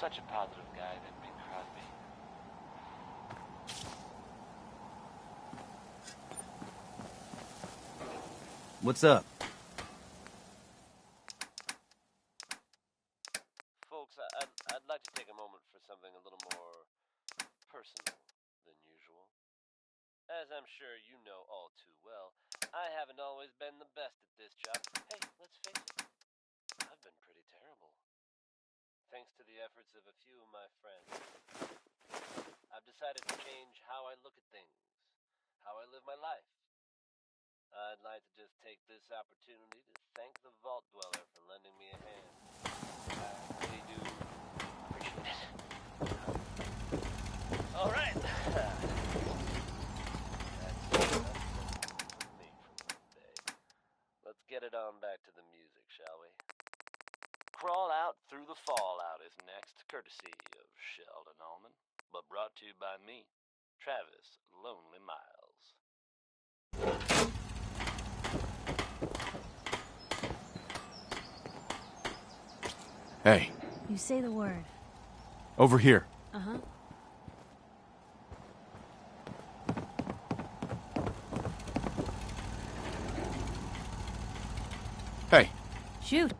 such a positive guy than Bing Crosby. What's up? Folks, I'd like to take a moment for something a little more personal than usual. As I'm sure you know all too well, I haven't always been the best at this job. Hey, let's face it, I've been pretty terrible. Thanks to the efforts of a few of my friends, I've decided to change how I look at things, how I live my life. I'd like to just take this opportunity to thank the Vault Dweller for lending me a hand. I really do appreciate it. All right. That's from me for one day. Let's get it on back to the music, shall we? Crawl Out Through the Fallout is next, courtesy of Sheldon Allman, but brought to you by me, Travis Lonely Miles. Hey. You say the word. Over here. Uh-huh. Hey. Shoot.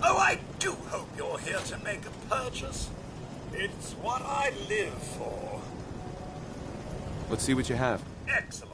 Oh, I do hope you're here to make a purchase. It's what I live for. Let's see what you have. Excellent.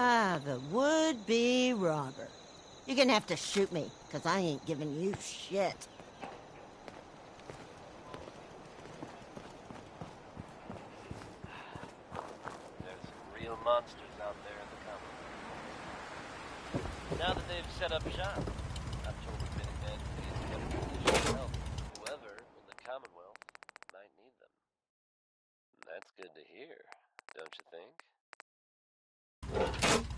Ah, the would-be robber. You're gonna have to shoot me, because I ain't giving you shit. There's some real monsters out there in the Commonwealth. Now that they've set up shop, I've told the Minutemen to be in better position to help whoever in the Commonwealth might need them. That's good to hear, don't you think?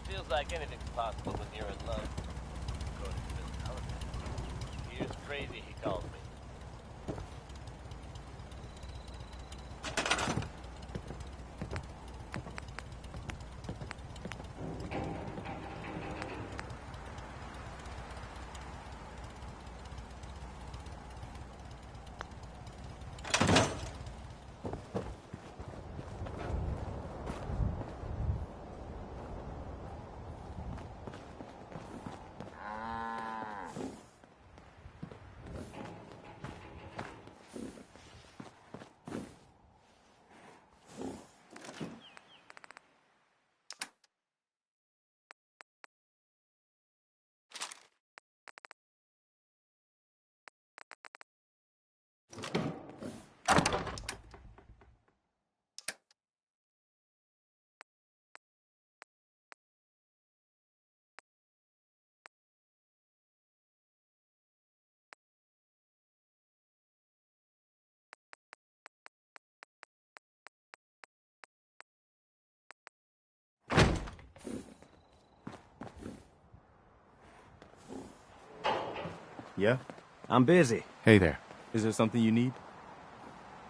Feels like anything's possible when you're in love, according to Bill Halliday. Here's crazy, he calls me. Yeah? I'm busy. Hey there. Is there something you need?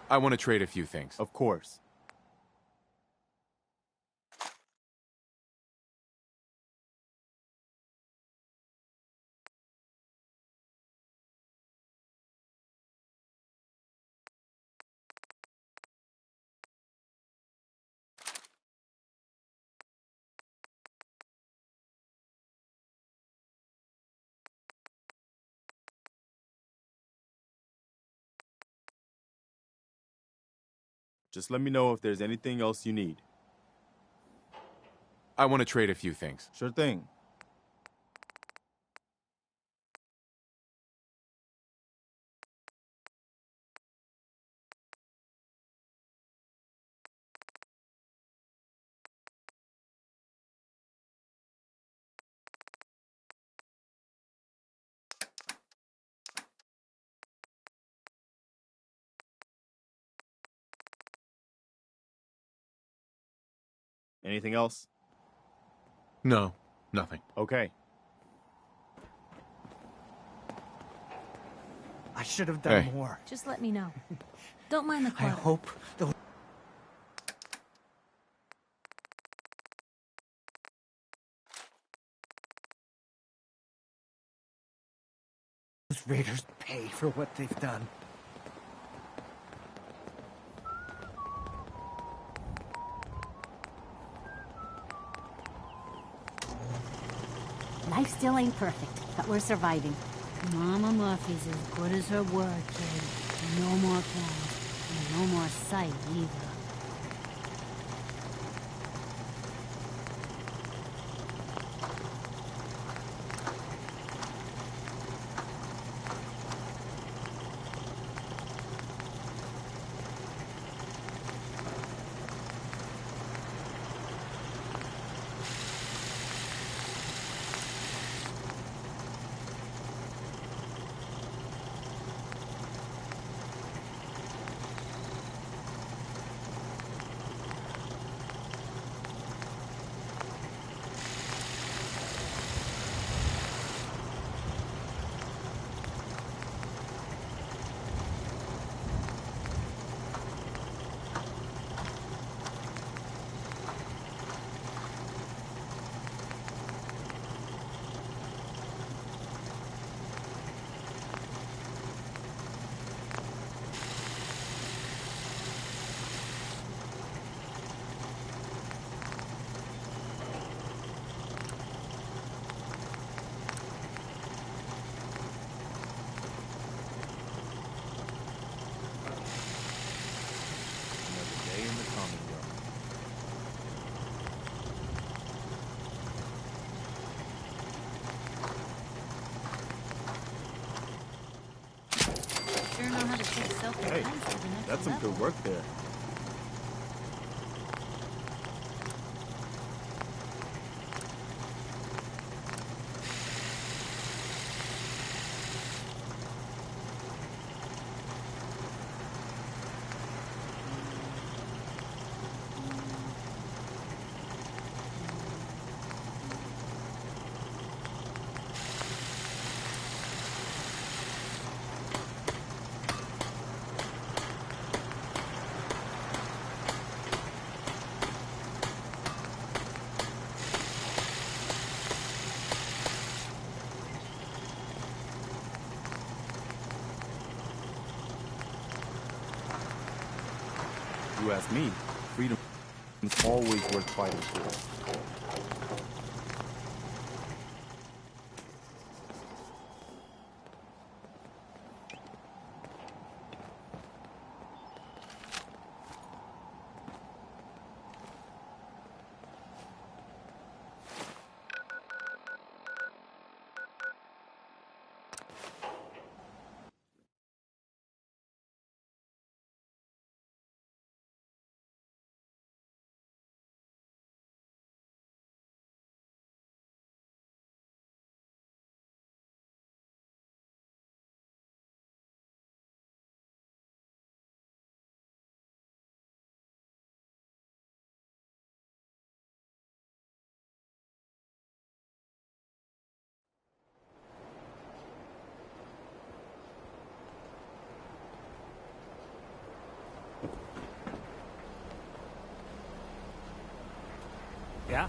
I want to trade a few things. Of course. Just let me know if there's anything else you need. I want to trade a few things. Sure thing. Anything else? No, nothing. Okay. I should have done Hey. more. Just let me know. Don't mind the I clutter. hope those raiders pay for what they've done. Life still ain't perfect, but we're surviving. Mama Murphy's as good as her word, kid. No more plans. And no more sight, either. That's some good work there. You ask me, freedom is always worth fighting for. Yeah?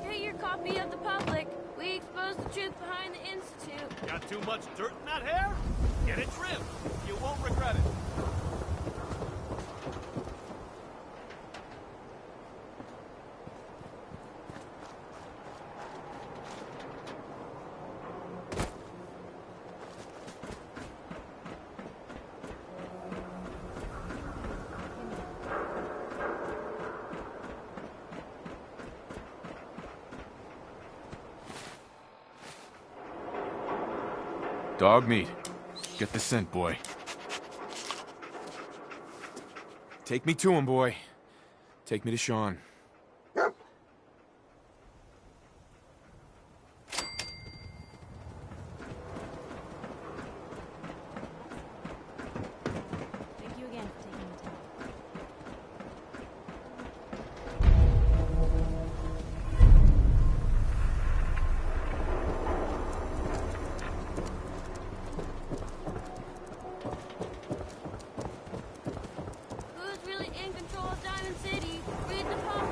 Get your copy of the public. We expose the truth behind the Institute. Got too much dirt in that hair? Get it trimmed. You won't regret it. Dog meat. Get the scent, boy. Take me to him, boy. Take me to Sean. Thank you again for taking the time. Who's really in control of Diamond City? Read the public.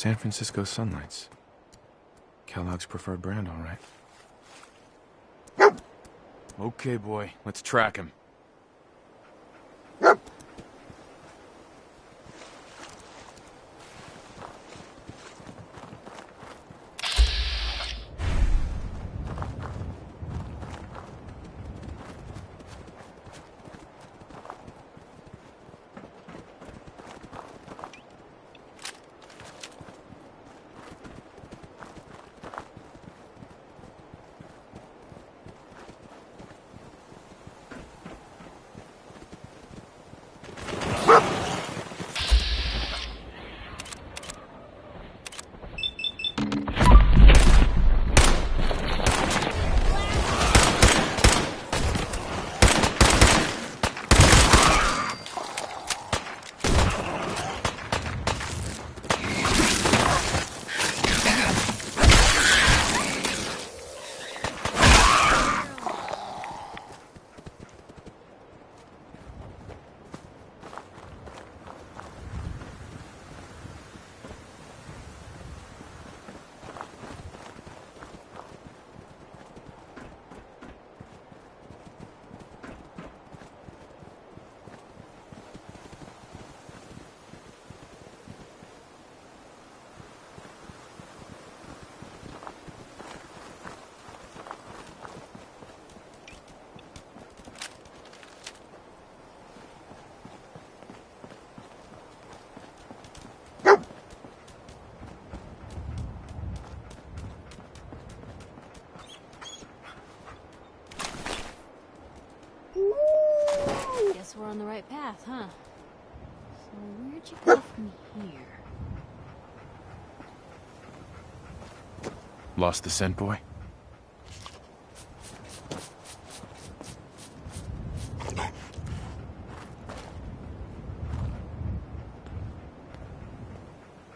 San Francisco Sunlights. Kellogg's preferred brand, all right. Okay, boy, let's track him. Guess we're on the right path, huh? So where'd you go from here? Lost the scent, boy?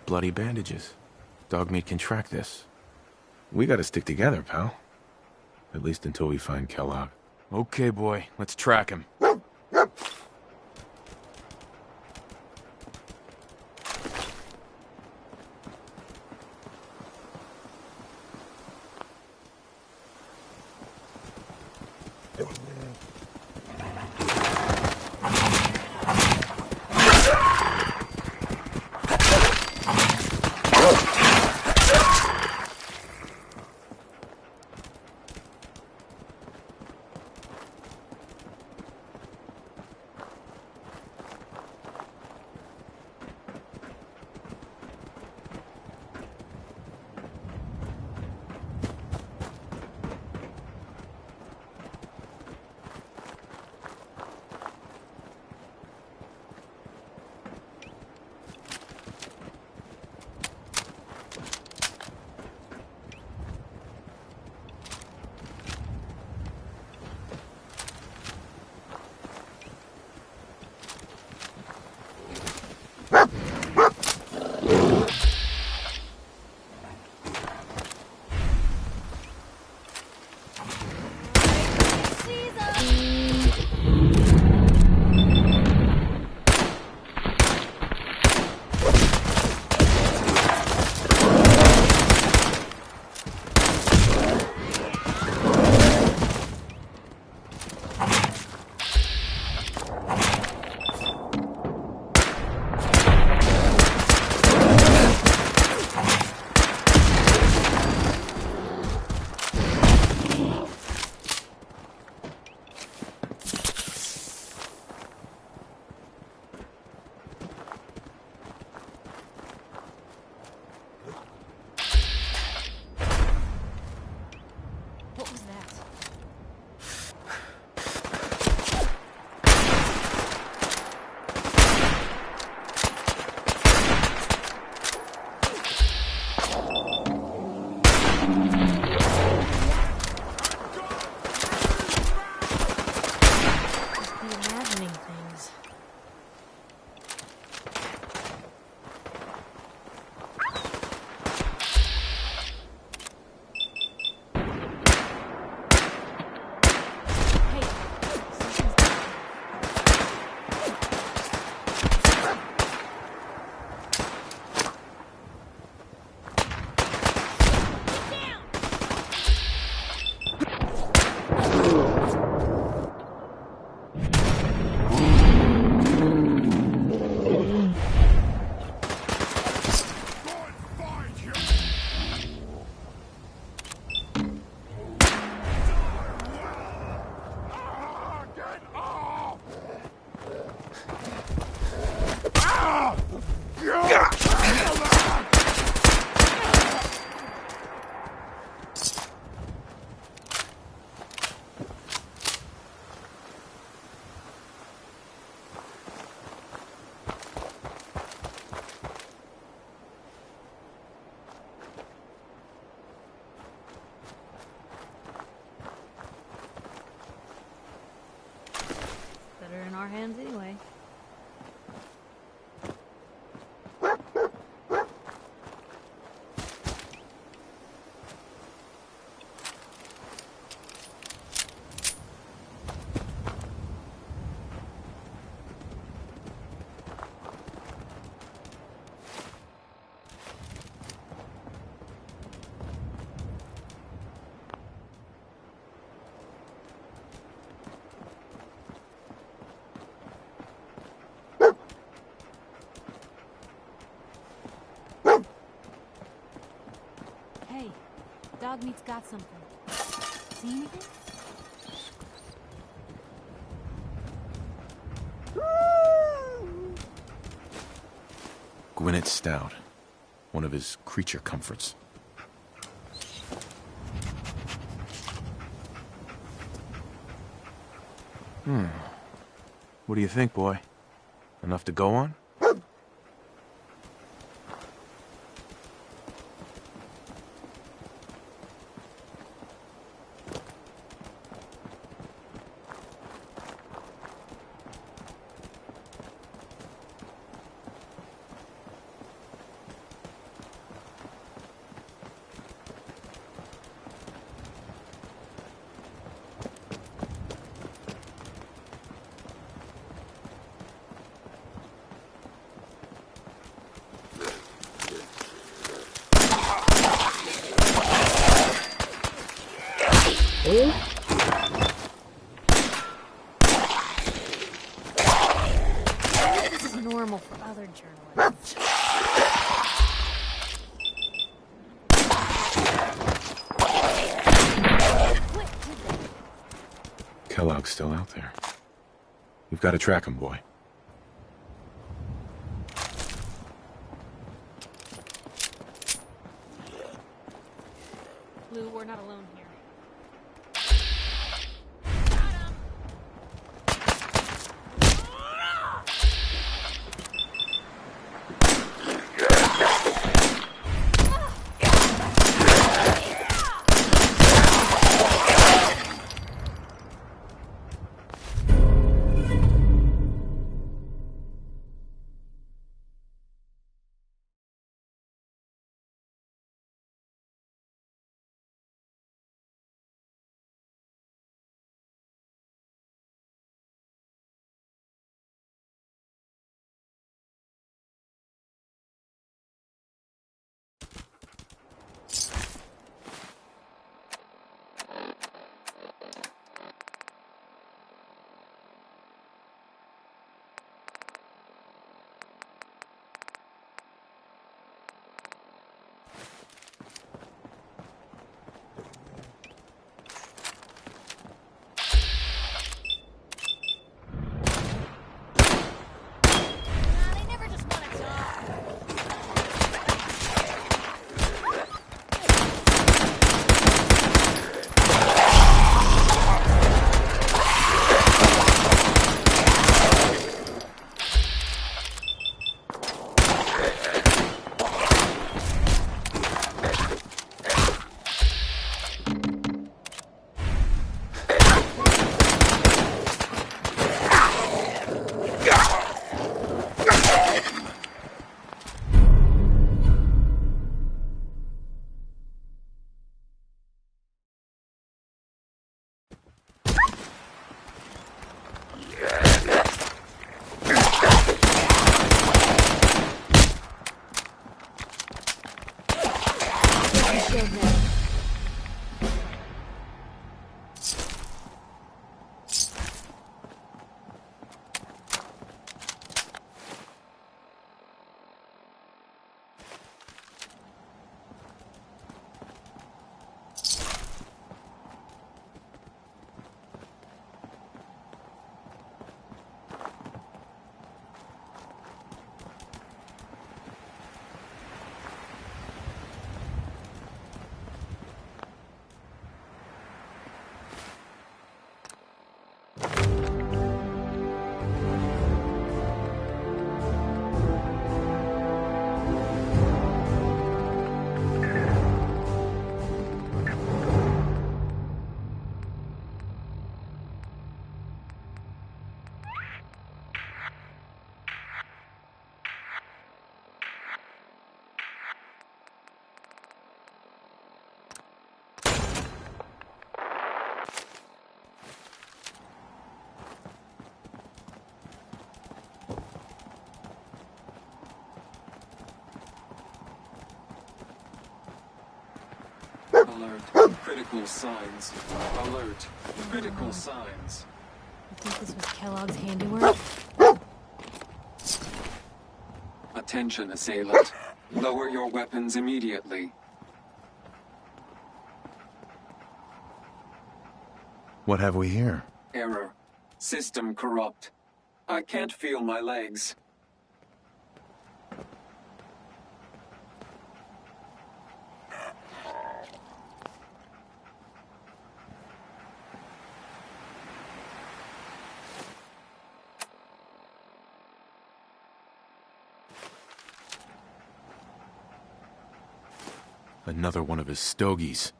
Bloody bandages. Dogmeat can track this. We gotta stick together, pal. At least until we find Kellogg. Okay, boy, let's track him. dog meat's got something. See anything? Gwyneth Stout. One of his creature comforts. What do you think, boy? Enough to go on? This is normal for other journalists. Kellogg's still out there. We've got to track him, boy. Lou, we're not alone here. Alert. Critical signs. Alert. Critical signs. You think this was Kellogg's handiwork? Attention, assailant. Lower your weapons immediately. What have we here? Error. System corrupt. I can't feel my legs. Another one of his stogies.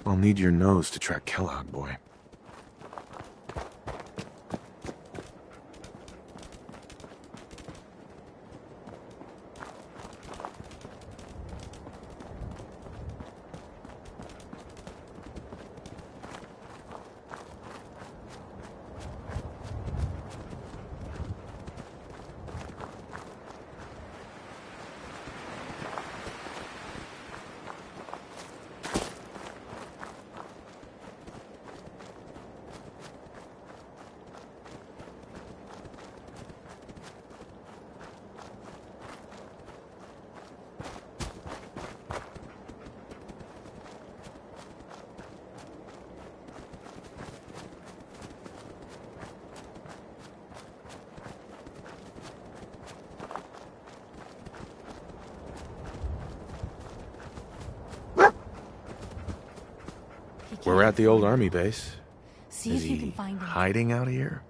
I'll need your nose to track Kellogg, boy. We're at the old army base. See Is if you he can find him. hiding out here?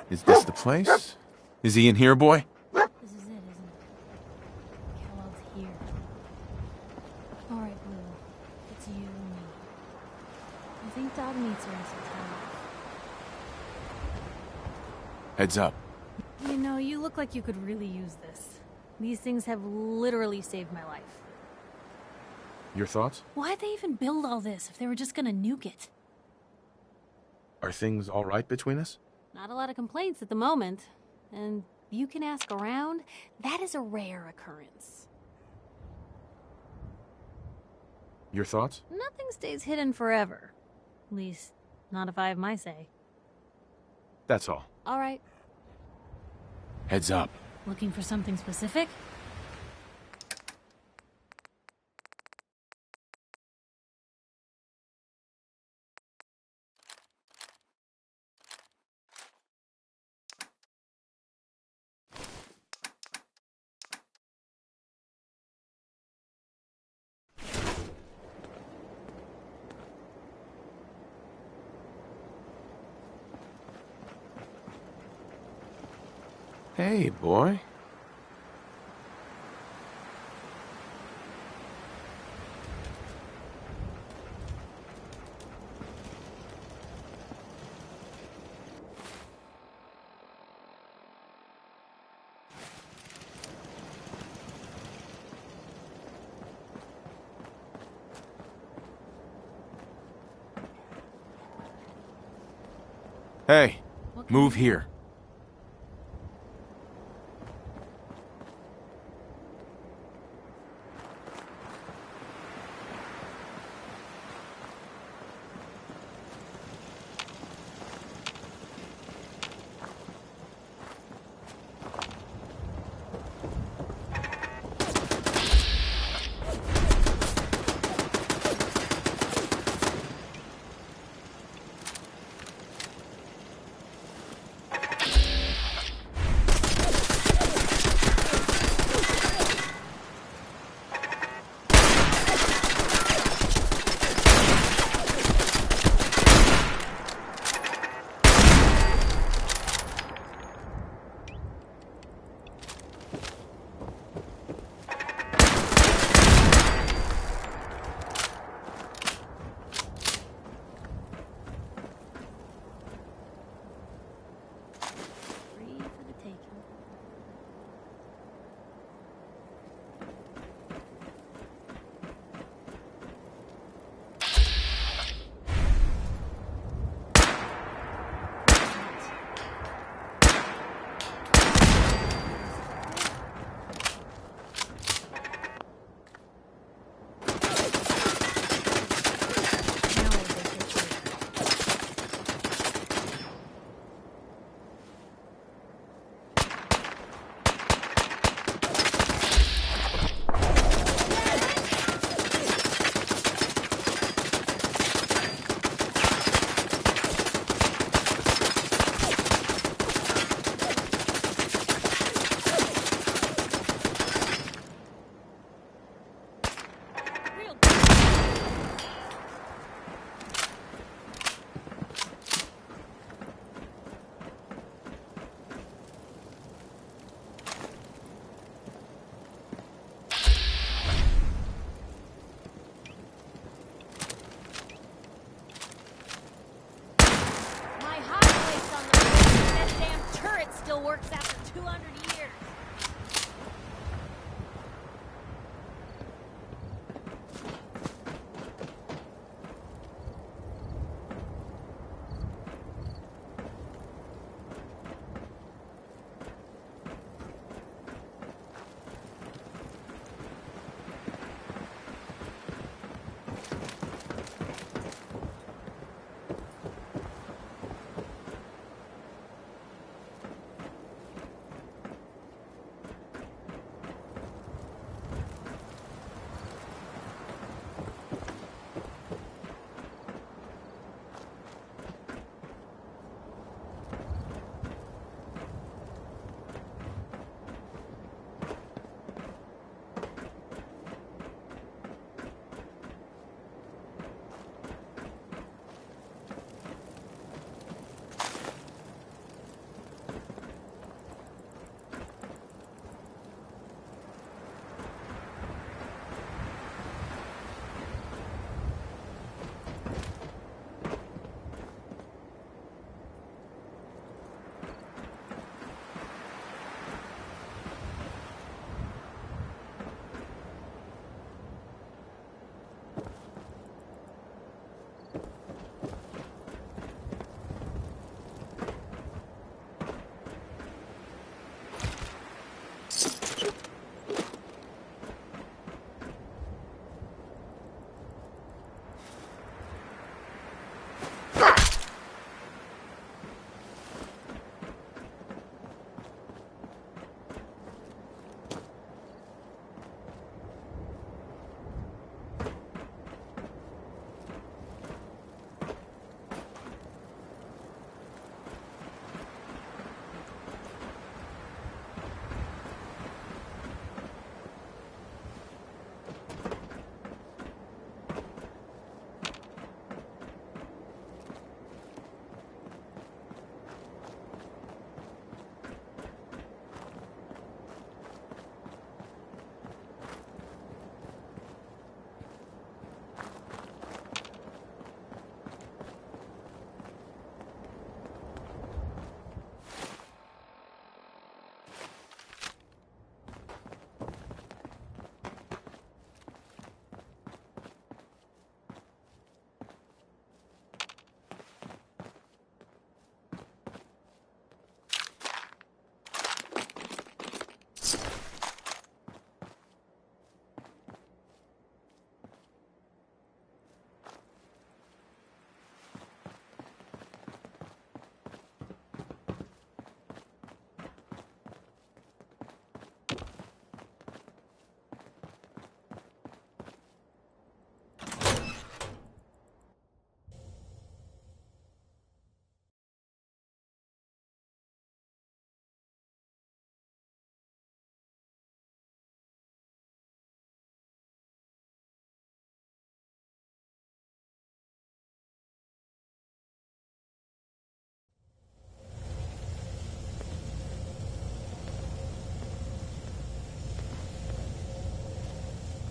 Is this the place? Is he in here, boy? This is it, isn't it? Kellogg's here. All right, Blue. It's you and me. I think Dog meets her in September. Heads up. You know, you look like you could really use this. These things have literally saved my life. Your thoughts? Why'd they even build all this if they were just gonna nuke it? Are things all right between us? Not a lot of complaints at the moment. And you can ask around, that is a rare occurrence. Your thoughts? Nothing stays hidden forever. At least, not if I have my say. That's all. All right. Heads up. Looking for something specific? Hey, boy. Hey, What can move we do? here.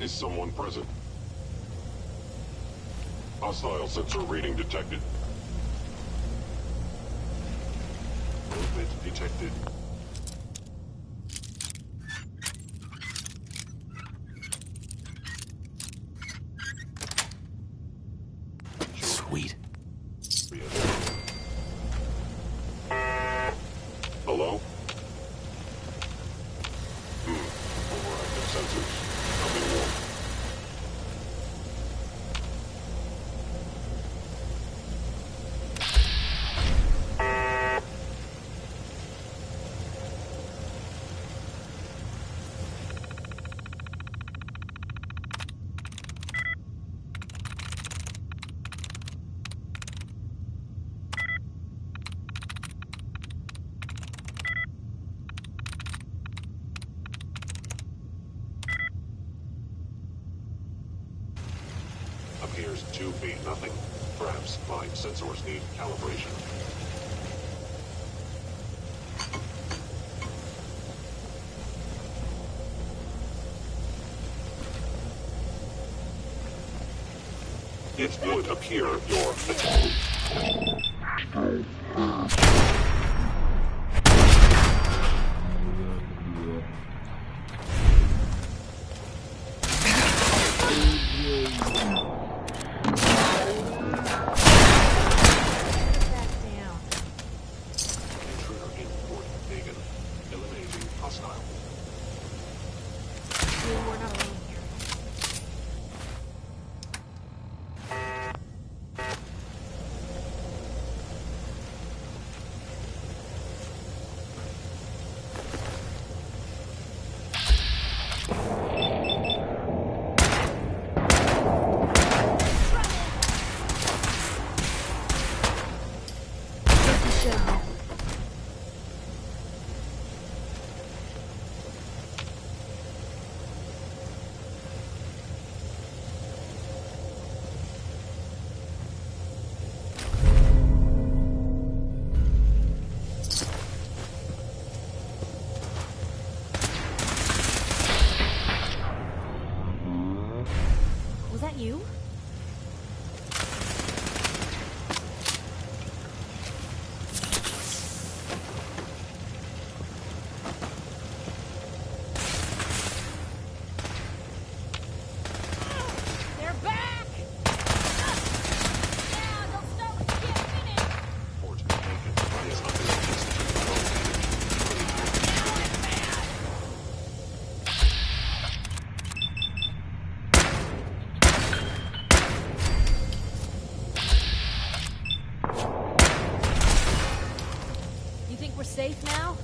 Is someone present? Hostile sensor reading detected. Movement detected. Sweet. Hello? Overactive sensors. Nothing more. Appears 2 feet nothing. Perhaps my sensors need calibration. It would appear your attack. Intruder in Port Vegan. Eliminating hostile. We're not alone here. Was that you? They're back! Now, don't start with the finish! Port Vegan is under You think we're safe now?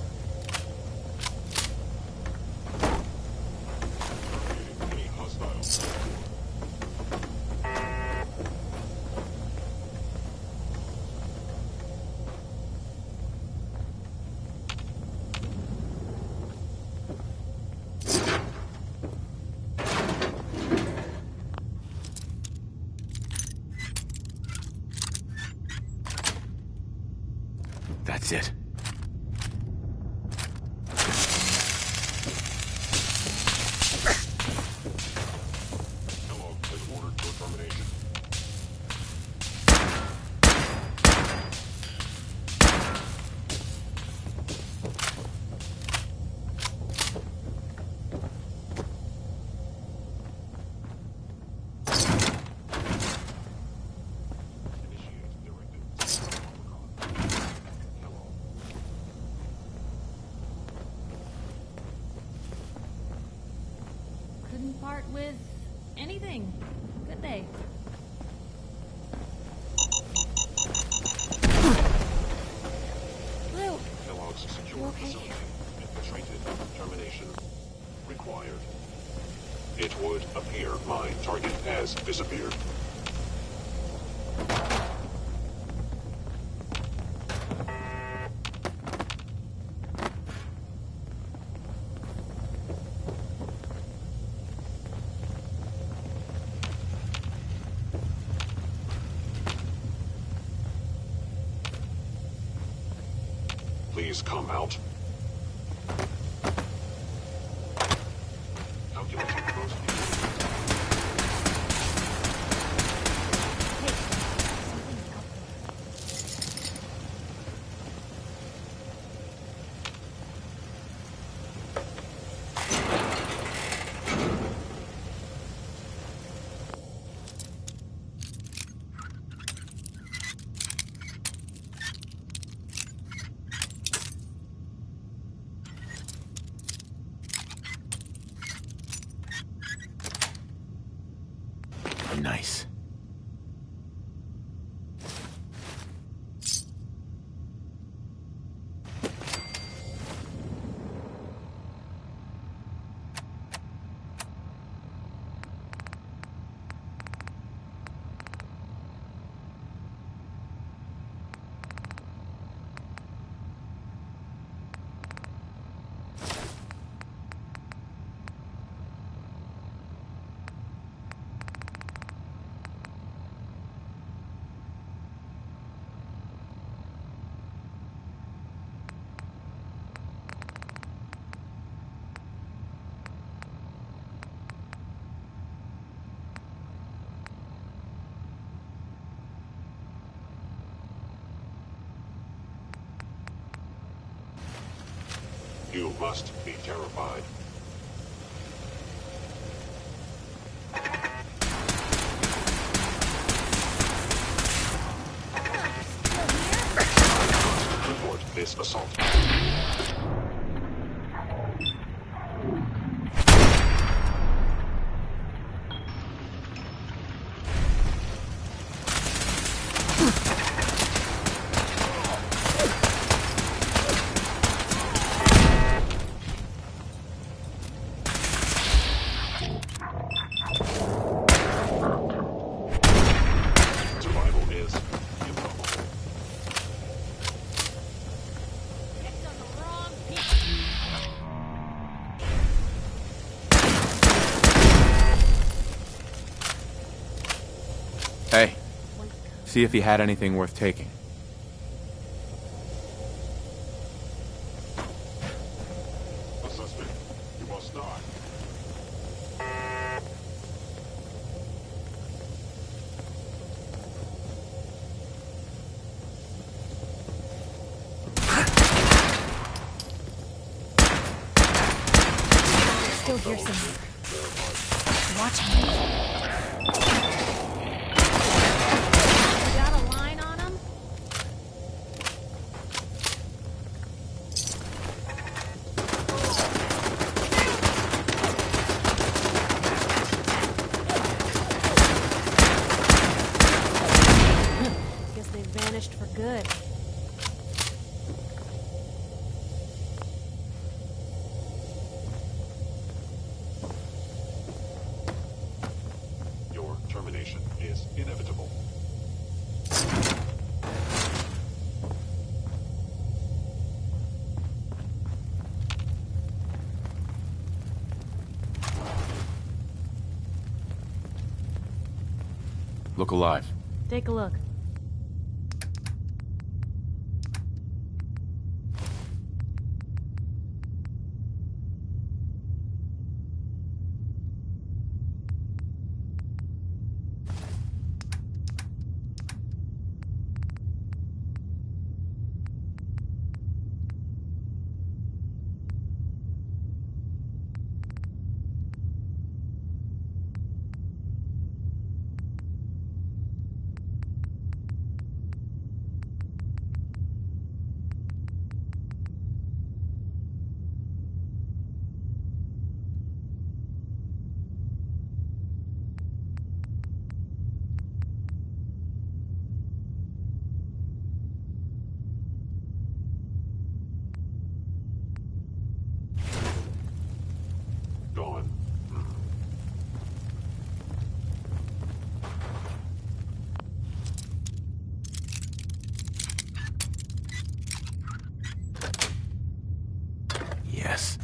any hostile. That's it. Hello has ordered for termination. Initiate directive. Hello. Couldn't part with anything, could they? Blue, Kellogg's secure You okay? facility. Infiltrated. Termination required. It would appear my target has disappeared. Please come out. Calculating most. Nice. You must be terrified. Report this assault. Hey, see if he had anything worth taking. A suspect. You must die. Still here somewhere. Watch me. For good. Your termination is inevitable. Look alive. Take a look. Gone. Yes.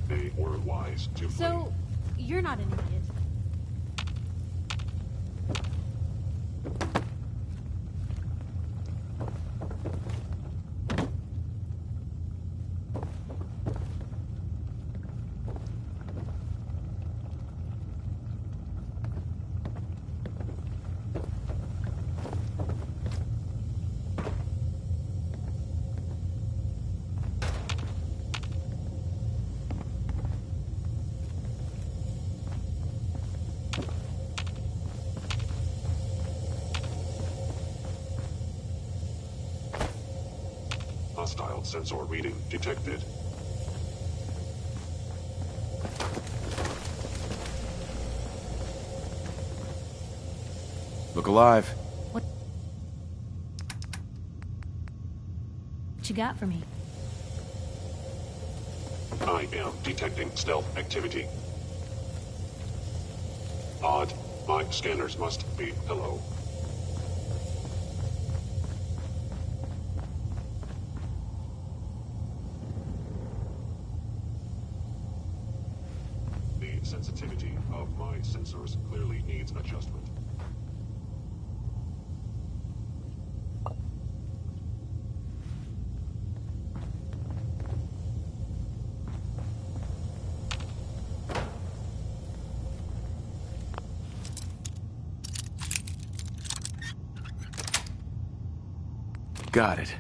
They were wise to flee. So, you're not an idiot. Hostile sensor reading detected. Look alive. What you got for me? I am detecting stealth activity. Odd. My scanners must be hello. The sensitivity of my sensors clearly needs adjustment. Got it.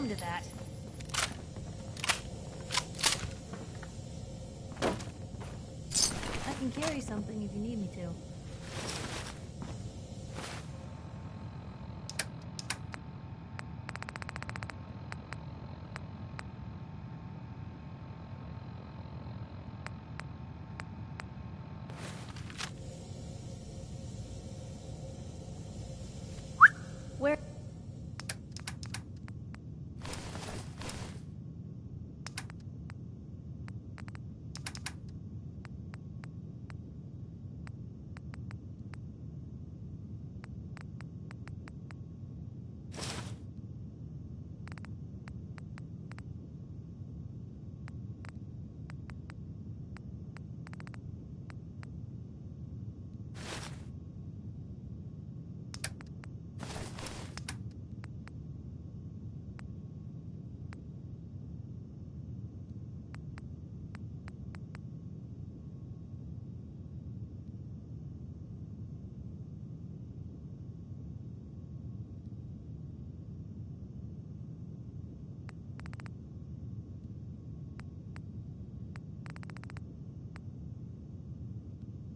To that. I can carry something if you need me to. Where?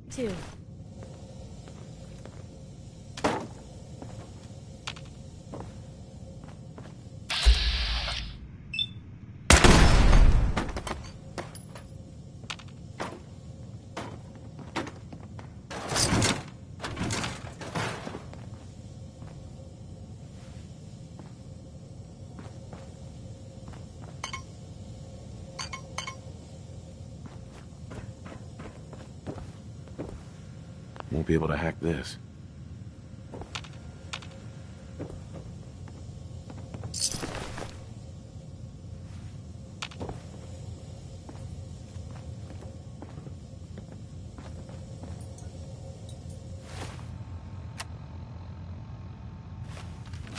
Two. Won't be able to hack this.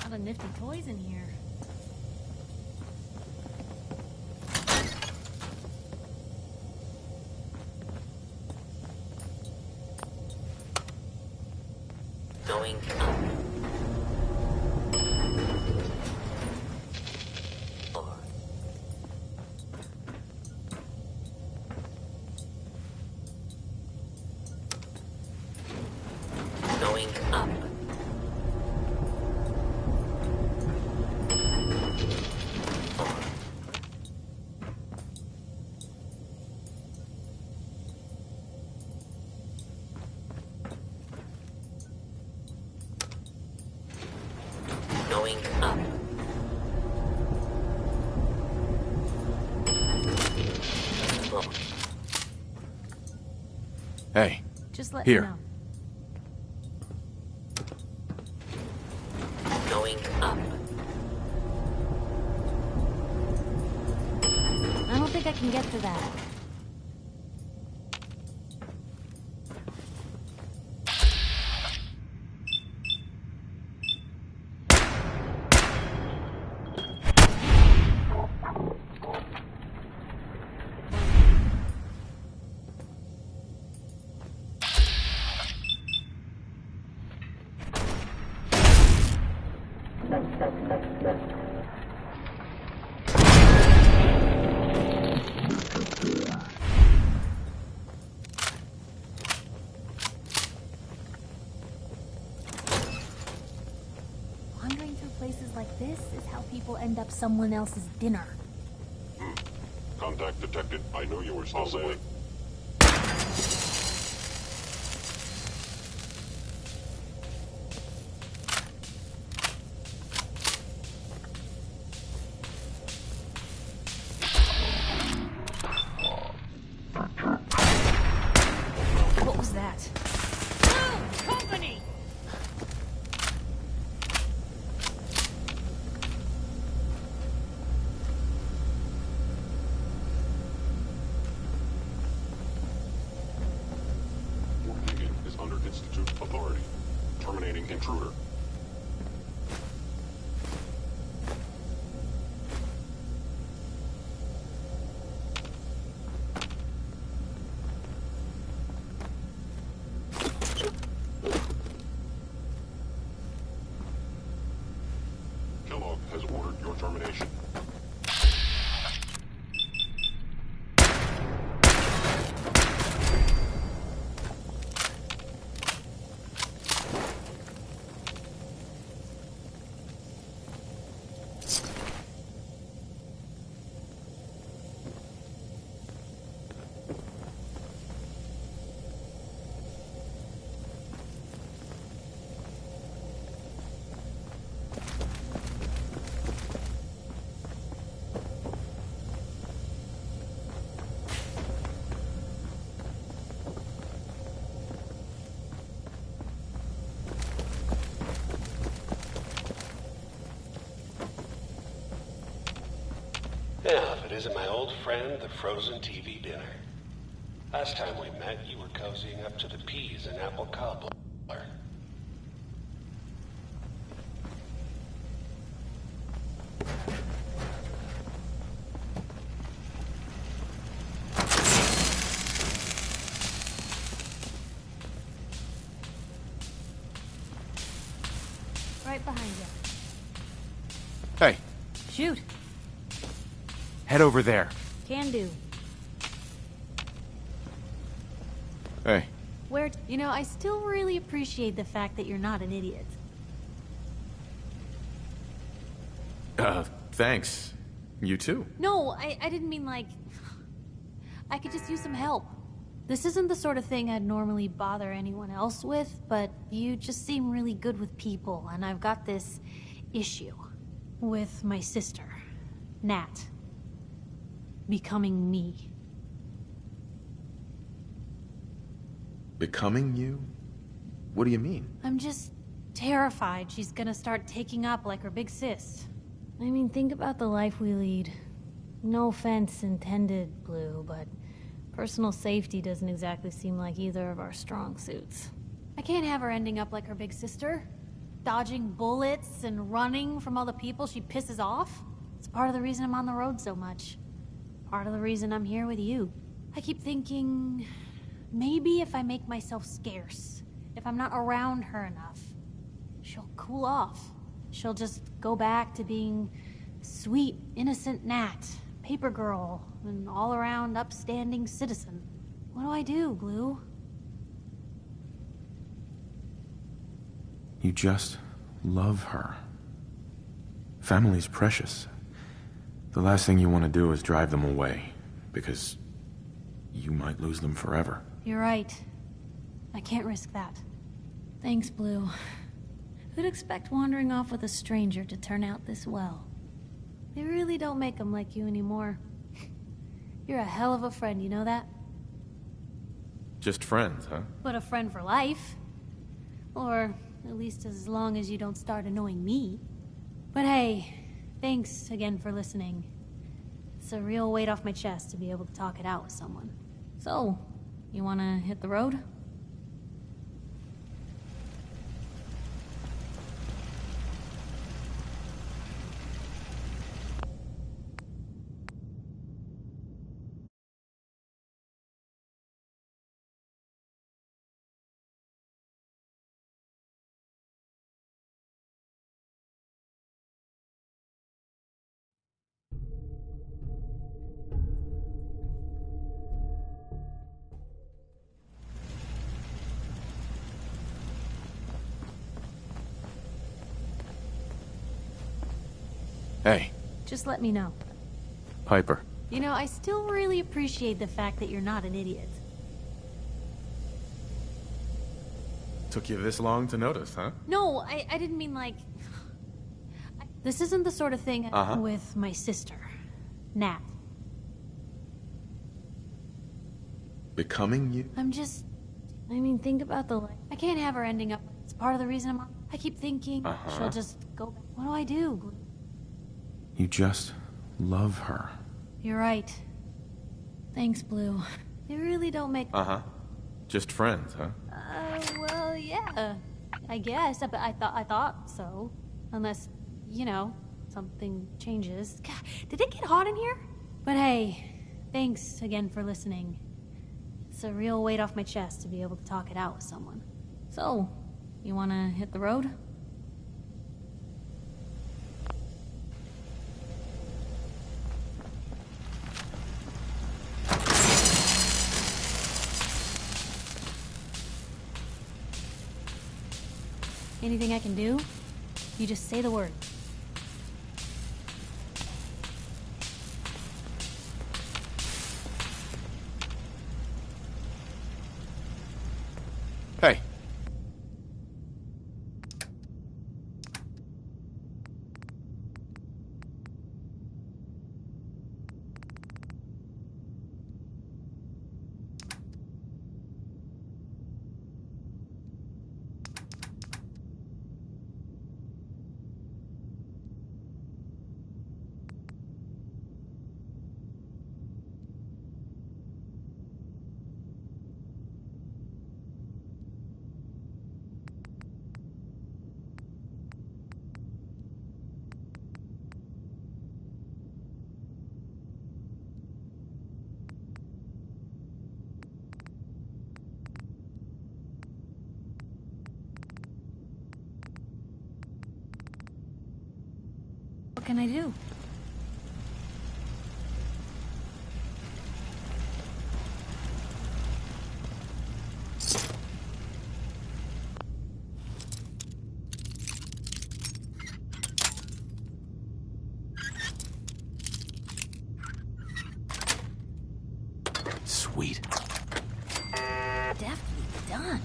A lot of nifty toys in here. Going up. Going up. Going up. Hey. Just let Here. me know. Going up. I don't think I can get to that. Wandering through places like this is how people end up someone else's dinner. Contact detected. I knew you were still there. What was that? Company! Your ticket is under Institute authority. Terminating intruder. Kellogg has ordered your termination. Yeah, if it isn't my old friend, the frozen TV dinner. Last time we met, you were cozying up to the peas and apple cobbler. Right behind you. Hey. Shoot. Head over there. Can do. Hey. Where, you know, I still really appreciate the fact that you're not an idiot. Thanks. You too. No, I didn't mean like... I could just use some help. This isn't the sort of thing I'd normally bother anyone else with, but you just seem really good with people, and I've got this issue with my sister, Nat, becoming me. Becoming you? What do you mean? I'm just terrified she's gonna start taking up like her big sis. I mean, think about the life we lead. No offense intended, Blue, but personal safety doesn't exactly seem like either of our strong suits. I can't have her ending up like her big sister, dodging bullets and running from all the people she pisses off. It's part of the reason I'm on the road so much. Part of the reason I'm here with you. I keep thinking, maybe if I make myself scarce, if I'm not around her enough, she'll cool off. She'll just go back to being sweet, innocent Nat, paper girl, an all-around upstanding citizen. What do I do, Blue? You just love her. Family's precious. The last thing you want to do is drive them away, because you might lose them forever. You're right. I can't risk that. Thanks, Blue. Who'd expect wandering off with a stranger to turn out this well? They really don't make them like you anymore. You're a hell of a friend, you know that? Just friends, huh? But a friend for life. Or at least as long as you don't start annoying me. But hey, thanks again for listening. It's a real weight off my chest to be able to talk it out with someone. So, you wanna hit the road? Hey. Just let me know. Piper. You know, I still really appreciate the fact that you're not an idiot. Took you this long to notice, huh? No, I didn't mean like... This isn't the sort of thing with my sister, Nat. Becoming you? I'm just... I mean, think about the life. I can't have her ending up... It's part of the reason I'm... I keep thinking she'll just go back. What do I do? You just love her. You're right. Thanks, Blue. They really don't make... Just friends, huh? Well, yeah. I guess, but I thought so. Unless, you know, something changes. God, did it get hot in here? But hey, thanks again for listening. It's a real weight off my chest to be able to talk it out with someone. So, you wanna hit the road? Anything I can do? You just say the word. Hey. What can I do? Sweet. Deftly done.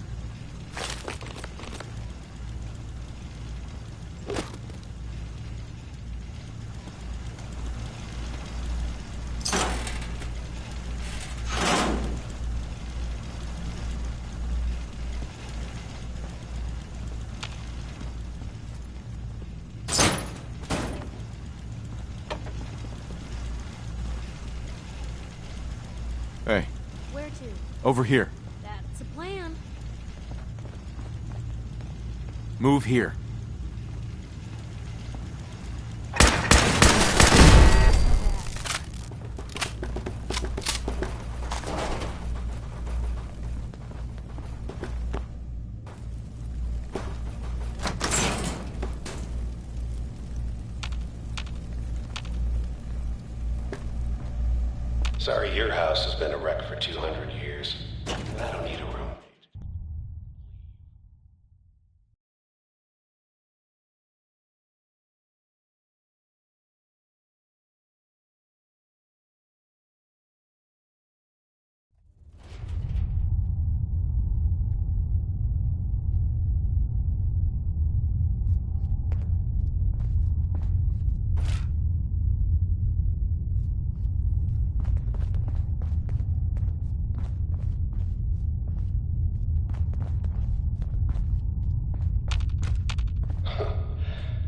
Hey. Where to? Over here. That's a plan. Move here. Sorry, your house has been a wreck for 200 years. I don't need a room.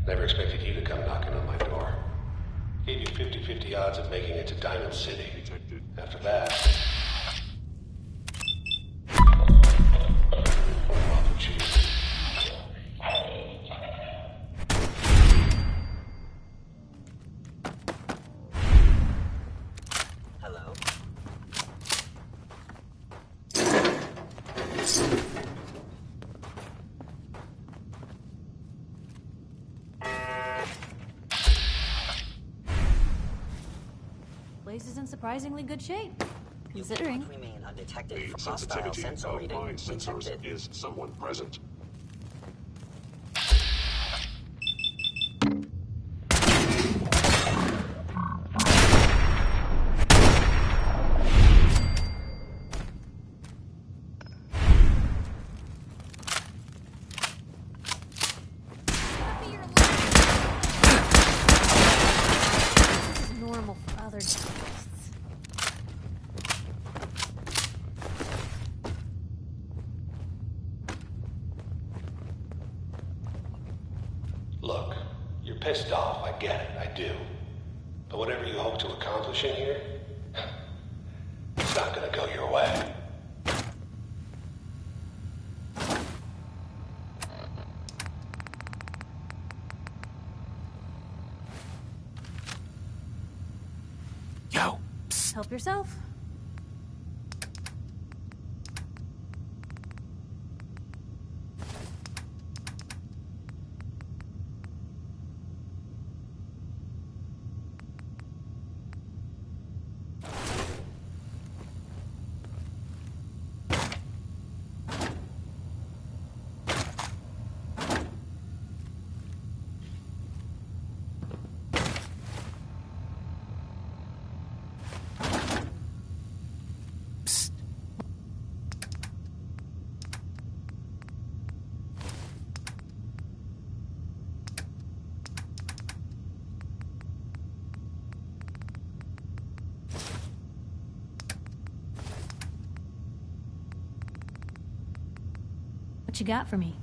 Never expected you to come knocking on my door. Gave you 50-50 odds of making it to Diamond City. After that... Hello? Place is in surprisingly good shape, considering. The sensitivity of my sensors is someone present. This is normal for other ghosts. Look, you're pissed off, I get it, I do. But whatever you hope to accomplish in here, it's not gonna go your way. Yo, Help yourself. What you got for me?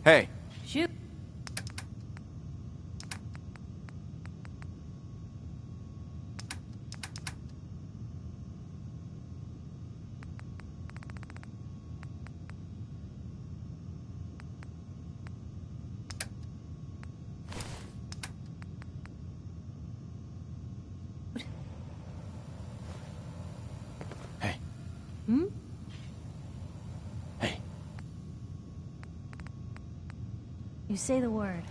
Hey. Shoot. Hey. Hmm? Hey. You say the word.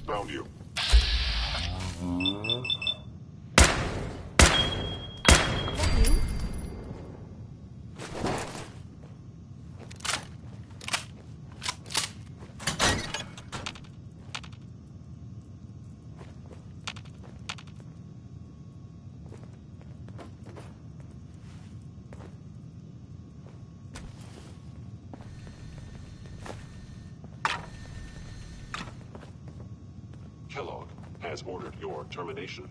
Found you. Kellogg has ordered your termination.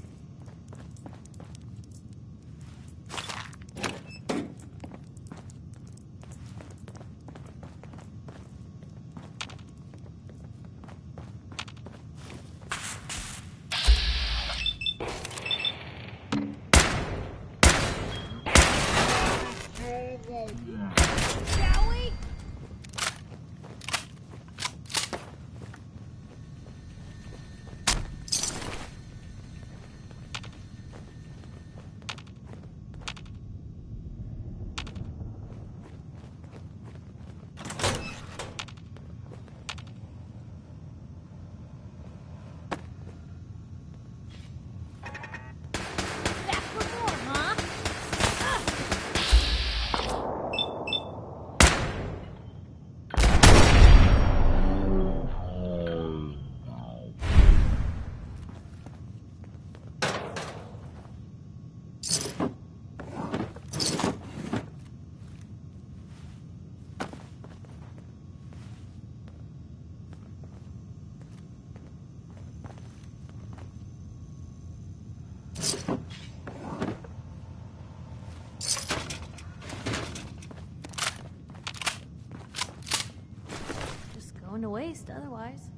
going to waste otherwise.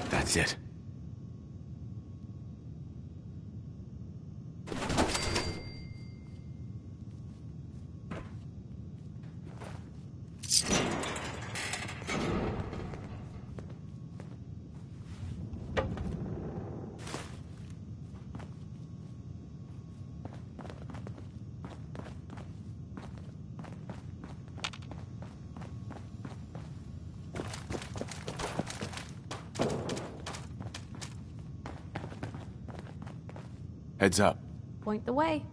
That's it. Heads up. Point the way.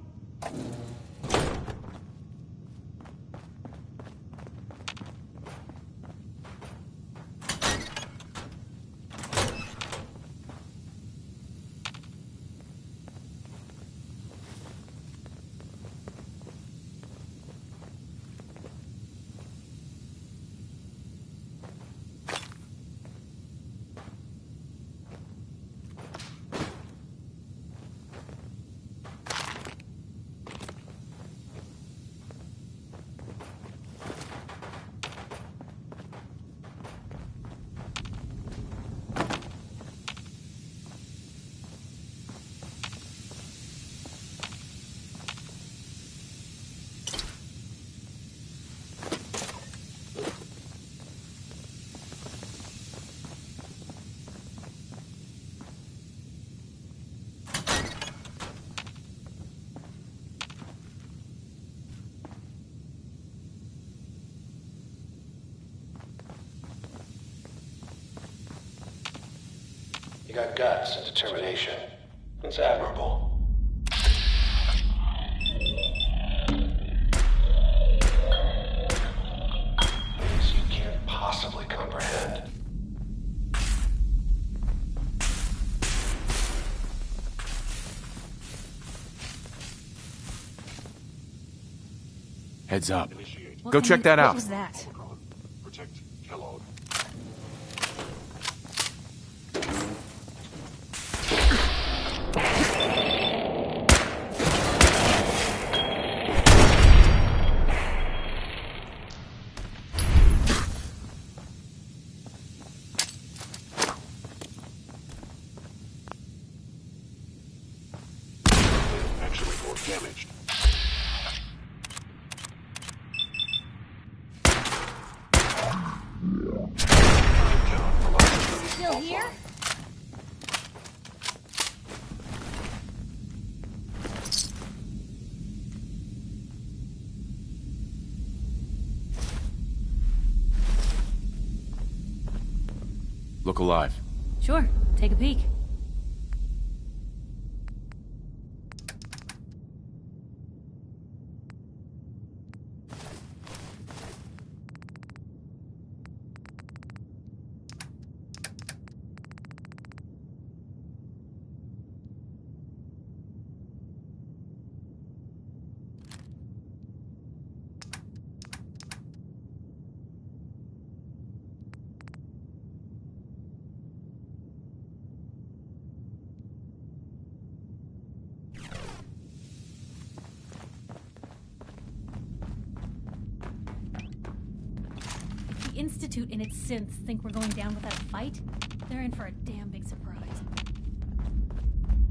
You got guts and determination. It's admirable. Things you can't possibly comprehend. Heads up. Go check that out. What was that? Protect Kellogg. Actually more damaged. Still here? Look alive. Sure. Take a peek. The Institute and its synths think we're going down without a fight. They're in for a damn big surprise.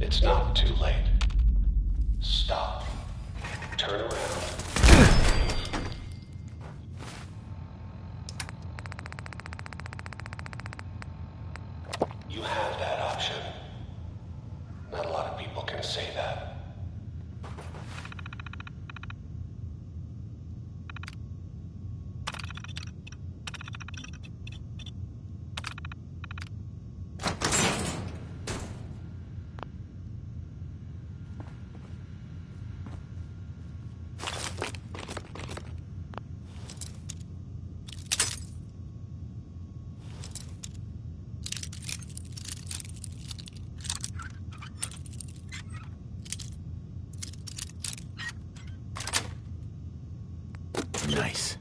It's not too late. Stop. Turn around. You have that option. Not a lot of people can say that. nice.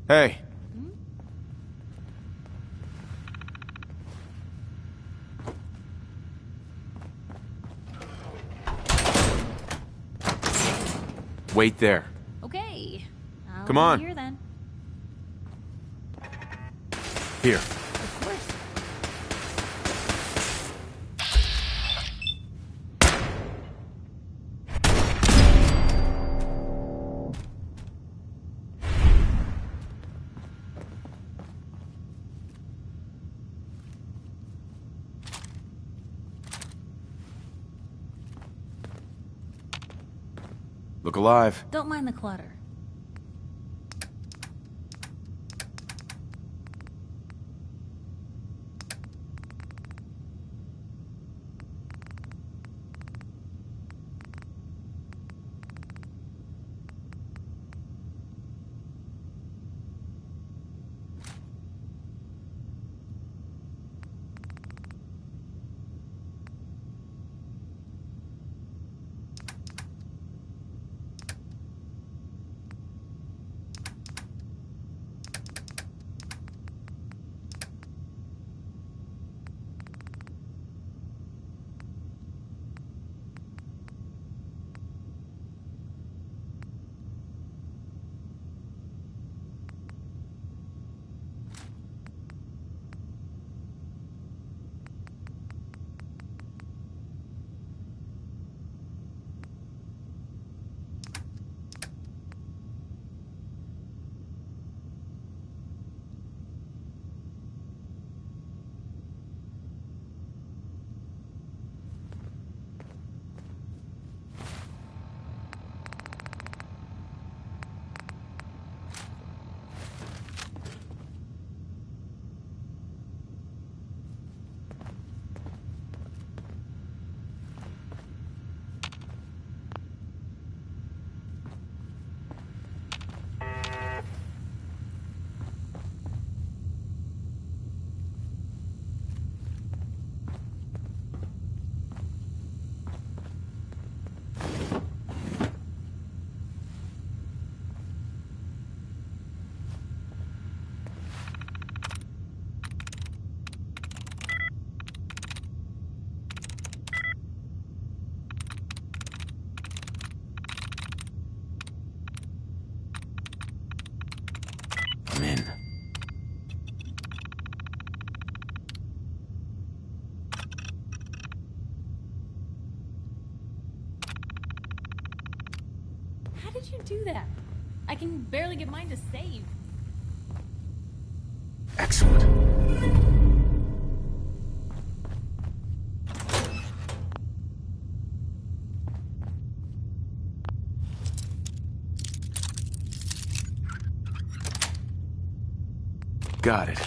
Hey. Wait there. Okay. Come on. Here then. Here. Of course. Look alive. Don't mind the clutter. I'm in. How did you do that? I can barely get mine to save. Excellent. Got it.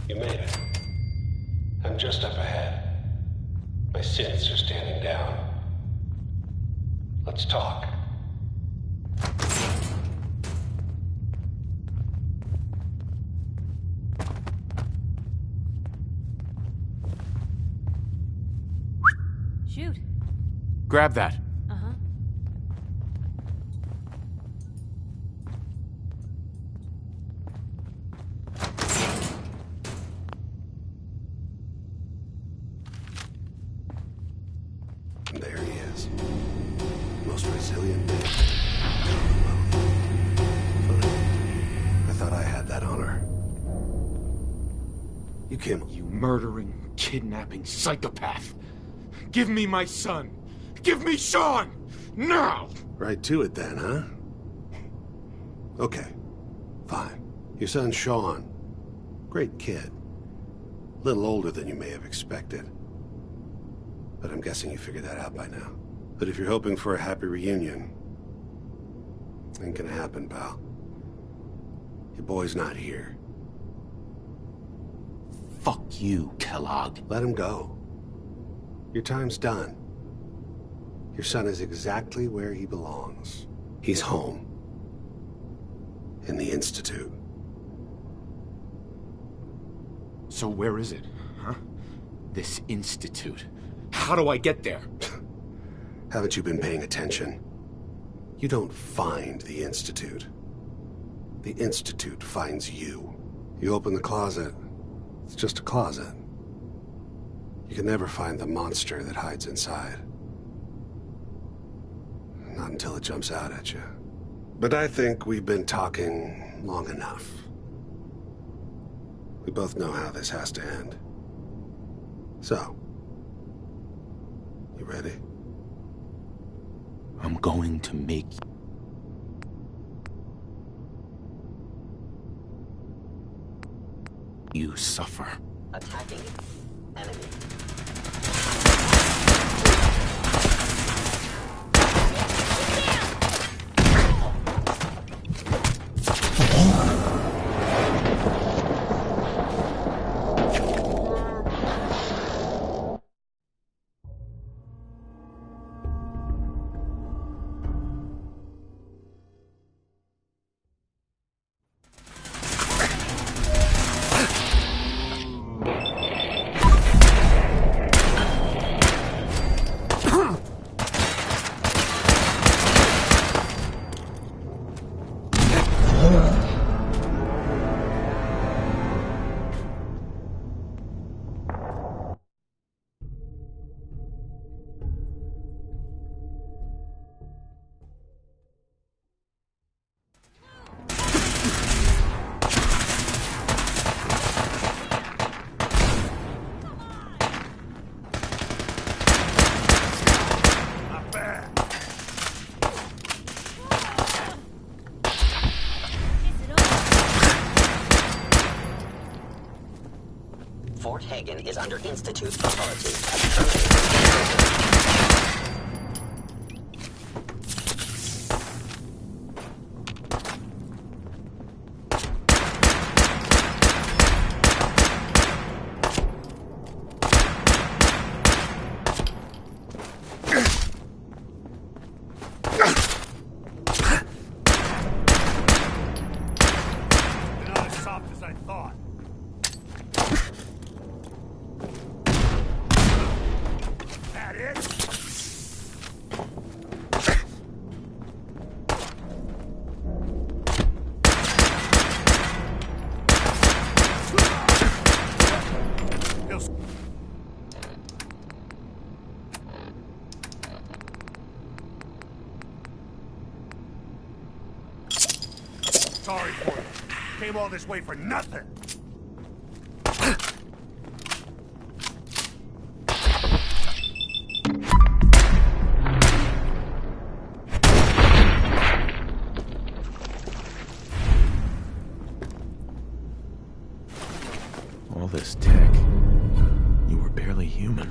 You made it. I'm just up ahead. My synths are standing down. Let's talk. Shoot. Grab that. Uh-huh. There he is. Most resilient man. Funny. I thought I had that honor. You came... You murdering, kidnapping psychopath. Give me my son. Give me Sean! Now! Right to it then, huh? Okay. Fine. Your son Sean. Great kid. Little older than you may have expected. But I'm guessing you figured that out by now. But if you're hoping for a happy reunion, ain't gonna happen, pal. Your boy's not here. Fuck you, Kellogg. Let him go. Your time's done. Your son is exactly where he belongs. He's home. In the Institute. So where is it, huh? This institute. How do I get there? Haven't you been paying attention? You don't find the Institute. The Institute finds you. You open the closet, it's just a closet. You can never find the monster that hides inside. Not until it jumps out at you. But I think we've been talking long enough. We both know how this has to end. So, you ready? I'm going to make you suffer. Attacking enemy. Fort Hagen is under Institute authority. Not as soft as I thought. That it? Sorry for it. Came all this way for nothing. All this tech. You were barely human.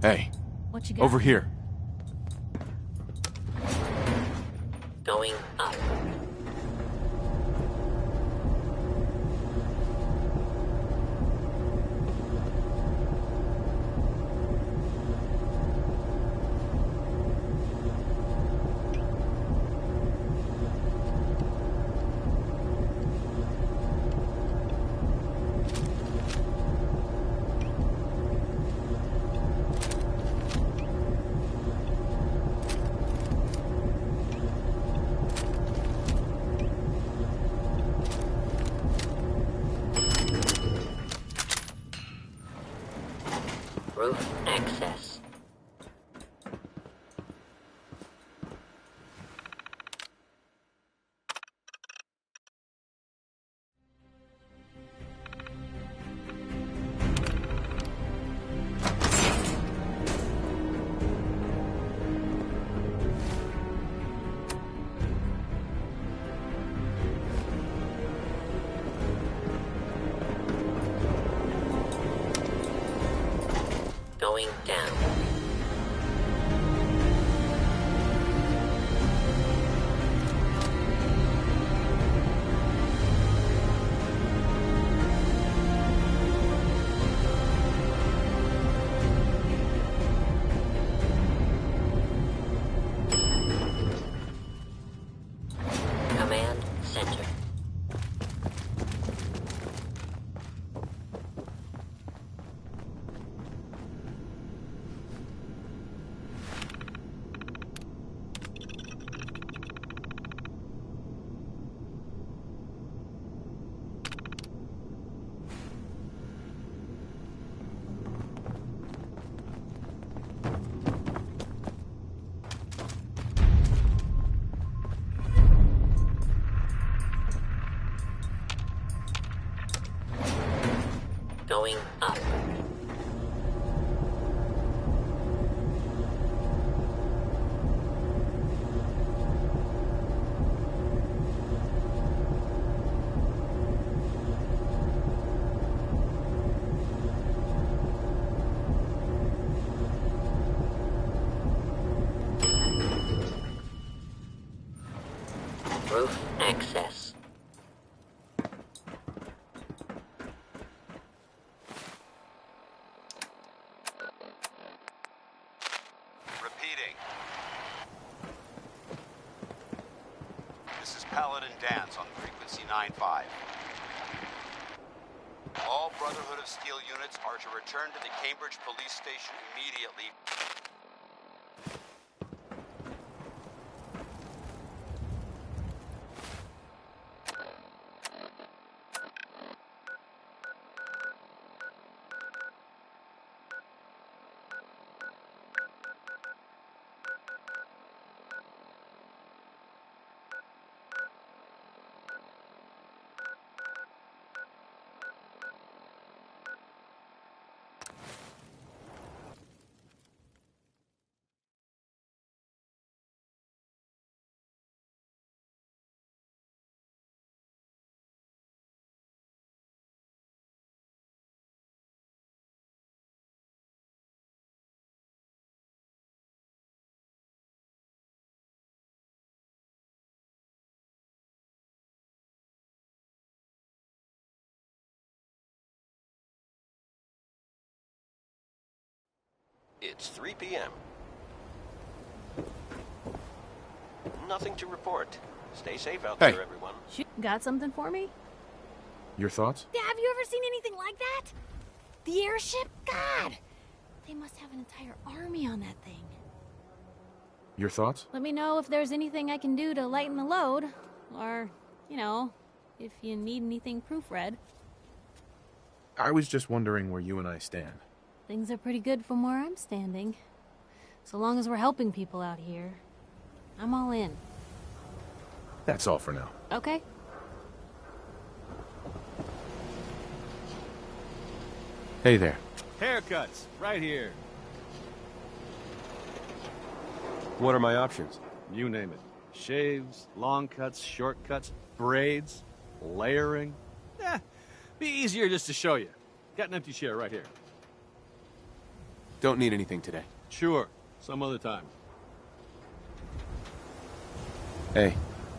Hey. What you got? Over here. Going up. Roof access. Going down. Command center. Going up. Roof access. Repeating. This is Paladin Dance on frequency 9-5. All Brotherhood of Steel units are to return to the Cambridge police station immediately. It's 3 p.m. Nothing to report. Stay safe out there, everyone. Got something for me? Your thoughts? Have you ever seen anything like that? The airship? God! They must have an entire army on that thing. Your thoughts? Let me know if there's anything I can do to lighten the load. Or, you know, if you need anything proofread. I was just wondering where you and I stand. Things are pretty good from where I'm standing. So long as we're helping people out here, I'm all in. That's all for now. Okay. Hey there. Haircuts, right here. What are my options? You name it. Shaves, long cuts, short cuts, braids, layering. Be easier just to show you. Got an empty chair right here. Don't need anything today. Sure, some other time. Hey.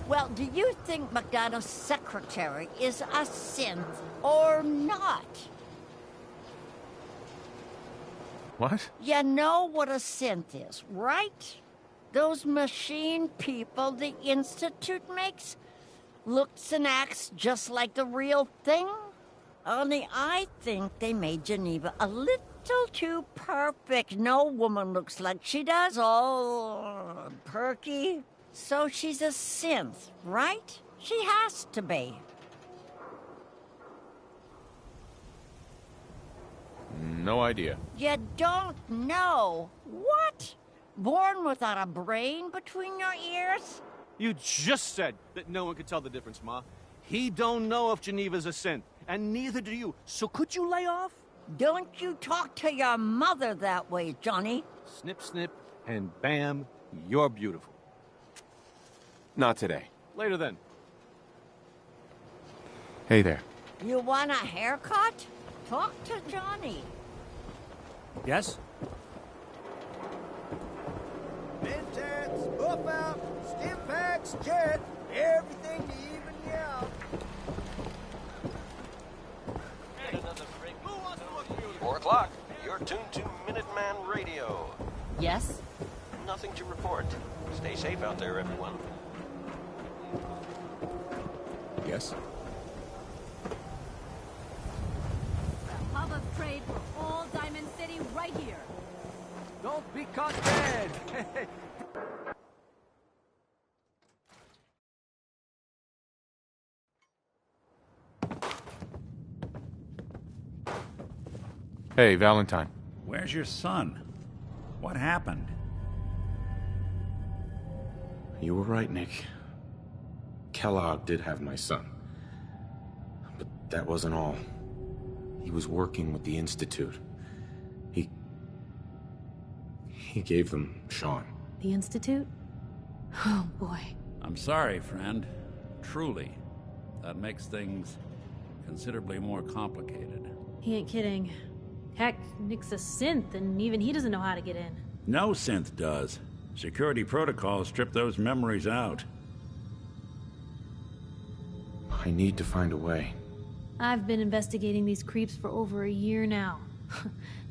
Well, do you think McDonough's secretary is a synth or not? What? You know what a synth is, right? Those machine people the Institute makes? Looks and acts just like the real thing? Only I think they made Geneva a little too perfect. No woman looks like she does, all perky. So she's a synth, right? She has to be. No idea. You don't know? What? Born without a brain between your ears? You just said that no one could tell the difference, Ma. He don't know if Geneva's a synth, and neither do you. So could you lay off? Don't you talk to your mother that way, Johnny. Snip, snip, and bam, you're beautiful. Not today. Later then. Hey there. You want a haircut? Talk to Johnny. Yes? Intense, buff out, stim packs, jet, everything to even you out. 4 o'clock. You're tuned to Minuteman Radio. Yes? Nothing to report. Stay safe out there, everyone. Yes? The hub of trade for all Diamond City right here. Don't be caught dead. Hey, Valentine. Where's your son? What happened? You were right, Nick. Kellogg did have my son. But that wasn't all. He was working with the Institute. He gave them Sean. The Institute? Oh, boy. I'm sorry, friend. Truly. That makes things considerably more complicated. He ain't kidding. Heck, Nick's a synth, and even he doesn't know how to get in. No synth does. Security protocols strip those memories out. I need to find a way. I've been investigating these creeps for over a year now.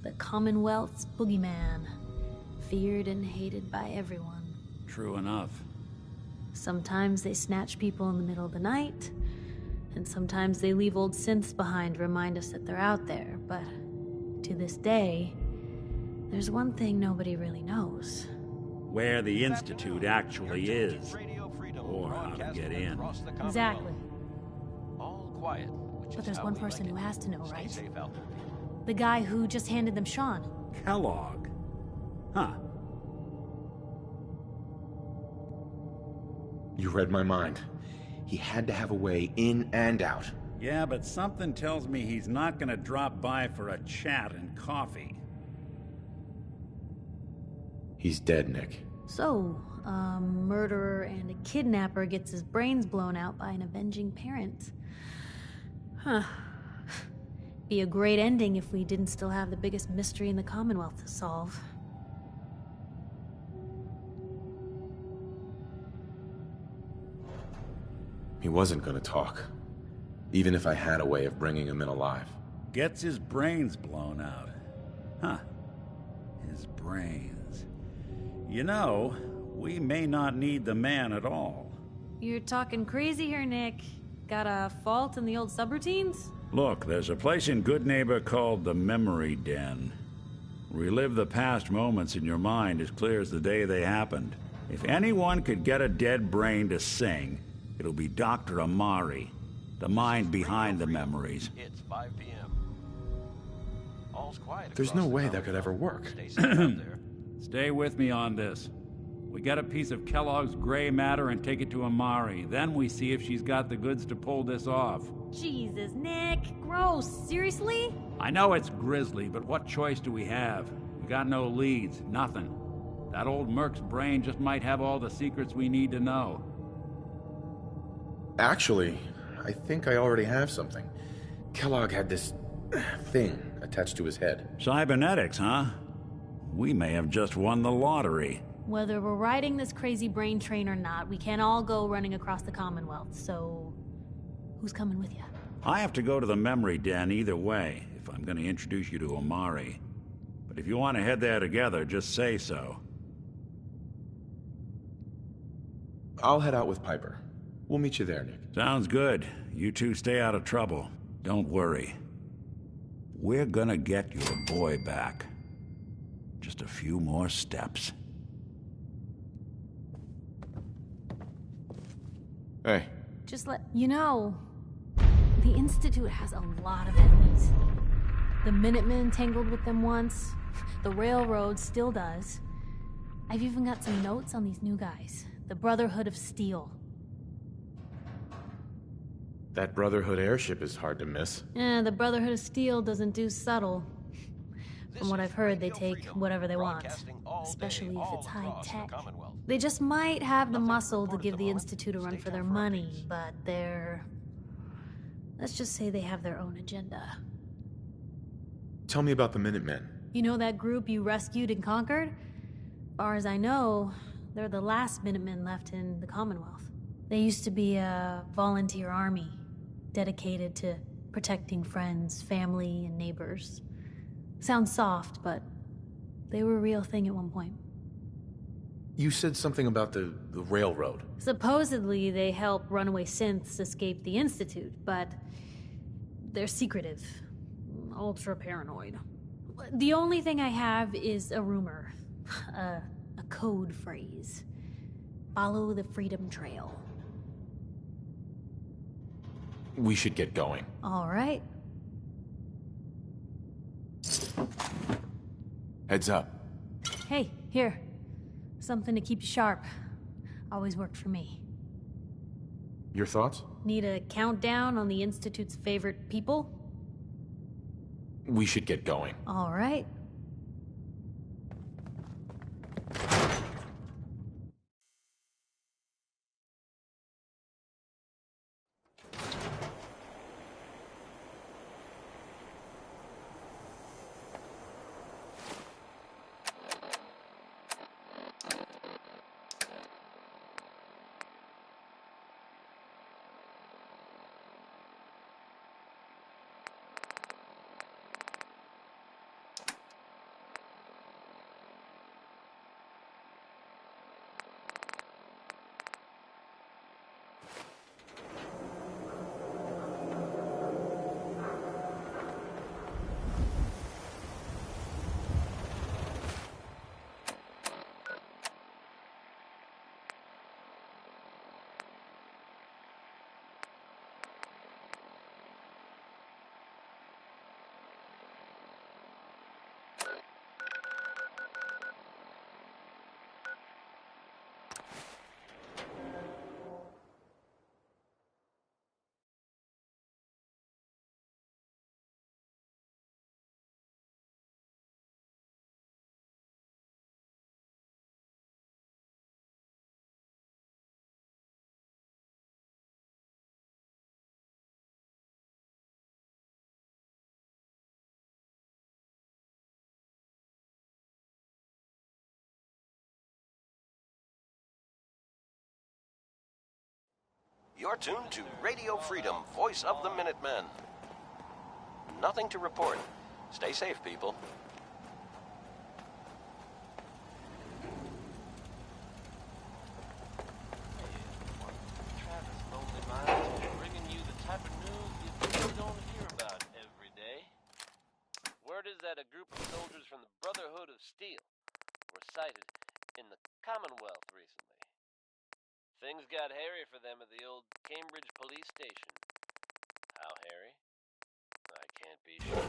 The Commonwealth's boogeyman. Feared and hated by everyone. True enough. Sometimes they snatch people in the middle of the night, and sometimes they leave old synths behind to remind us that they're out there, but to this day, there's one thing nobody really knows. Where the Institute actually is. Or how to get in. Exactly. All quiet. But there's one person who has to know, right? The guy who just handed them Sean. Kellogg. Huh. You read my mind. He had to have a way in and out. Yeah, but something tells me he's not gonna drop by for a chat and coffee. He's dead, Nick. So, a murderer and a kidnapper gets his brains blown out by an avenging parent. Huh. Be a great ending if we didn't still have the biggest mystery in the Commonwealth to solve. He wasn't gonna talk. Even if I had a way of bringing him in alive. Gets his brains blown out. Huh. His brains. You know, we may not need the man at all. You're talking crazy here, Nick. Got a fault in the old subroutines? Look, there's a place in Good Neighbor called the Memory Den. Relive the past moments in your mind as clear as the day they happened. If anyone could get a dead brain to sing, it'll be Dr. Amari, the mind behind the memories. It's 5 p.m. All's quiet. There's no way that could ever work. Stay with me on this. We get a piece of Kellogg's gray matter and take it to Amari. Then we see if she's got the goods to pull this off. Jesus, Nick. Gross. Seriously? I know it's grisly, but what choice do we have? We got no leads, nothing. That old Merc's brain just might have all the secrets we need to know. Actually, I think I already have something. Kellogg had this thing attached to his head. Cybernetics, huh? we may have just won the lottery. Whether we're riding this crazy brain train or not, we can't all go running across the Commonwealth, so... who's coming with you? I have to go to the memory den either way, if I'm going to introduce you to Omari. But if you want to head there together, just say so. I'll head out with Piper. We'll meet you there, Nick. Sounds good. You two stay out of trouble. Don't worry. We're gonna get your boy back. Just a few more steps. Hey. Just let you know, the Institute has a lot of enemies. The Minutemen tangled with them once. The Railroad still does. I've even got some notes on these new guys. The Brotherhood of Steel. That Brotherhood airship is hard to miss. The Brotherhood of Steel doesn't do subtle. From what I've heard, they take whatever they want. Especially if it's high-tech. They just might have the muscle to give the Institute a run for their money, but they're... let's just say they have their own agenda. Tell me about the Minutemen. You know that group you rescued and conquered? Far as I know, they're the last Minutemen left in the Commonwealth. They used to be a volunteer army, dedicated to protecting friends, family, and neighbors. Sounds soft, but they were a real thing at one point. You said something about the railroad. Supposedly, they help runaway synths escape the Institute, but they're secretive, ultra paranoid. The only thing I have is a rumor, a code phrase. Follow the Freedom Trail. We should get going. All right. Heads up. Hey, here. Something to keep you sharp. Always worked for me. Your thoughts? Need a countdown on the Institute's favorite people? We should get going. All right. You're tuned to Radio Freedom, voice of the Minutemen. Nothing to report. Stay safe, people. Travis Lonely Miles, bringing you the type of news you really don't hear about every day. Word is that a group of soldiers from the Brotherhood of Steel were sighted in the Commonwealth recently. Things got hairy for them at the old Cambridge police station. How hairy? I can't be sure.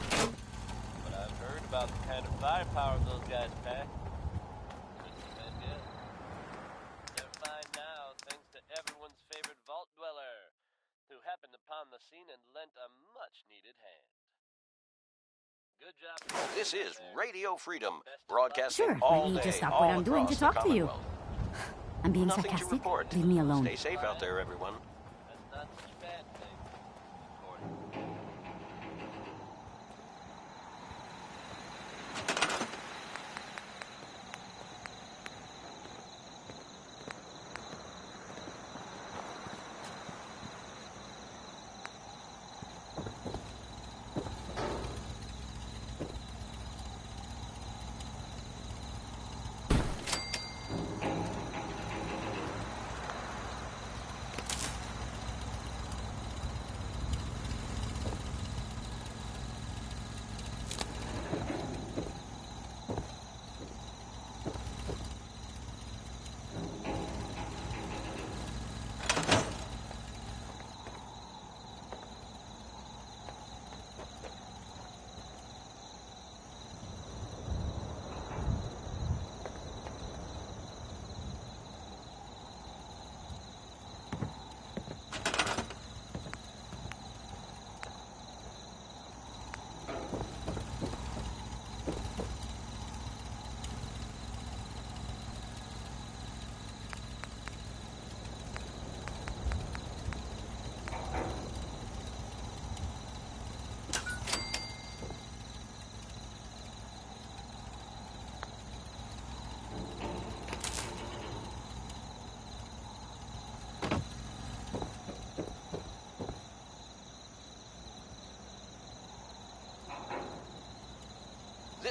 But I've heard about the kind of firepower those guys pack. Couldn't you bet yet? They're fine now, thanks to everyone's favorite vault dweller, who happened upon the scene and lent a much-needed hand. Good job. This is Radio Freedom, broadcasting Sure, all let me day, just stop all what I'm doing to across the talk to you. Commonwealth. I'm being Nothing to sarcastic. report. Leave me alone. Stay safe out there, everyone. That's not such a bad thing, according.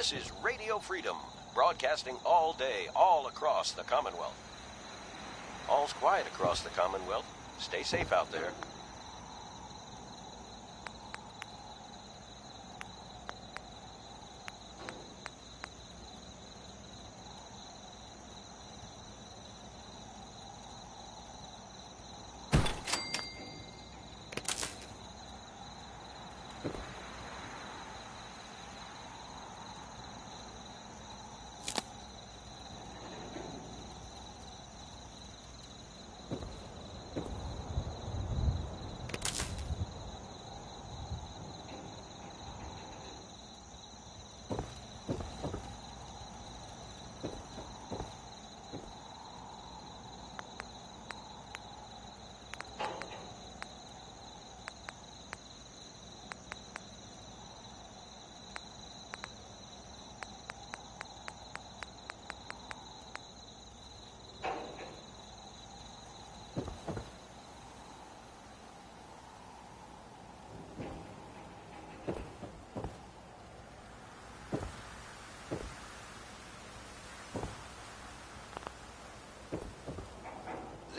This is Radio Freedom, broadcasting all day, all across the Commonwealth. All's quiet across the Commonwealth. Stay safe out there.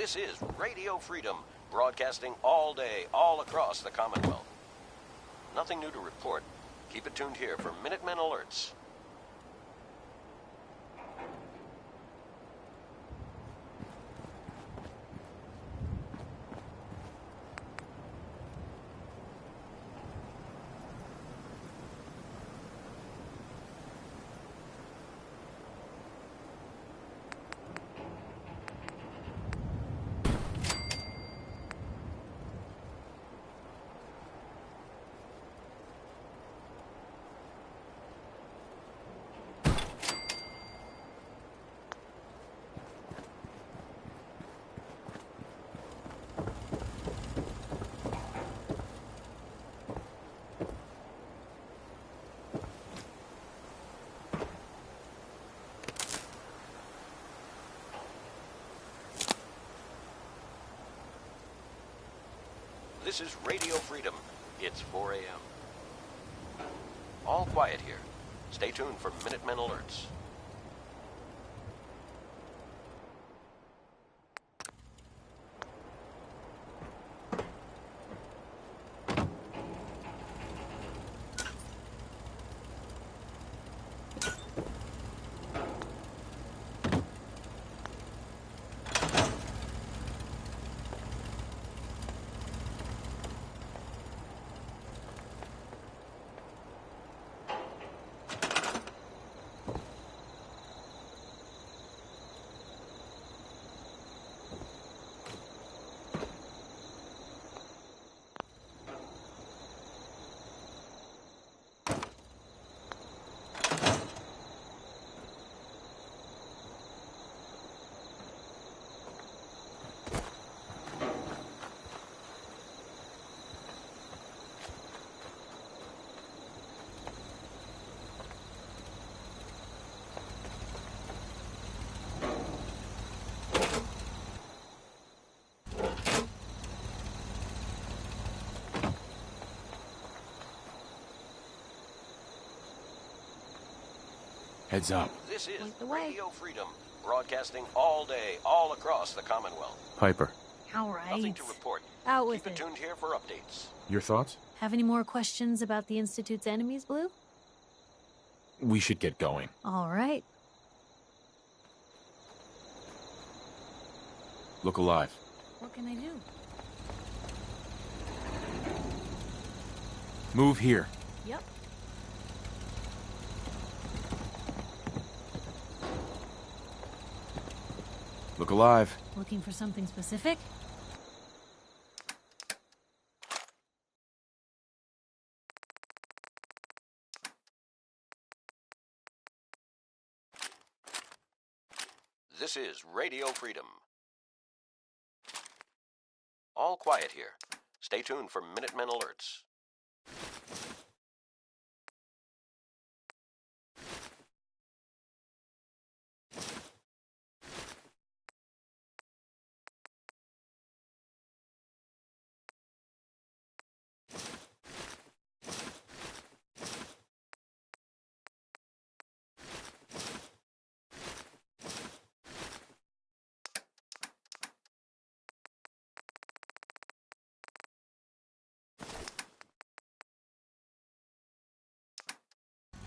This is Radio Freedom, broadcasting all day, all across the Commonwealth. Nothing new to report. Keep it tuned here for Minutemen alerts. This is Radio Freedom. It's 4 a.m. All quiet here. Stay tuned for Minutemen alerts. Heads up. This is Radio Freedom, broadcasting all day, all across the Commonwealth. Piper, All right. Nothing to report. Out with Keep it it. tuned here for updates. your thoughts? Have any more questions about the Institute's enemies, Blue? We should get going. All right. Look alive. What can I do? Move here. Yep. Look alive. Looking for something specific? This is Radio Freedom. All quiet here. Stay tuned for Minutemen alerts.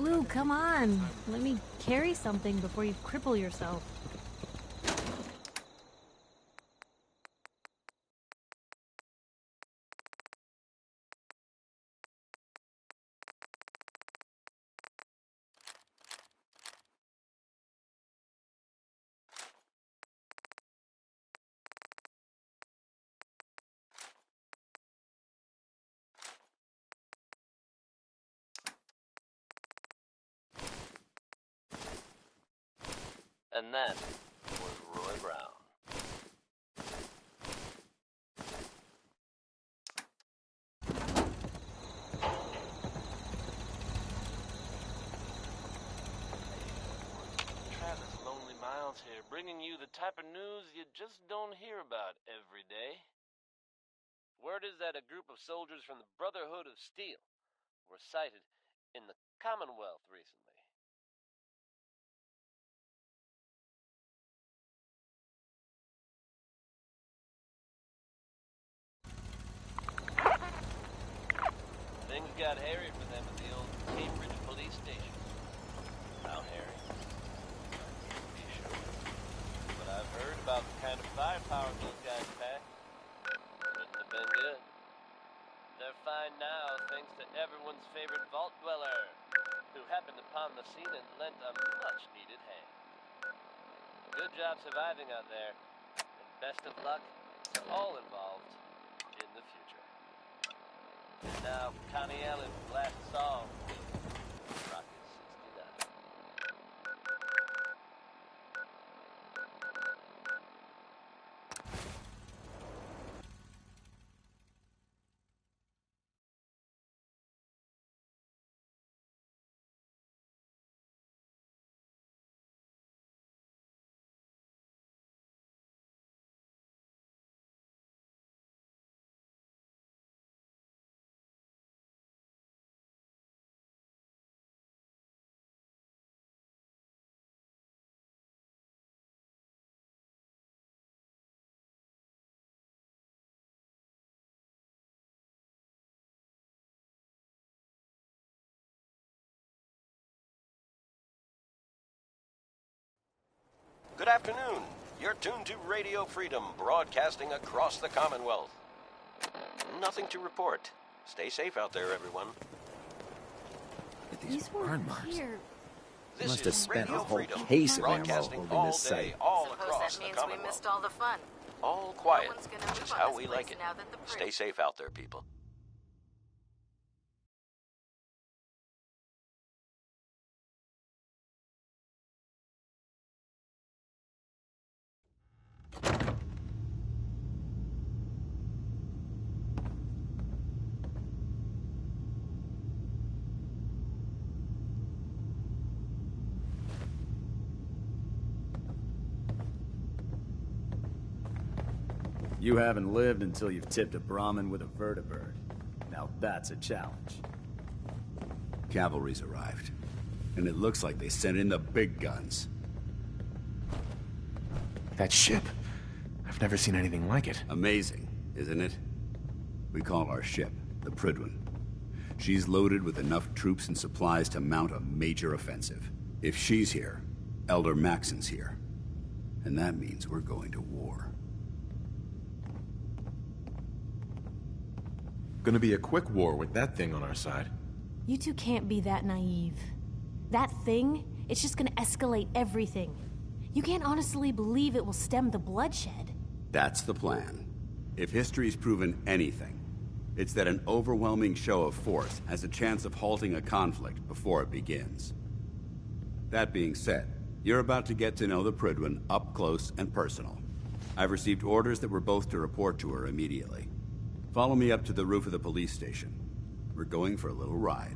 Blue, come on. Let me carry something before you cripple yourself. And that was Roy Brown. Travis Lonely Miles here, bringing you the type of news you just don't hear about every day. Word is that a group of soldiers from the Brotherhood of Steel were sighted in the Commonwealth recently. Things got hairy for them at the old Cambridge police station. How hairy? To be sure. But I've heard about the kind of firepower those guys pack. Couldn't have been good. They're fine now thanks to everyone's favorite vault dweller, who happened upon the scene and lent a much-needed hand. Good job surviving out there, and best of luck to all involved in the future. And now, Connie Allen's last song, Rocket 69. Good afternoon. You're tuned to Radio Freedom, broadcasting across the Commonwealth. Nothing to report. Stay safe out there, everyone. These weren't here. This Must have is spent a Radio whole Freedom, case of ammo broadcasting holding all this day, site. all Suppose across that the means we Commonwealth. missed all the fun. All quiet, No one's gonna which move is on how this we place like it. now that the Stay safe out there, people. You haven't lived until you've tipped a Brahmin with a vertibird. Now that's a challenge. Cavalry's arrived. And it looks like they sent in the big guns. That ship. I've never seen anything like it. Amazing, isn't it? We call our ship the Prydwen. She's loaded with enough troops and supplies to mount a major offensive. If she's here, Elder Maxon's here. And that means we're going to war. Gonna be a quick war with that thing on our side. You two can't be that naive. That thing, it's just gonna escalate everything. You can't honestly believe it will stem the bloodshed. That's the plan. If history's proven anything, it's that an overwhelming show of force has a chance of halting a conflict before it begins. That being said, you're about to get to know the Prydwen up close and personal. I've received orders that we're both to report to her immediately. Follow me up to the roof of the police station. We're going for a little ride.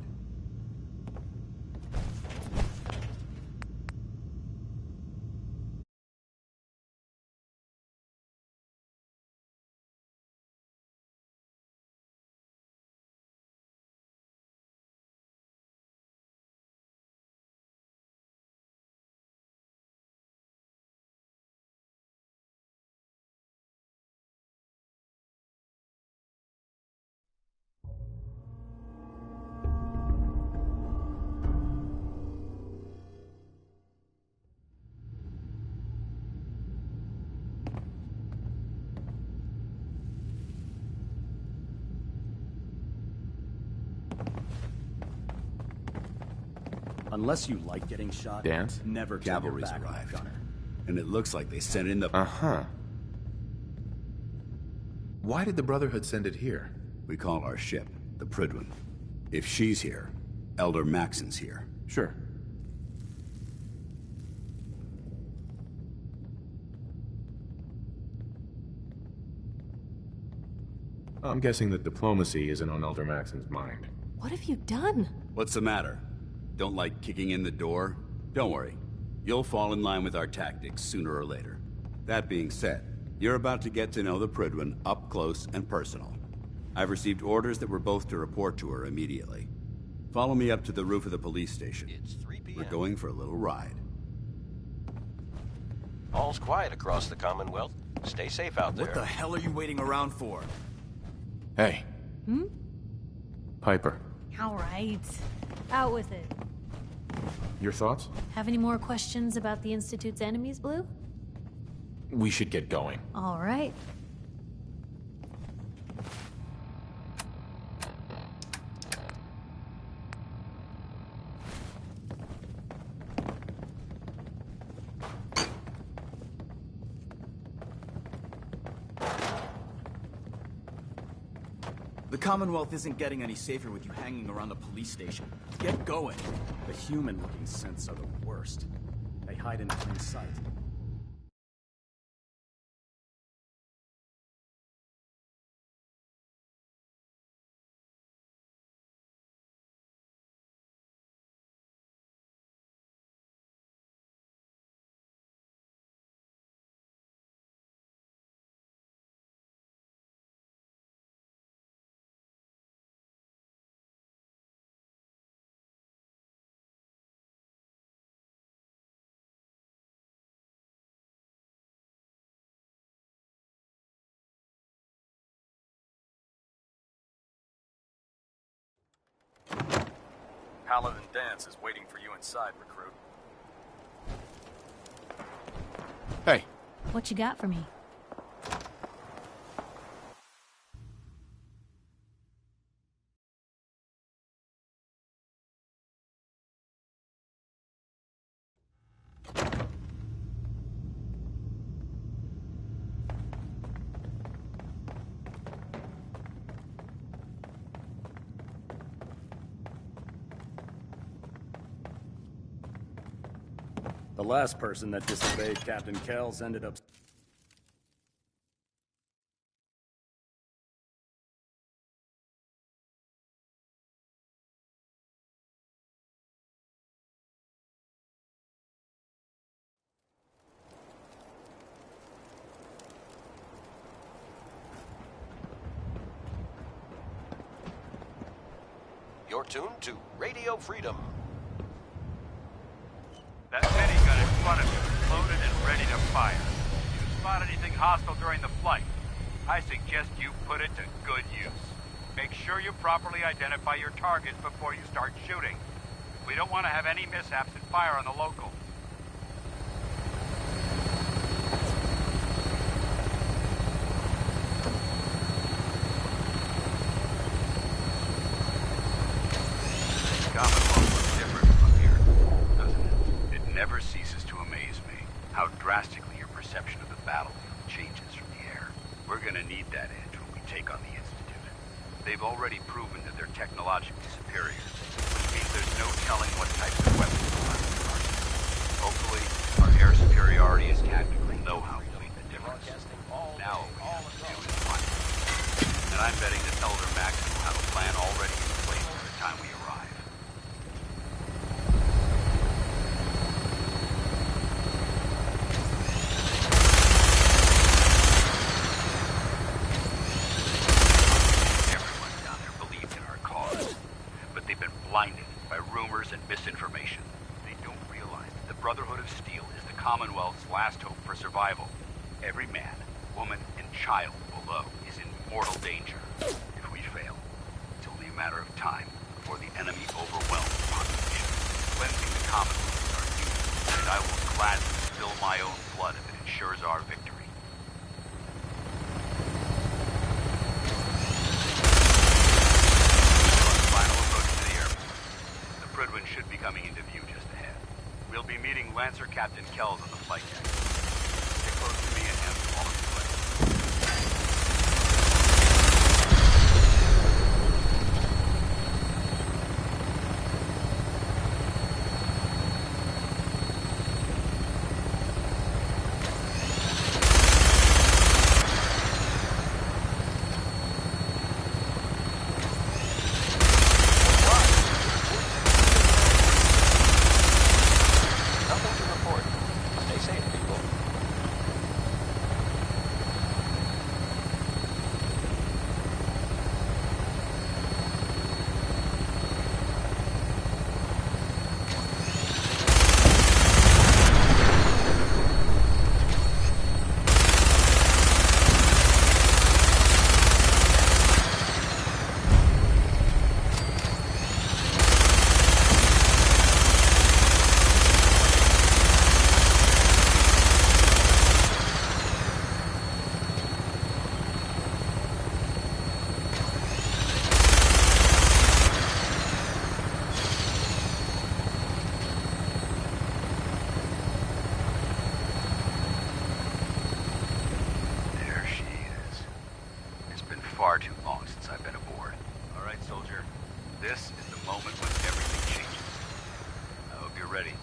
Unless you like getting shot, Dance? never turn your Cavalry's back on a arrived. gunner. And it looks like they sent in the... Uh-huh. Why did the Brotherhood send it here? We call our ship the Prydwen. If she's here, Elder Maxon's here. Sure. I'm guessing that diplomacy isn't on Elder Maxon's mind. What have you done? What's the matter? Don't like kicking in the door? Don't worry. You'll fall in line with our tactics sooner or later. That being said, you're about to get to know the Prydwen up close and personal. I've received orders that we're both to report to her immediately. Follow me up to the roof of the police station. It's 3 p.m. We're going for a little ride. All's quiet across the Commonwealth. Stay safe out there. What the hell are you waiting around for? Hey. Hmm? Piper. All right. Out with it. Your thoughts? Have any more questions about the Institute's enemies, Blue? We should get going. All right. The Commonwealth isn't getting any safer with you hanging around the police station. Get going. The human-looking synths are the worst. They hide in plain sight. Paladin-Dance is waiting for you inside, recruit. Hey. What you got for me? The last person that disobeyed Captain Kells ended up... You're tuned to Radio Freedom. That minigun in front of you is loaded and ready to fire. If you spot anything hostile during the flight, I suggest you put it to good use. Make sure you properly identify your targets before you start shooting. We don't want to have any mishaps and fire on the locals. Commonwealth looks different from here, doesn't it? It never ceases to amaze me how drastically your perception of the battlefield changes from the air. We're gonna need that edge when we take on the Institute. They've already proven that they're technologically superior, which means there's no telling what types of weapons they'll have in their arsenal. Hopefully, our air superiority is tactical know-how will make the difference. Now all we have to do is find it. And I'm betting that Elder Maxon will have a plan already in place by the time we arrive. Everyone down there believes in our cause, but they've been blinded by rumors and misinformation. They don't realize that the Brotherhood of Steel is the Commonwealth's last hope for survival. Every man, woman, and child below is in mortal danger. If we fail, it's only a matter of time before the enemy overwhelms the population. Cleansing the Commonwealth is our duty, and I will gladly spill my own blood if it ensures our victory. On the final approach to the airport, the Prydwen should be coming into view Captain Kells on the flight deck. Stick close to me and handle all of the way. Far too long since I've been aboard. All right, soldier. This is the moment when everything changes. I hope you're ready.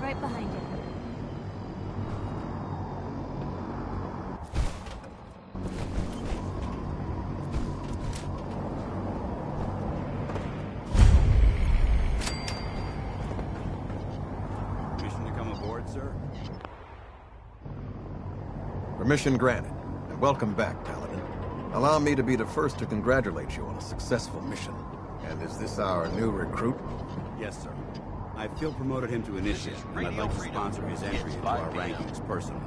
Right behind you. Permission to come aboard, sir? Permission granted, and welcome back, Paladin. Allow me to be the first to congratulate you on a successful mission. And is this our new recruit? Yes, sir. I feel promoted him to initiate, and I'd like to sponsor his entry into our rankings personally.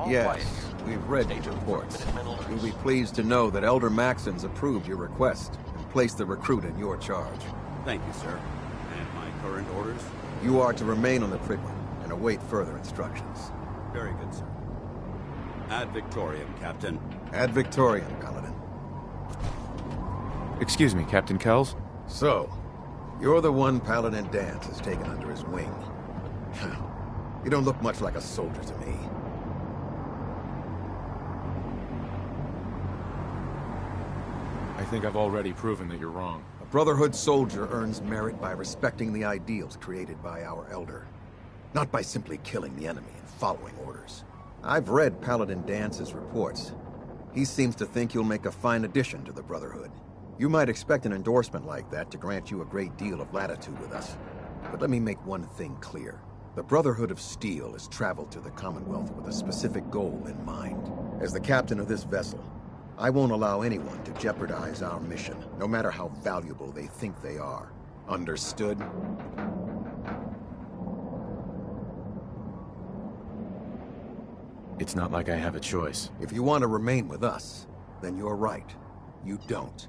Yes, we've read your reports. You'll be pleased to know that Elder Maxon's approved your request and placed the recruit in your charge. Thank you, sir. And my current orders? You are to remain on the Prigman and await further instructions. Very good, sir. Ad Victoriam, Captain. Ad Victoriam, Paladin. Excuse me, Captain Kells? So, you're the one Paladin Danse has taken under his wing. You don't look much like a soldier to me. I think I've already proven that you're wrong. A Brotherhood soldier earns merit by respecting the ideals created by our Elder, not by simply killing the enemy and following orders. I've read Paladin Dance's reports. He seems to think you'll make a fine addition to the Brotherhood. You might expect an endorsement like that to grant you a great deal of latitude with us. But let me make one thing clear. The Brotherhood of Steel has traveled to the Commonwealth with a specific goal in mind. As the captain of this vessel, I won't allow anyone to jeopardize our mission, no matter how valuable they think they are. Understood? It's not like I have a choice. If you want to remain with us, then you're right. You don't.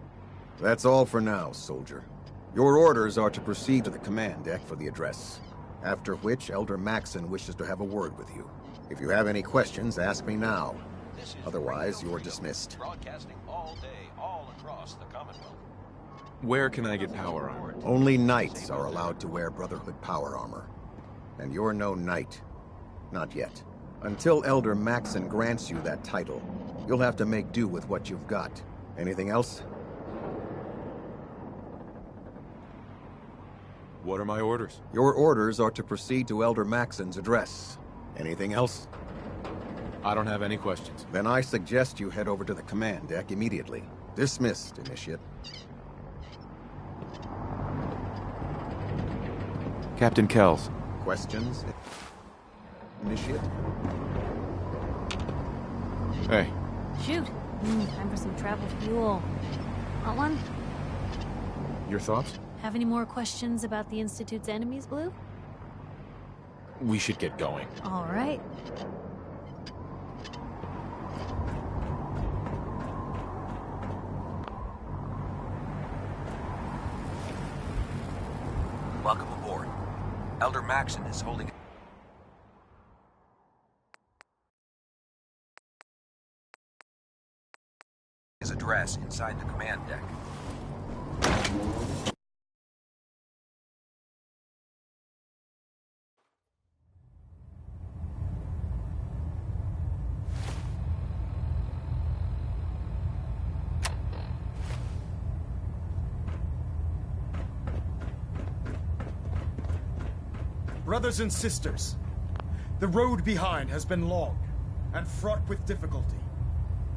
That's all for now, soldier. Your orders are to proceed to the command deck for the address, after which Elder Maxon wishes to have a word with you. If you have any questions, ask me now. Otherwise, you're dismissed. Broadcasting all day, all across the Commonwealth. Where can I get power armor? Only knights are allowed to wear Brotherhood power armor. And you're no knight. Not yet. Until Elder Maxon grants you that title, you'll have to make do with what you've got. Anything else? What are my orders? Your orders are to proceed to Elder Maxon's address. Anything else? I don't have any questions. Then I suggest you head over to the command deck immediately. Dismissed, Initiate. Captain Kells. Questions? Initiate? Hey. Shoot. Time for some travel fuel. Want one? Your thoughts? Have any more questions about the Institute's enemies, Blue? We should get going. All right. Welcome aboard. Elder Maxon is holding his address inside the command deck. Brothers and sisters, the road behind has been long and fraught with difficulty.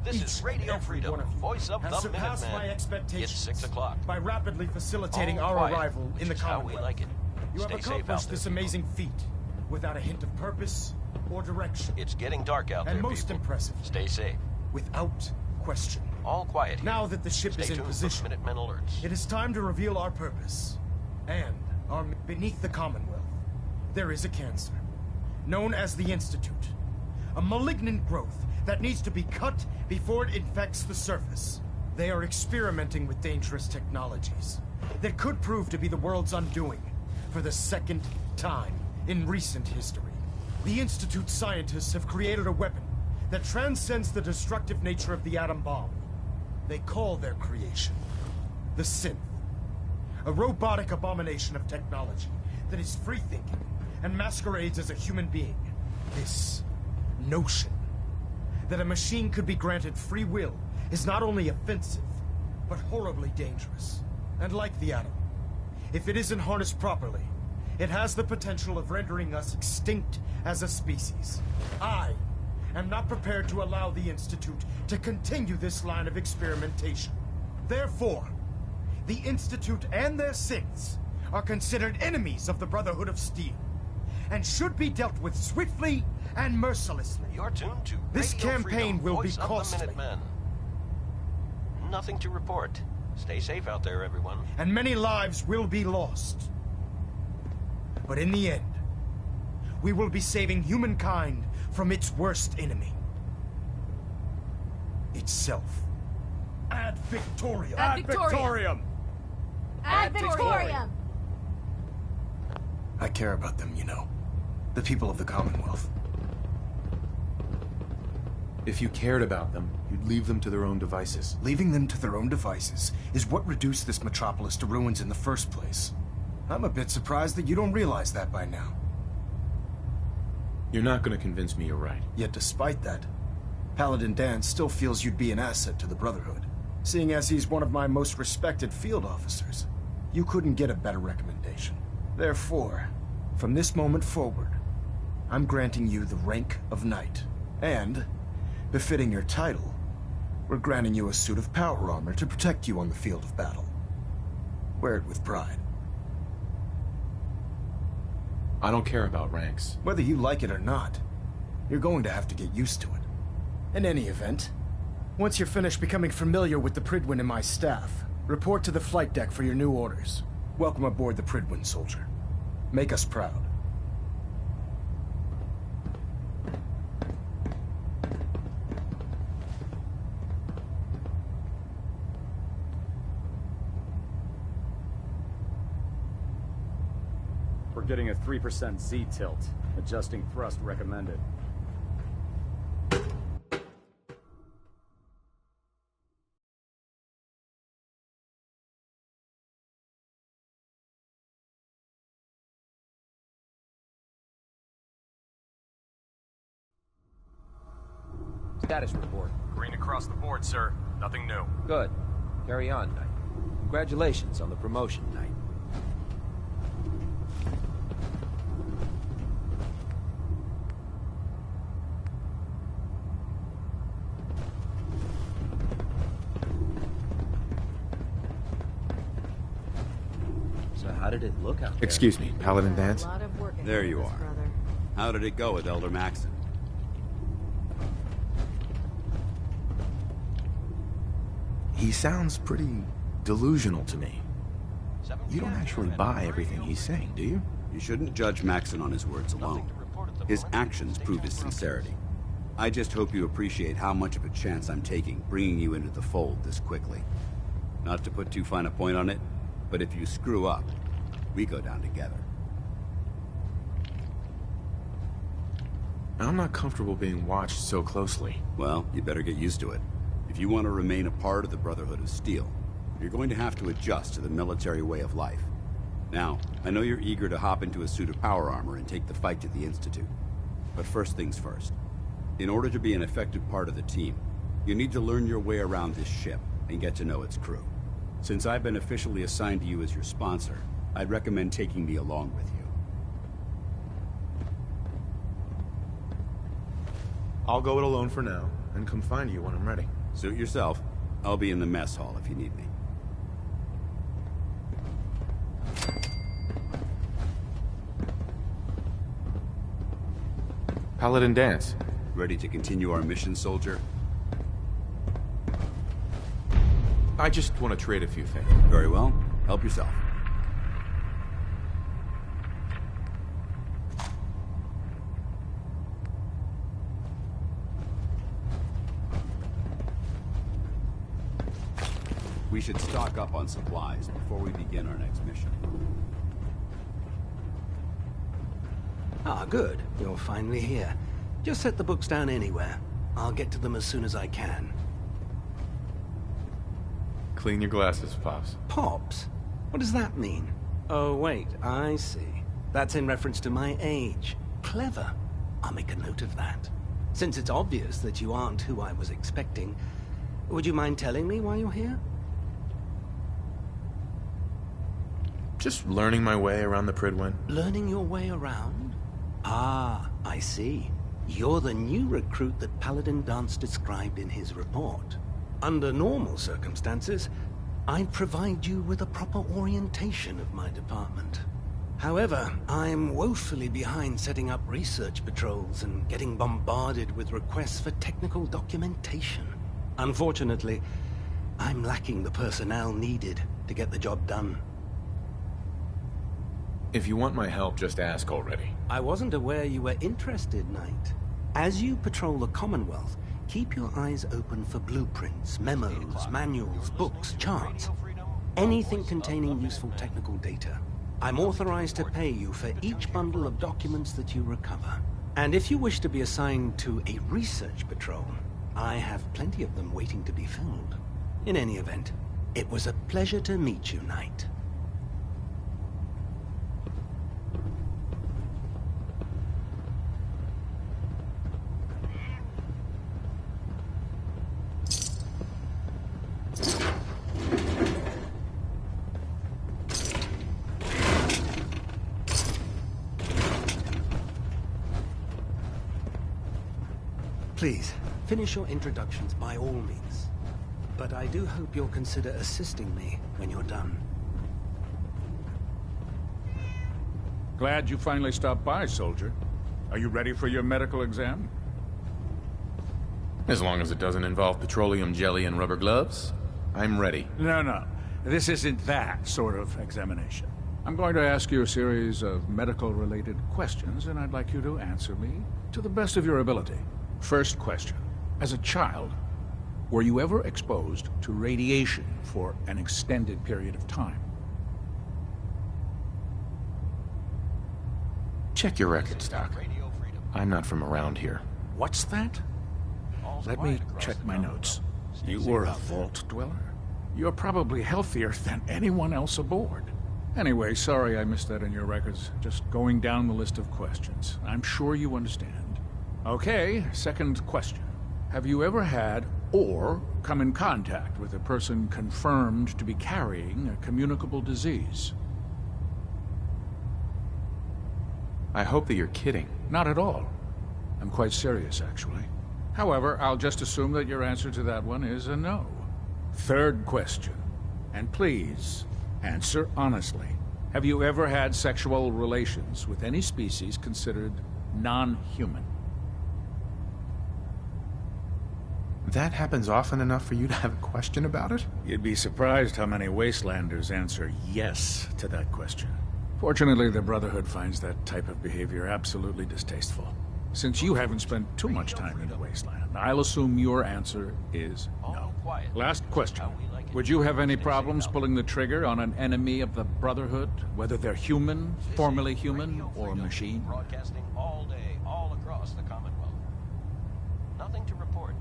This is Radio Freedom, voice of has the surpassed my Minutemen. expectations. It's 6 o'clock. By rapidly facilitating our Quiet, arrival in the which is how we Commonwealth. like it. You have Stay safe out accomplished there, this people. amazing feat without a hint of purpose or direction. It's getting dark out there, And most people. impressive, Stay safe. without question. All quiet here. Now that the ship Stay is in tuned position, for Minutemen alerts. it is time to reveal our purpose. And beneath the Commonwealth, there is a cancer, known as the Institute. A malignant growth that needs to be cut before it infects the surface. They are experimenting with dangerous technologies that could prove to be the world's undoing for the second time in recent history. The Institute scientists have created a weapon that transcends the destructive nature of the atom bomb. They call their creation the synth. A robotic abomination of technology that is free-thinking and masquerades as a human being. This notion that a machine could be granted free will is not only offensive, but horribly dangerous. And like the atom, if it isn't harnessed properly, it has the potential of rendering us extinct as a species. I am not prepared to allow the Institute to continue this line of experimentation. Therefore, the Institute and their synths are considered enemies of the Brotherhood of Steel, and should be dealt with swiftly and mercilessly. You're tuned to This Radio campaign Freedom, will be voice of the costly. Minutemen. Nothing to report. Stay safe out there, everyone. And many lives will be lost. But in the end, we will be saving humankind from its worst enemy. Itself. Ad Victoriam! Ad Victoriam! Ad Victoriam! I care about them, you know. The people of the Commonwealth. If you cared about them, you'd leave them to their own devices. Leaving them to their own devices is what reduced this metropolis to ruins in the first place. I'm a bit surprised that you don't realize that by now. You're not going to convince me you're right. Yet despite that, Paladin Dan still feels you'd be an asset to the Brotherhood. Seeing as he's one of my most respected field officers, you couldn't get a better recommendation. Therefore, from this moment forward, I'm granting you the rank of Knight. And, befitting your title, we're granting you a suit of power armor to protect you on the field of battle. Wear it with pride. I don't care about ranks. Whether you like it or not, you're going to have to get used to it. In any event, once you're finished becoming familiar with the Pridwin and my staff, report to the flight deck for your new orders. Welcome aboard the Pridwin, soldier. Make us proud. We're getting a 3% Z-tilt. Adjusting thrust recommended. Status report. Green across the board, sir. Nothing new. Good. Carry on, Knight. Congratulations on the promotion, Knight. So how did it look out there? Excuse me, Paladin Dance? There you are. How did it go with Elder Maxon? He sounds pretty delusional to me. You don't actually buy everything he's saying, do you? You shouldn't judge Maxon on his words alone. His actions prove his sincerity. I just hope you appreciate how much of a chance I'm taking bringing you into the fold this quickly. Not to put too fine a point on it, but if you screw up, we go down together. I'm not comfortable being watched so closely. Well, you better get used to it. If you want to remain a part of the Brotherhood of Steel, you're going to have to adjust to the military way of life. Now, I know you're eager to hop into a suit of power armor and take the fight to the Institute. But first things first. In order to be an effective part of the team, you need to learn your way around this ship and get to know its crew. Since I've been officially assigned to you as your sponsor, I'd recommend taking me along with you. I'll go it alone for now, and come find you when I'm ready. Suit yourself. I'll be in the mess hall if you need me. Paladin Dance. Ready to continue our mission, soldier? I just want to trade a few things. Very well. Help yourself. We should stock up on supplies before we begin our next mission. Ah, good. You're finally here. Just set the books down anywhere. I'll get to them as soon as I can. Clean your glasses, Pops. Pops? What does that mean? Oh, wait, I see. That's in reference to my age. Clever. I'll make a note of that. Since it's obvious that you aren't who I was expecting, would you mind telling me why you're here? Just learning my way around the Pridwen. Learning your way around? Ah, I see. You're the new recruit that Paladin Dance described in his report. Under normal circumstances, I'd provide you with a proper orientation of my department. However, I'm woefully behind setting up research patrols and getting bombarded with requests for technical documentation. Unfortunately, I'm lacking the personnel needed to get the job done. If you want my help, just ask already. I wasn't aware you were interested, Knight. As you patrol the Commonwealth, keep your eyes open for blueprints, memos, manuals, books, charts. Anything containing useful technical data. I'm authorized to pay you for each bundle of documents that you recover. And if you wish to be assigned to a research patrol, I have plenty of them waiting to be filled. In any event, it was a pleasure to meet you, Knight. Please, finish your introductions by all means. But I do hope you'll consider assisting me when you're done. Glad you finally stopped by, soldier. Are you ready for your medical exam? As long as it doesn't involve petroleum jelly and rubber gloves, I'm ready. No. This isn't that sort of examination. I'm going to ask you a series of medical-related questions, and I'd like you to answer me to the best of your ability. First question. As a child, were you ever exposed to radiation for an extended period of time? Check your records, Doc. I'm not from around here. What's that? Let me check my notes. You were a vault dweller? You're probably healthier than anyone else aboard. Anyway, sorry I missed that in your records. Just going down the list of questions. I'm sure you understand. Okay, second question. Have you ever had or come in contact with a person confirmed to be carrying a communicable disease? I hope that you're kidding. Not at all. I'm quite serious, actually. However, I'll just assume that your answer to that one is a no. Third question. And please, answer honestly. Have you ever had sexual relations with any species considered non-human? That happens often enough for you to have a question about it? You'd be surprised how many wastelanders answer yes to that question. Fortunately, the Brotherhood finds that type of behavior absolutely distasteful. Since you haven't spent too much time in the wasteland, I'll assume your answer is no. Last question. Would you have any problems pulling the trigger on an enemy of the Brotherhood, whether they're human, formerly human, or machine? Broadcasting all day, all across the Commonwealth. Nothing to report.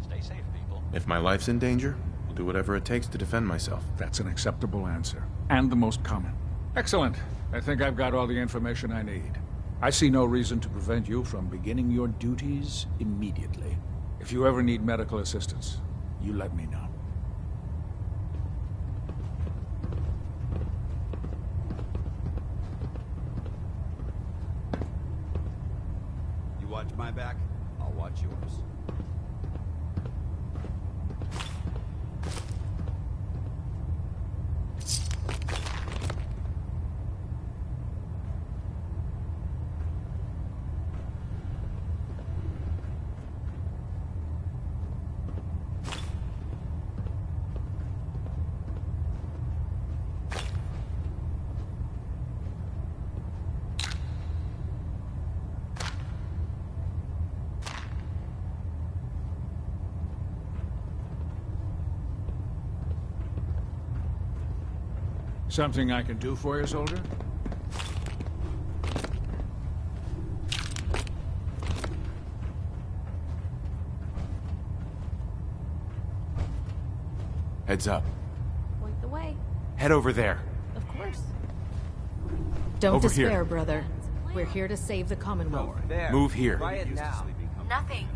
Stay safe, people. If my life's in danger, I'll do whatever it takes to defend myself. That's an acceptable answer, and the most common. Excellent. I think I've got all the information I need. I see no reason to prevent you from beginning your duties immediately. If you ever need medical assistance, you let me know. You watch my back, I'll watch yours. Something I can do for you, soldier? Heads up. Point the way. Head over there. Of course. Don't Over despair, here. brother. We're here to save the Commonwealth. Move here. Quiet now. Nothing.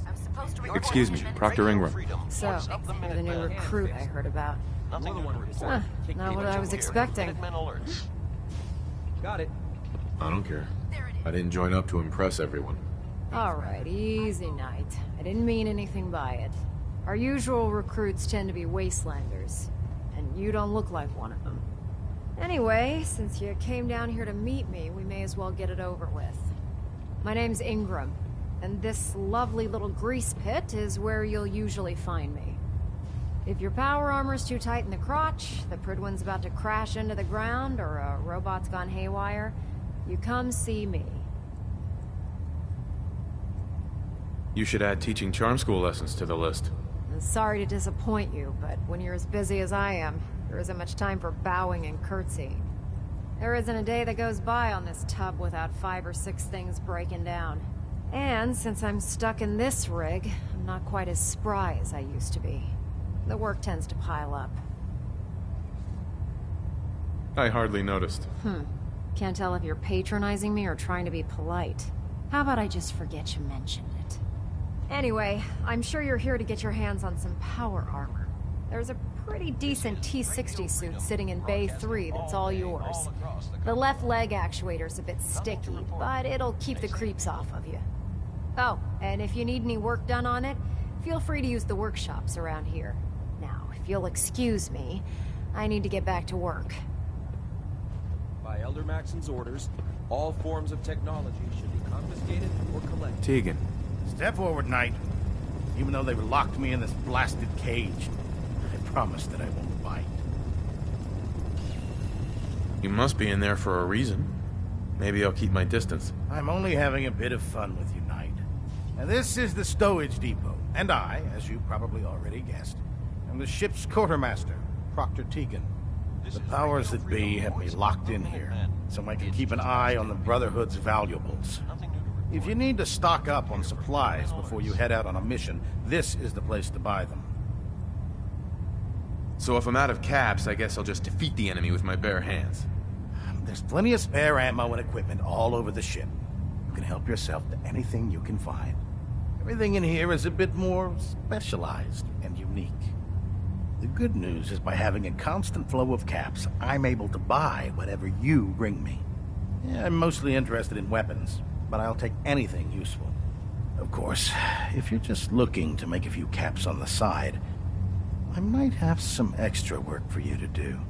I'm supposed to report Excuse me, Proctor Ingram. So, You're the new recruit I heard about. Nothing to report. Huh, not what I was expecting. Minutemen alerts. Got it. I don't care. I didn't join up to impress everyone. Alright, easy night. I didn't mean anything by it. Our usual recruits tend to be wastelanders, and you don't look like one of them. Anyway, since you came down here to meet me, we may as well get it over with. My name's Ingram, and this lovely little grease pit is where you'll usually find me. If your power armor's too tight in the crotch, the Pridwin's about to crash into the ground, or a robot's gone haywire, you come see me. You should add teaching charm school lessons to the list. I'm sorry to disappoint you, but when you're as busy as I am, there isn't much time for bowing and curtsying. There isn't a day that goes by on this tub without 5 or 6 things breaking down. And since I'm stuck in this rig, I'm not quite as spry as I used to be. The work tends to pile up. I hardly noticed. Can't tell if you're patronizing me or trying to be polite. How about I just forget you mentioned it? Anyway, I'm sure you're here to get your hands on some power armor. There's a pretty decent T-60 suit sitting in Bay 3 that's all yours. The left leg actuator's a bit sticky, but it'll keep the creeps off of you. Oh, and if you need any work done on it, feel free to use the workshops around here. Now, if you'll excuse me, I need to get back to work. By Elder Maxon's orders, all forms of technology should be confiscated or collected. Tegan. Step forward, Knight. Even though they've locked me in this blasted cage, I promise that I won't bite. You must be in there for a reason. Maybe I'll keep my distance. I'm only having a bit of fun with you, Knight. Now, this is the stowage depot, and I, as you probably already guessed, am the ship's quartermaster, Proctor Tegan. The powers that be have me locked in here, so I can keep an eye on the Brotherhood's valuables. If you need to stock up on supplies before you head out on a mission, this is the place to buy them. So if I'm out of caps, I guess I'll just defeat the enemy with my bare hands. There's plenty of spare ammo and equipment all over the ship. You can help yourself to anything you can find. Everything in here is a bit more specialized and unique. The good news is by having a constant flow of caps, I'm able to buy whatever you bring me. Yeah, I'm mostly interested in weapons, but I'll take anything useful. Of course, if you're just looking to make a few caps on the side, I might have some extra work for you to do.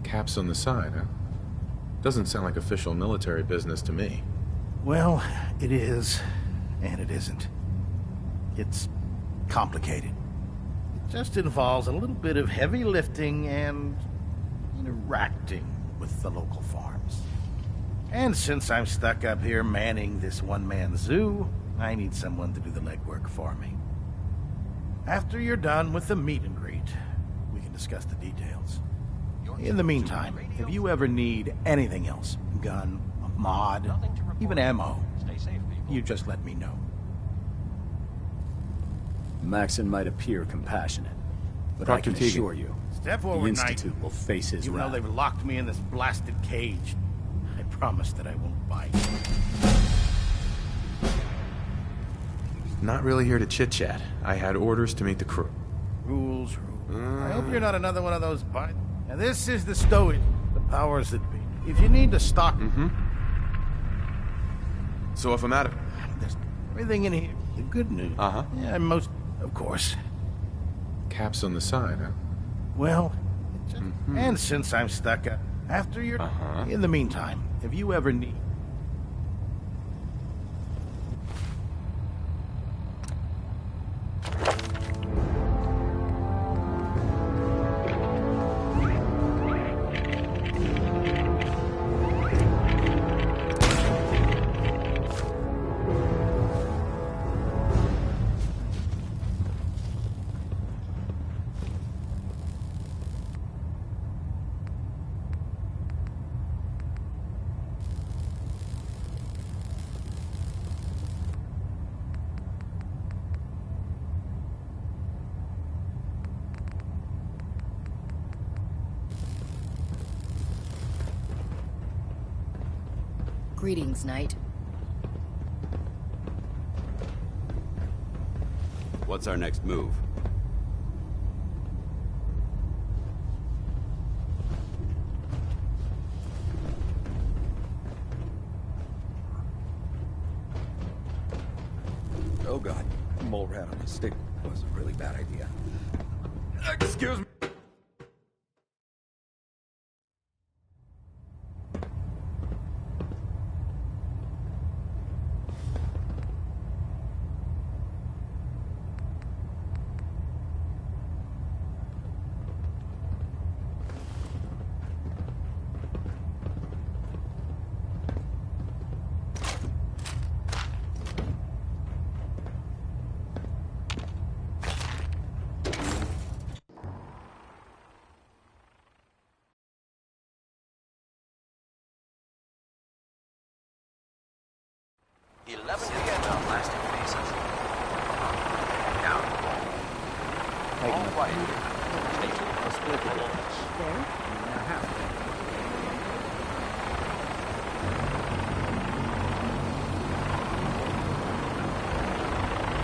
Caps on the side, huh? Doesn't sound like official military business to me. Well, it is, and it isn't. It's complicated. It just involves a little bit of heavy lifting and interacting with the local farms. And since I'm stuck up here manning this one-man zoo, I need someone to do the legwork for me. After you're done with the meet and greet, we can discuss the details. In the meantime, if you ever need anything else, gun, a mod, even ammo, you just let me know. Maxon might appear compassionate, but Dr. I can Teagan. assure you, Step the forward, Knight. Institute will face his Even though wrath. they've locked me in this blasted cage, I promise that I won't bite. Not really here to chit-chat. I had orders to meet the crew. Rules. I hope you're not another one of those bite. Now this is the Stoic, the powers that be. If you need to stock... So if I'm out of... There's everything in here. The good news. Uh-huh. Yeah, most... Of course. Caps on the side, huh? Well, and since I'm stuck up... After you're... In the meantime, if you ever need... Greetings, Knight. What's our next move? Oh god, mole rat on a stick was a really bad idea. Excuse me. Plastic faces. Down. All quiet. Stay tuned for split the difference. There? Now half.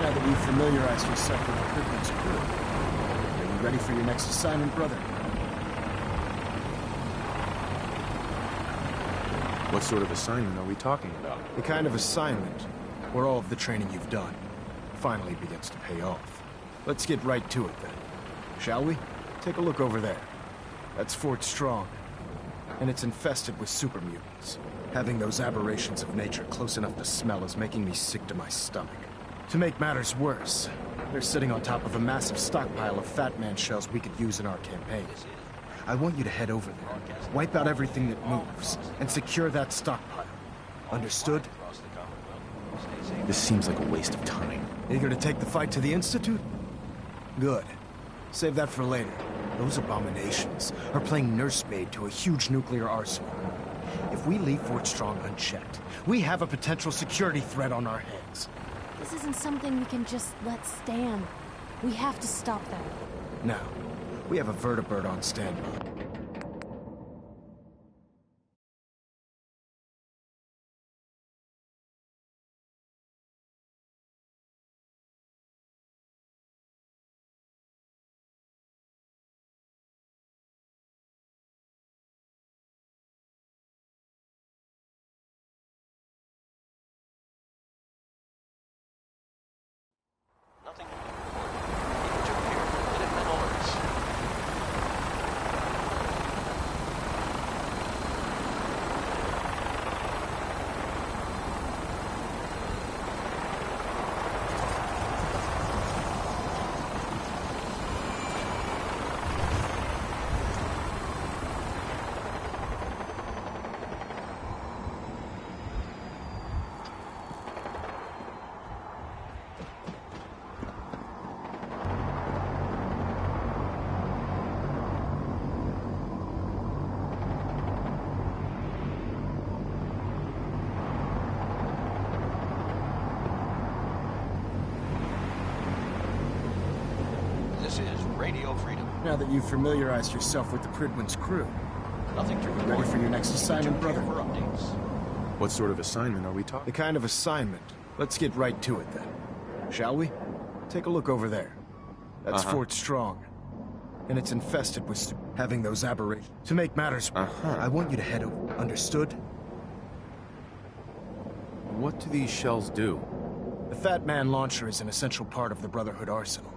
Now that we've familiarized yourself with Kirkland's crew, are you ready for your next assignment, brother? What sort of assignment are we talking about? The kind of assignment where all of the training you've done finally begins to pay off. Let's get right to it then. Shall we? Take a look over there. That's Fort Strong. And it's infested with super mutants. Having those aberrations of nature close enough to smell is making me sick to my stomach. To make matters worse, they're sitting on top of a massive stockpile of Fat Man shells we could use in our campaign. I want you to head over there, wipe out everything that moves, and secure that stockpile. Understood? This seems like a waste of time. Eager to take the fight to the Institute? Good. Save that for later. Those abominations are playing nursemaid to a huge nuclear arsenal. If we leave Fort Strong unchecked, we have a potential security threat on our hands. This isn't something we can just let stand. We have to stop them. Now, we have a vertibird on standby. Nothing to report. Keep tuned here for Minutemen alerts. Radio Freedom. Now that you've familiarized yourself with the Pridwin's crew, Nothing to report. ready for your next assignment, brother? For updates. What sort of assignment are we talking? The kind of assignment. Let's get right to it then. Shall we? Take a look over there. That's Fort Strong. And it's infested with having those aberrations. To make matters, I want you to head over. Understood? What do these shells do? The Fat Man launcher is an essential part of the Brotherhood arsenal.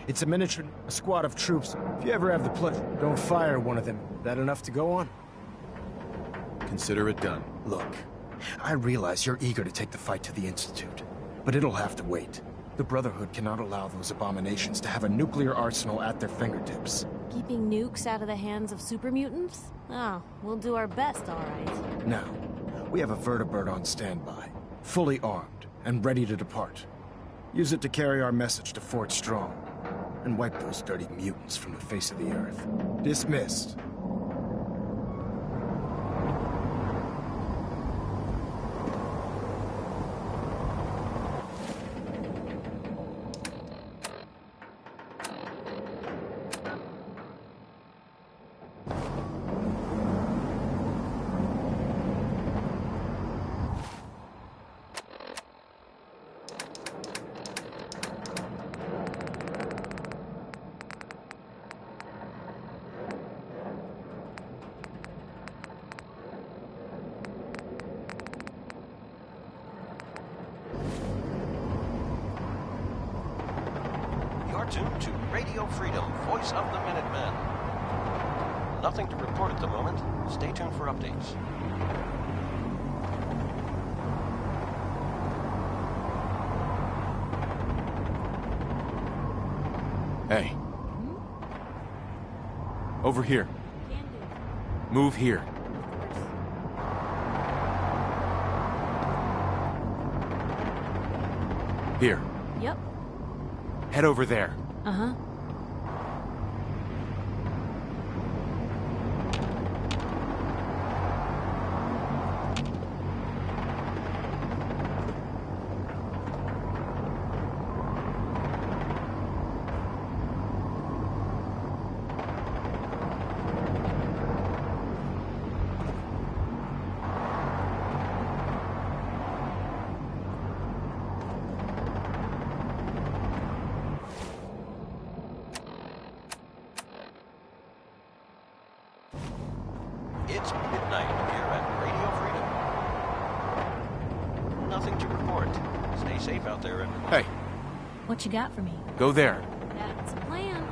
It's a miniature, a squad of troops. If you ever have the pleasure, don't fire one of them. That enough to go on? Consider it done. Look, I realize you're eager to take the fight to the Institute, but it'll have to wait. The Brotherhood cannot allow those abominations to have a nuclear arsenal at their fingertips. Keeping nukes out of the hands of super mutants? Oh, we'll do our best, all right. Now, we have a vertibird on standby, fully armed and ready to depart. Use it to carry our message to Fort Strong, and wipe those dirty mutants from the face of the earth. Dismissed. Tuned to Radio Freedom, voice of the Minutemen. Nothing to report at the moment. Stay tuned for updates. Hey. Over here. Move here. Here. Yep. Head over there. Uh-huh. It's midnight here at Radio Freedom. Nothing to report. Stay safe out there, everyone. Hey. What you got for me? Go there. That's a plan.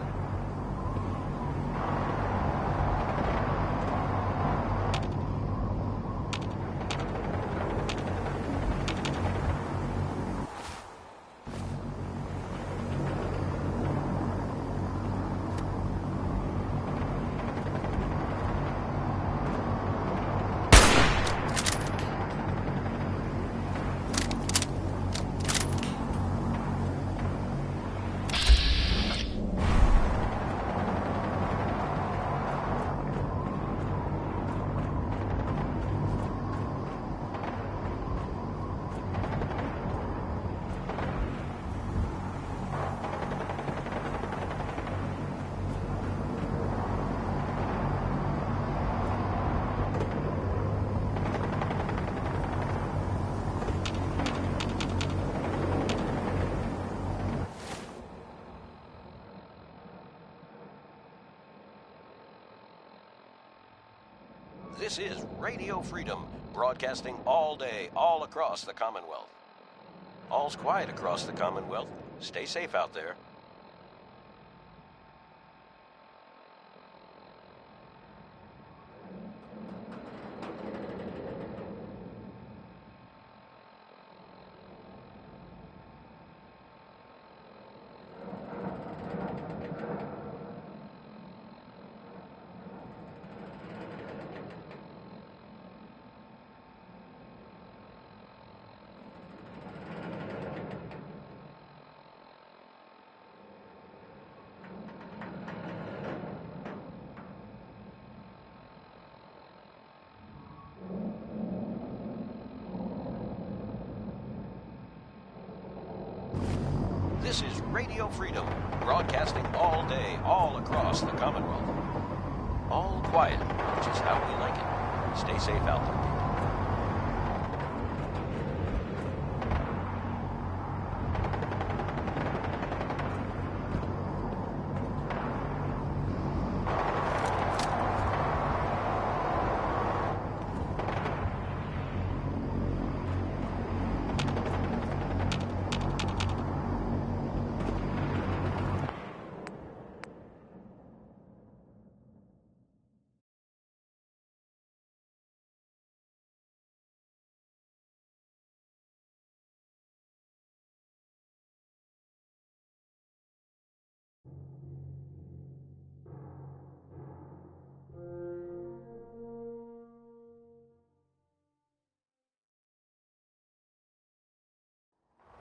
This is Radio Freedom, broadcasting all day, all across the Commonwealth. All's quiet across the Commonwealth. Stay safe out there. This is Radio Freedom, broadcasting all day, all across the Commonwealth. All quiet, which is how we like it. Stay safe out there, people.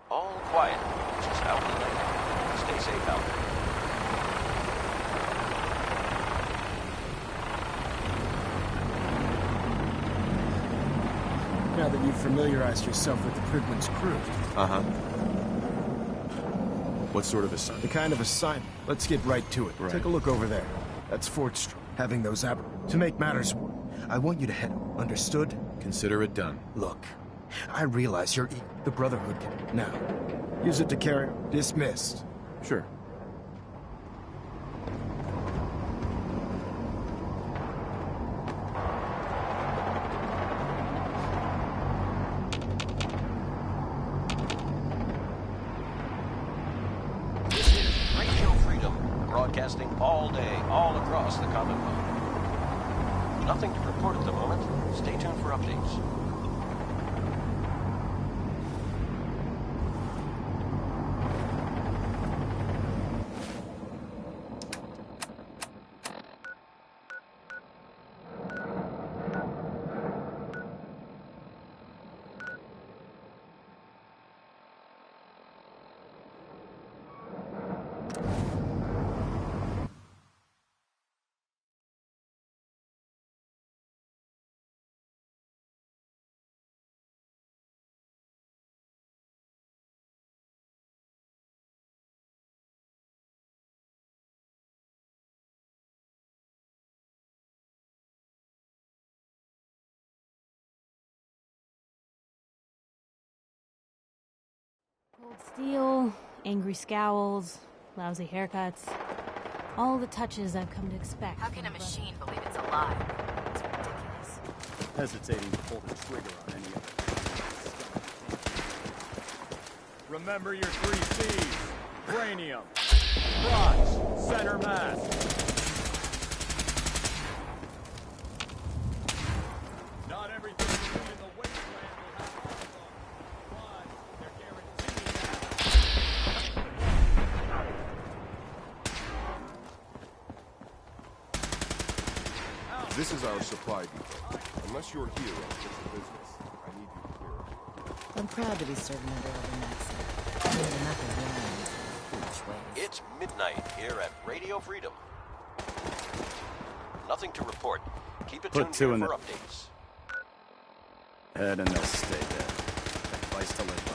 All quiet, which is how we like it. Stay safe out there. Now that you've familiarized yourself with the Prigman's crew. Uh-huh. What sort of assignment? The kind of assignment. Let's get right to it. Right. Take a look over there. That's Fort Street. Having those To make matters worse, I want you to head. Understood? Consider it done. Look, I realize you're the Brotherhood can. Now, use it to carry. Dismissed. Sure. This is Radio Freedom, broadcasting all day, all across the Commonwealth. Nothing to report at the moment. Stay tuned for updates. Cold steel, angry scowls, lousy haircuts. All the touches I've come to expect. How can a machine believe it's alive? It's ridiculous. Hesitating to pull the trigger on any of it. Remember your 3 C's. Cranium, crotch, center mass. Not everything you see in the wasteland will have all but they're guaranteed that. This is our supply depot. Unless you're here on official business, I need you to clear it. I'm proud to be serving under Edwin.S. There's nothing wrong with foolish ways. It's midnight here at Radio Freedom. Nothing to report. Keep it Put tuned 2 here in for the updates. head and they'll stay dead. Advice to live by.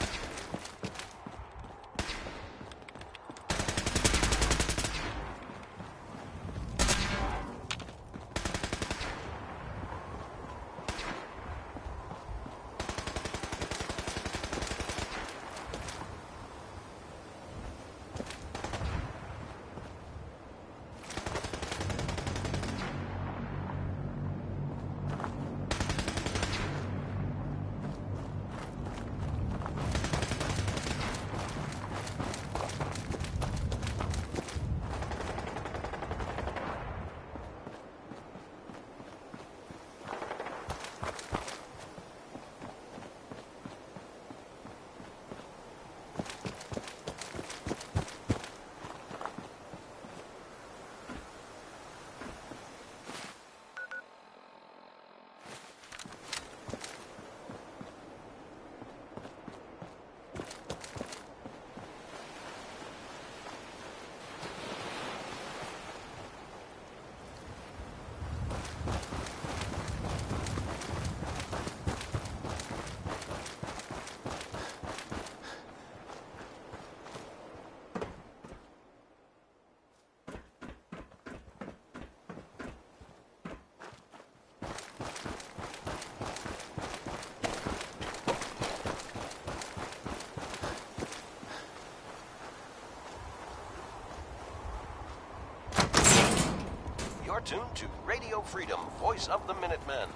You're tuned to Radio Freedom, voice of the Minutemen.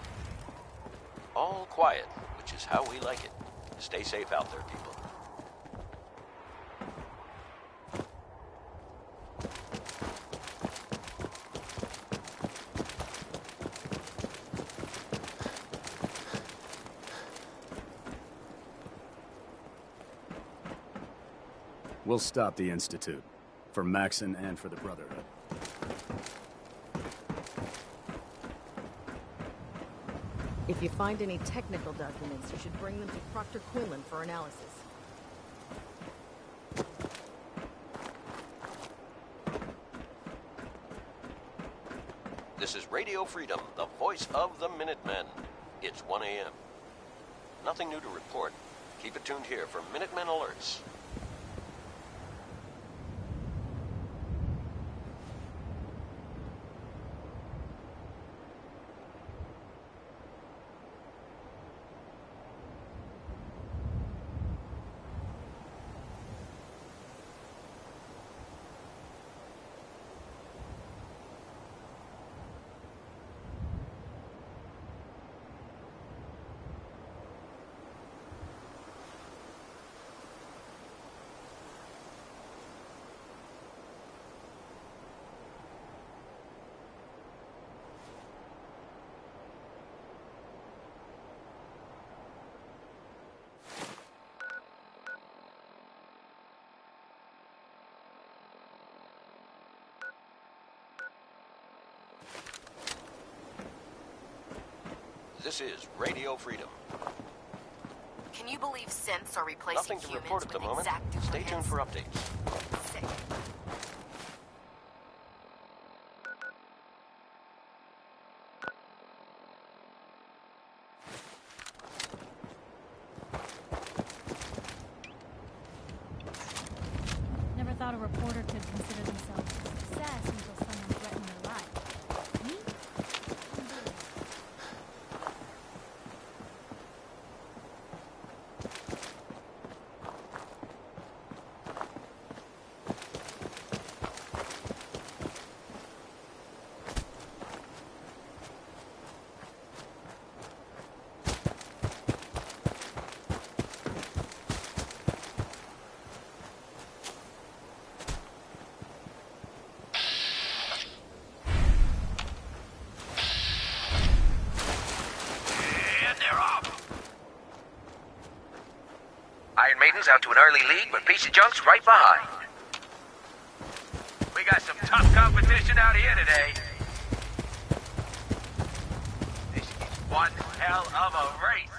All quiet, which is how we like it. Stay safe out there, people. We'll stop the Institute. For Maxon and for the Brotherhood. If you find any technical documents, you should bring them to Proctor Quinlan for analysis. This is Radio Freedom, the voice of the Minutemen. It's 1 a.m. Nothing new to report. Keep it tuned here for Minutemen alerts. This is Radio Freedom. Can you believe synths are replacing Nothing to humans report at the with moment. exact Stay tuned duplicates? for updates. Sick. Never thought a reporter could consider themselves a success until someone threatened their life. Me? Iron Maiden's out to an early lead, but Piece of Junk's right behind. We got some tough competition out here today. This is one hell of a race.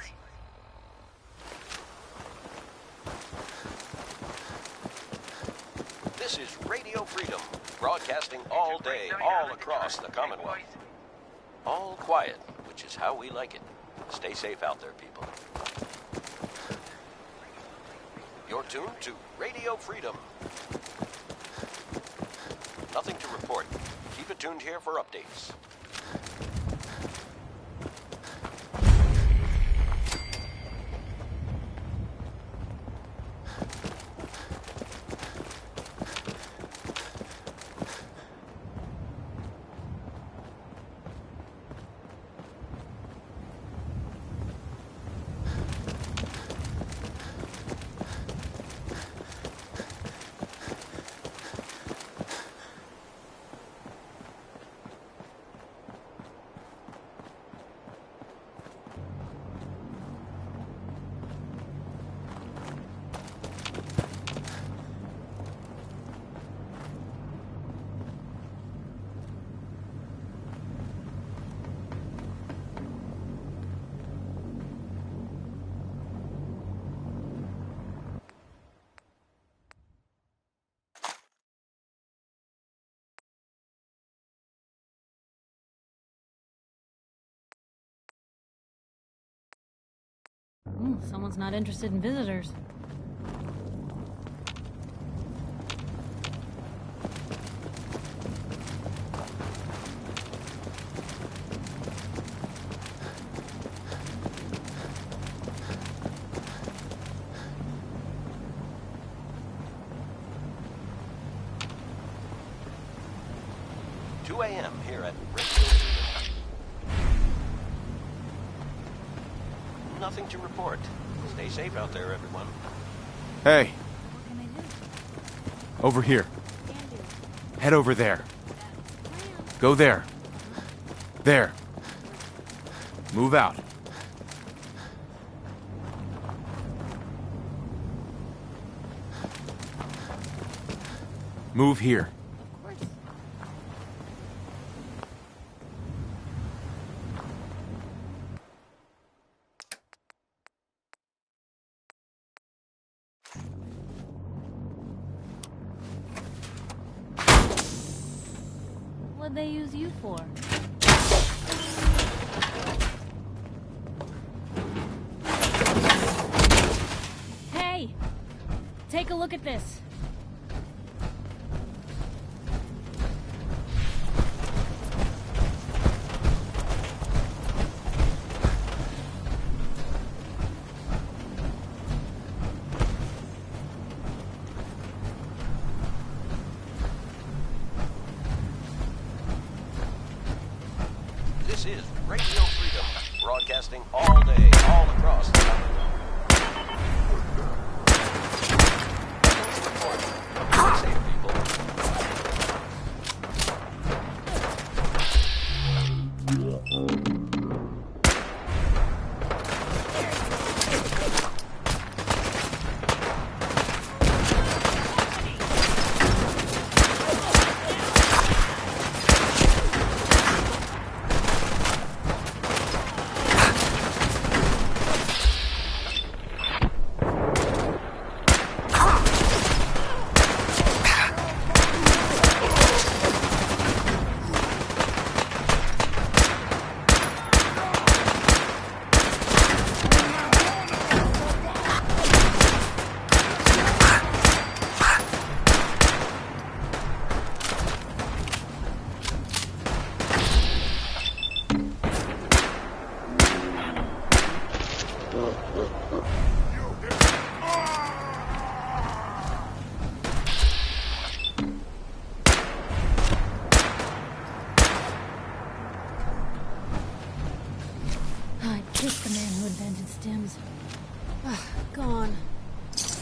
This is Radio Freedom, broadcasting all day, all across the Commonwealth. All quiet, which is how we like it. Stay safe out there, people. You're tuned to Radio Freedom. Nothing to report. Keep it tuned here for updates. Someone's not interested in visitors. 2 a.m. here at Radio Freedom. Nothing to report. Stay safe out there, everyone. Hey. Over here. Head over there. Go there. There. Move out. Move here. What'd they use you for? Hey! Take a look at this. This is Radio Freedom, broadcasting all day, all across the country. Stay safe, I'd kiss the man who invented stims. Gone.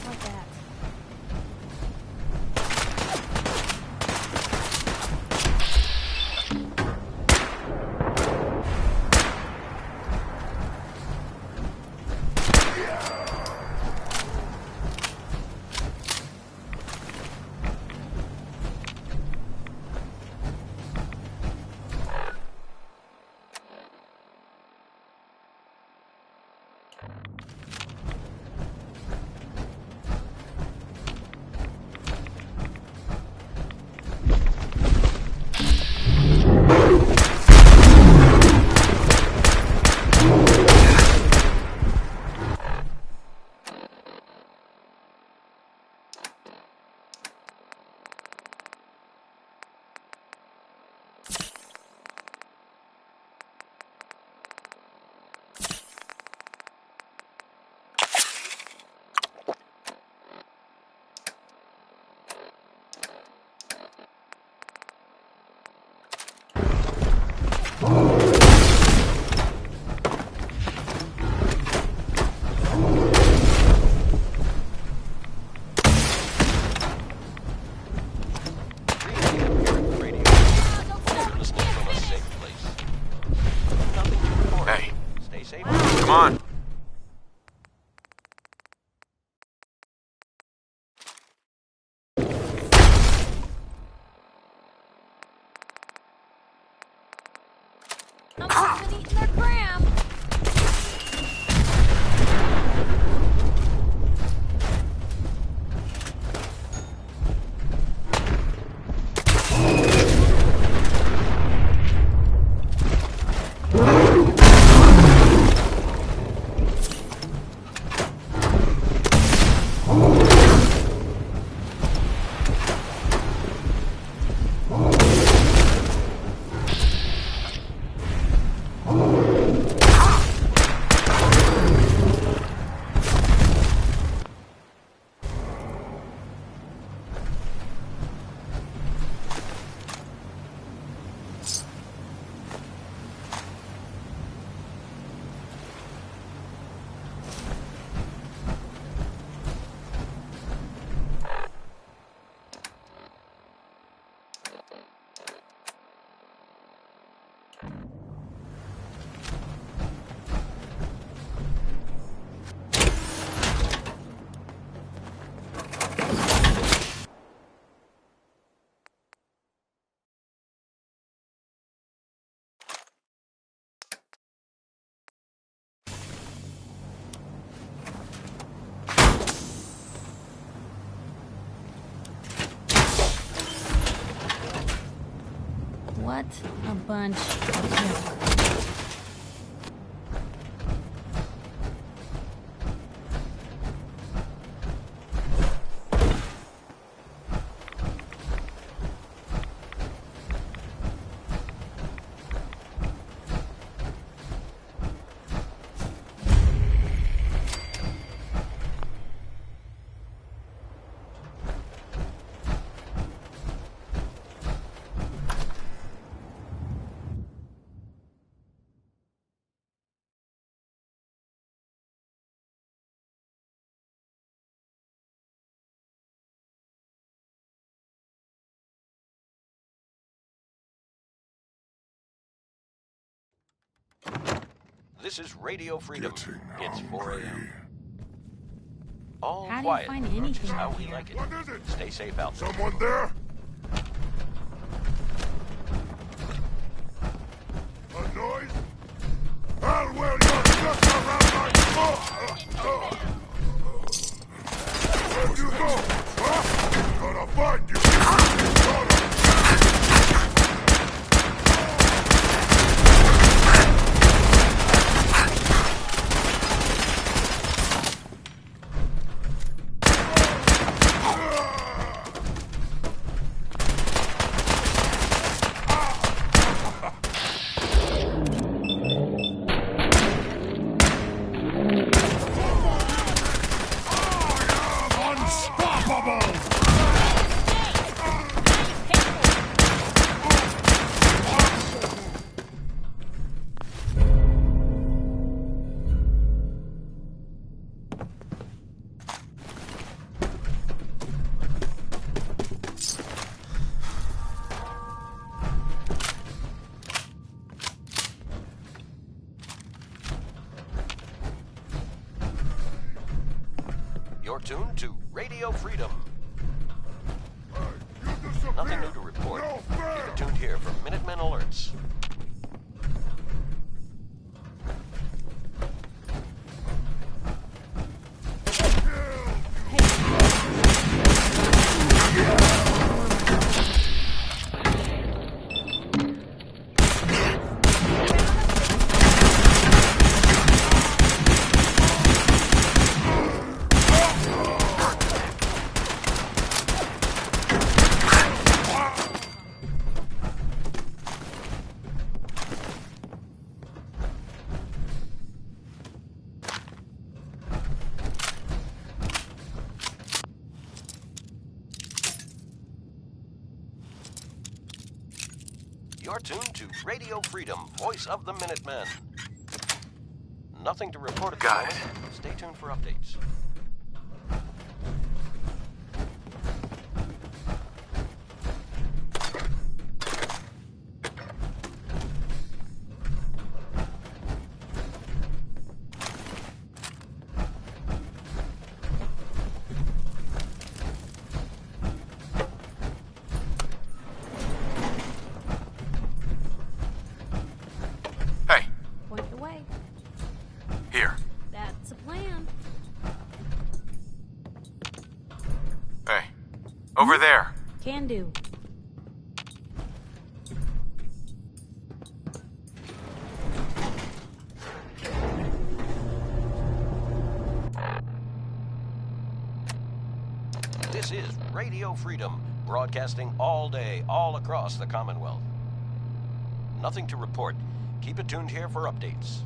Like that. Come on. Someone's been eating their gram. What a bunch of junk. This is Radio Freedom. It's 4 a.m. All How do you quiet, find which is anything how out we here? like it. Stay safe out there. Someone there? A noise? I'll wear your guts around my foot! Where'd you go? Huh? Gonna find you! Gonna... You're tuned to Radio Freedom. Nothing new to report. Keep it tuned here for Minutemen alerts. You're tuned to Radio Freedom, voice of the Minutemen. Nothing to report at the moment. Stay tuned for updates. Point the way. Here. That's a plan. Hey. Over there. Can do. This is Radio Freedom, broadcasting all day, all across the Commonwealth. Nothing to report. Keep it tuned here for updates.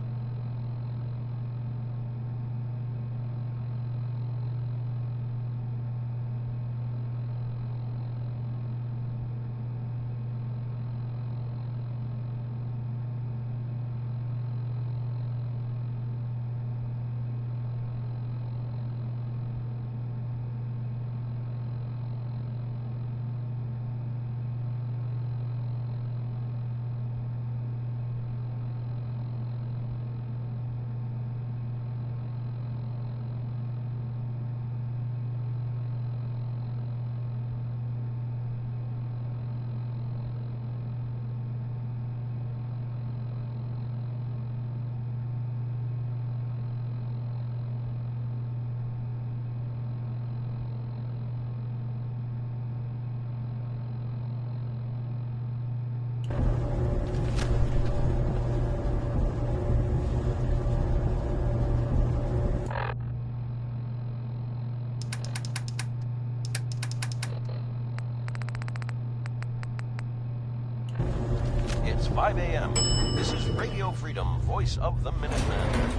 It's 5 a.m. This is Radio Freedom, voice of the Minuteman.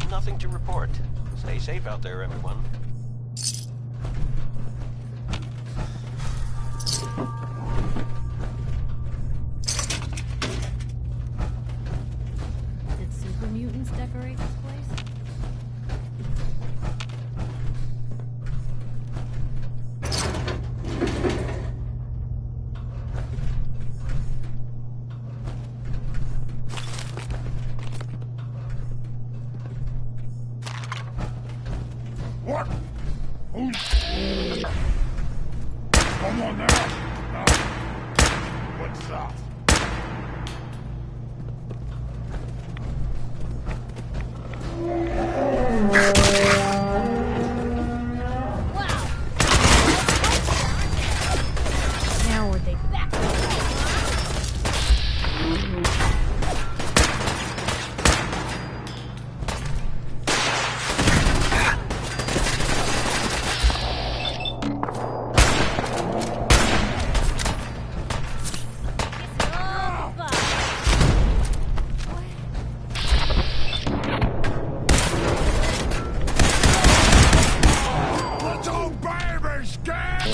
Nothing to report. Stay safe out there, everyone. Did super mutants decorate this place? What? Who's... Someone there? No. What's up? Now where'd they back? Little baby scared!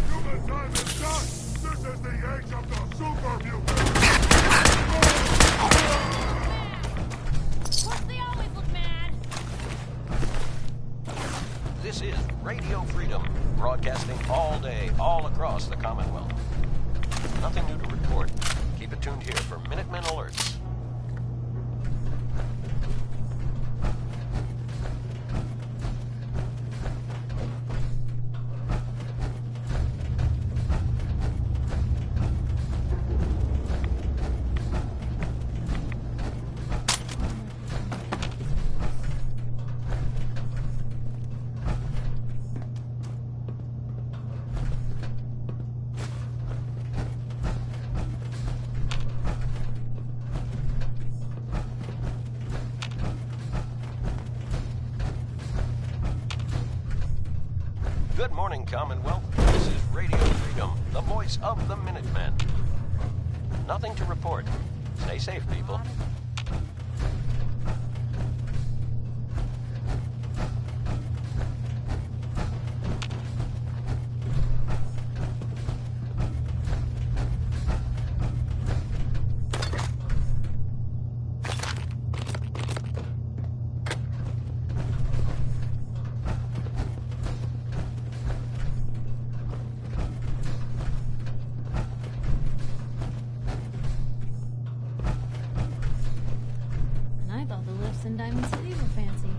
Human time is done! This is the age of the super mutant! Plus, they always look mad. This is Radio Freedom, broadcasting all day, all across the Commonwealth. Nothing new to report. Keep it tuned here for Minutemen alerts. Good morning, Commonwealth. This is Radio Freedom, the voice of the Minutemen. Nothing to report. Stay safe, people. And I thought the lifts in Diamond City were fancy.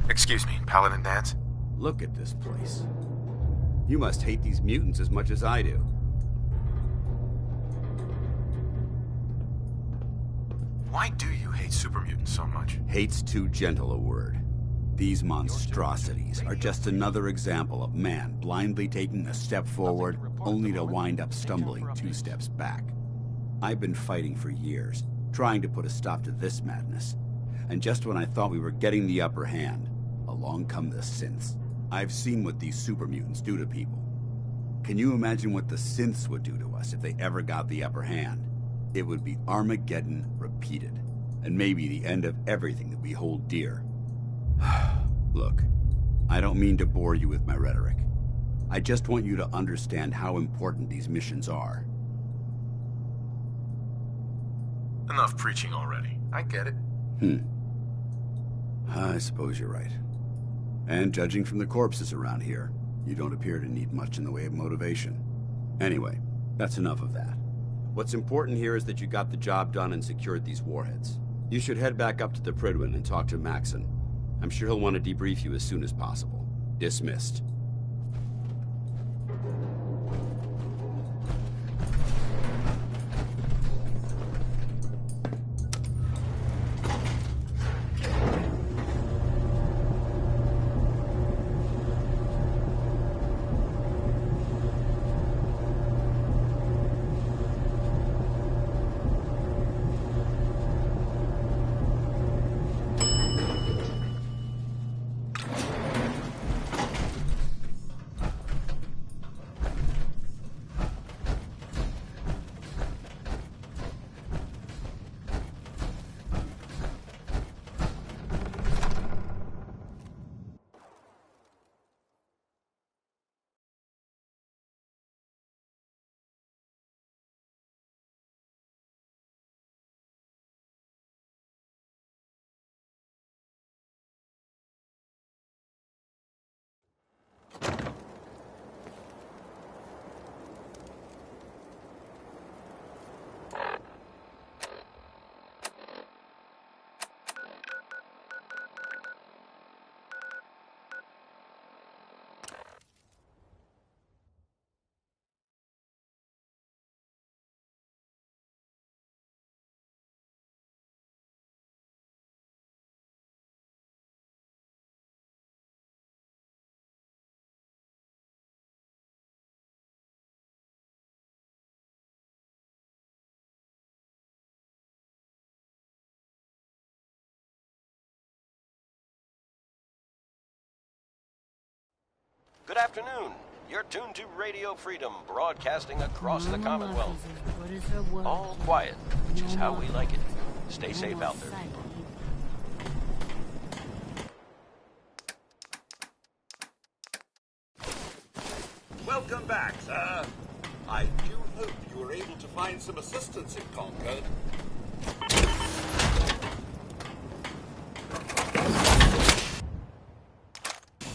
Excuse me, Paladin Dance? Look at this place. You must hate these mutants as much as I do. Why do you hate super mutants so much? Hate's too gentle a word. These monstrosities are just another example of man blindly taking a step forward only to wind up stumbling 2 steps back. I've been fighting for years, trying to put a stop to this madness. And just when I thought we were getting the upper hand, along come the synths. I've seen what these super mutants do to people. Can you imagine what the synths would do to us if they ever got the upper hand? It would be Armageddon repeated, and maybe the end of everything that we hold dear. Look, I don't mean to bore you with my rhetoric. I just want you to understand how important these missions are. Enough preaching already. I get it. I suppose you're right. And judging from the corpses around here, you don't appear to need much in the way of motivation. Anyway, that's enough of that. What's important here is that you got the job done and secured these warheads. You should head back up to the Prydwen and talk to Maxon. I'm sure he'll want to debrief you as soon as possible. Dismissed. Good afternoon. You're tuned to Radio Freedom, broadcasting across the Commonwealth. All quiet, which is how we like it. Stay safe out there, people. Welcome back, sir. I do hope you were able to find some assistance in Concord.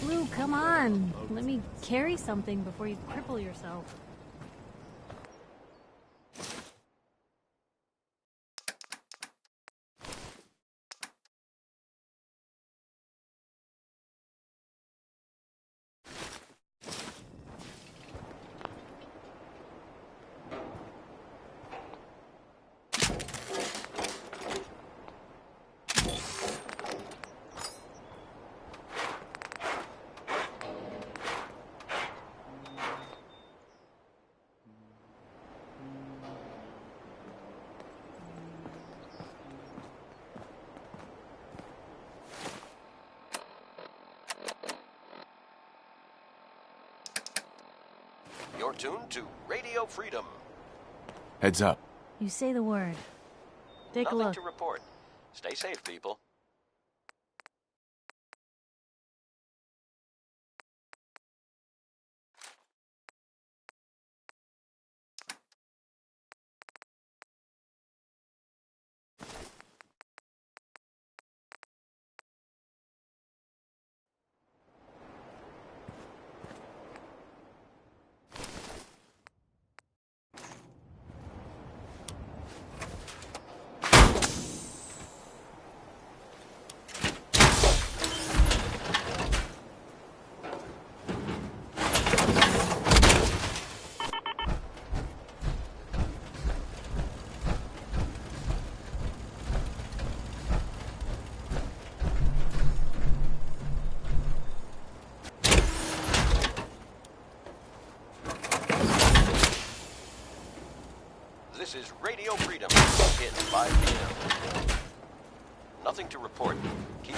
Blue, come on. Let me carry something before you cripple yourself. You're tuned to Radio Freedom. Heads up. You say the word. Take a Nothing look. to report. Stay safe, people. This is Radio Freedom at 5 p.m. Nothing to report. Keep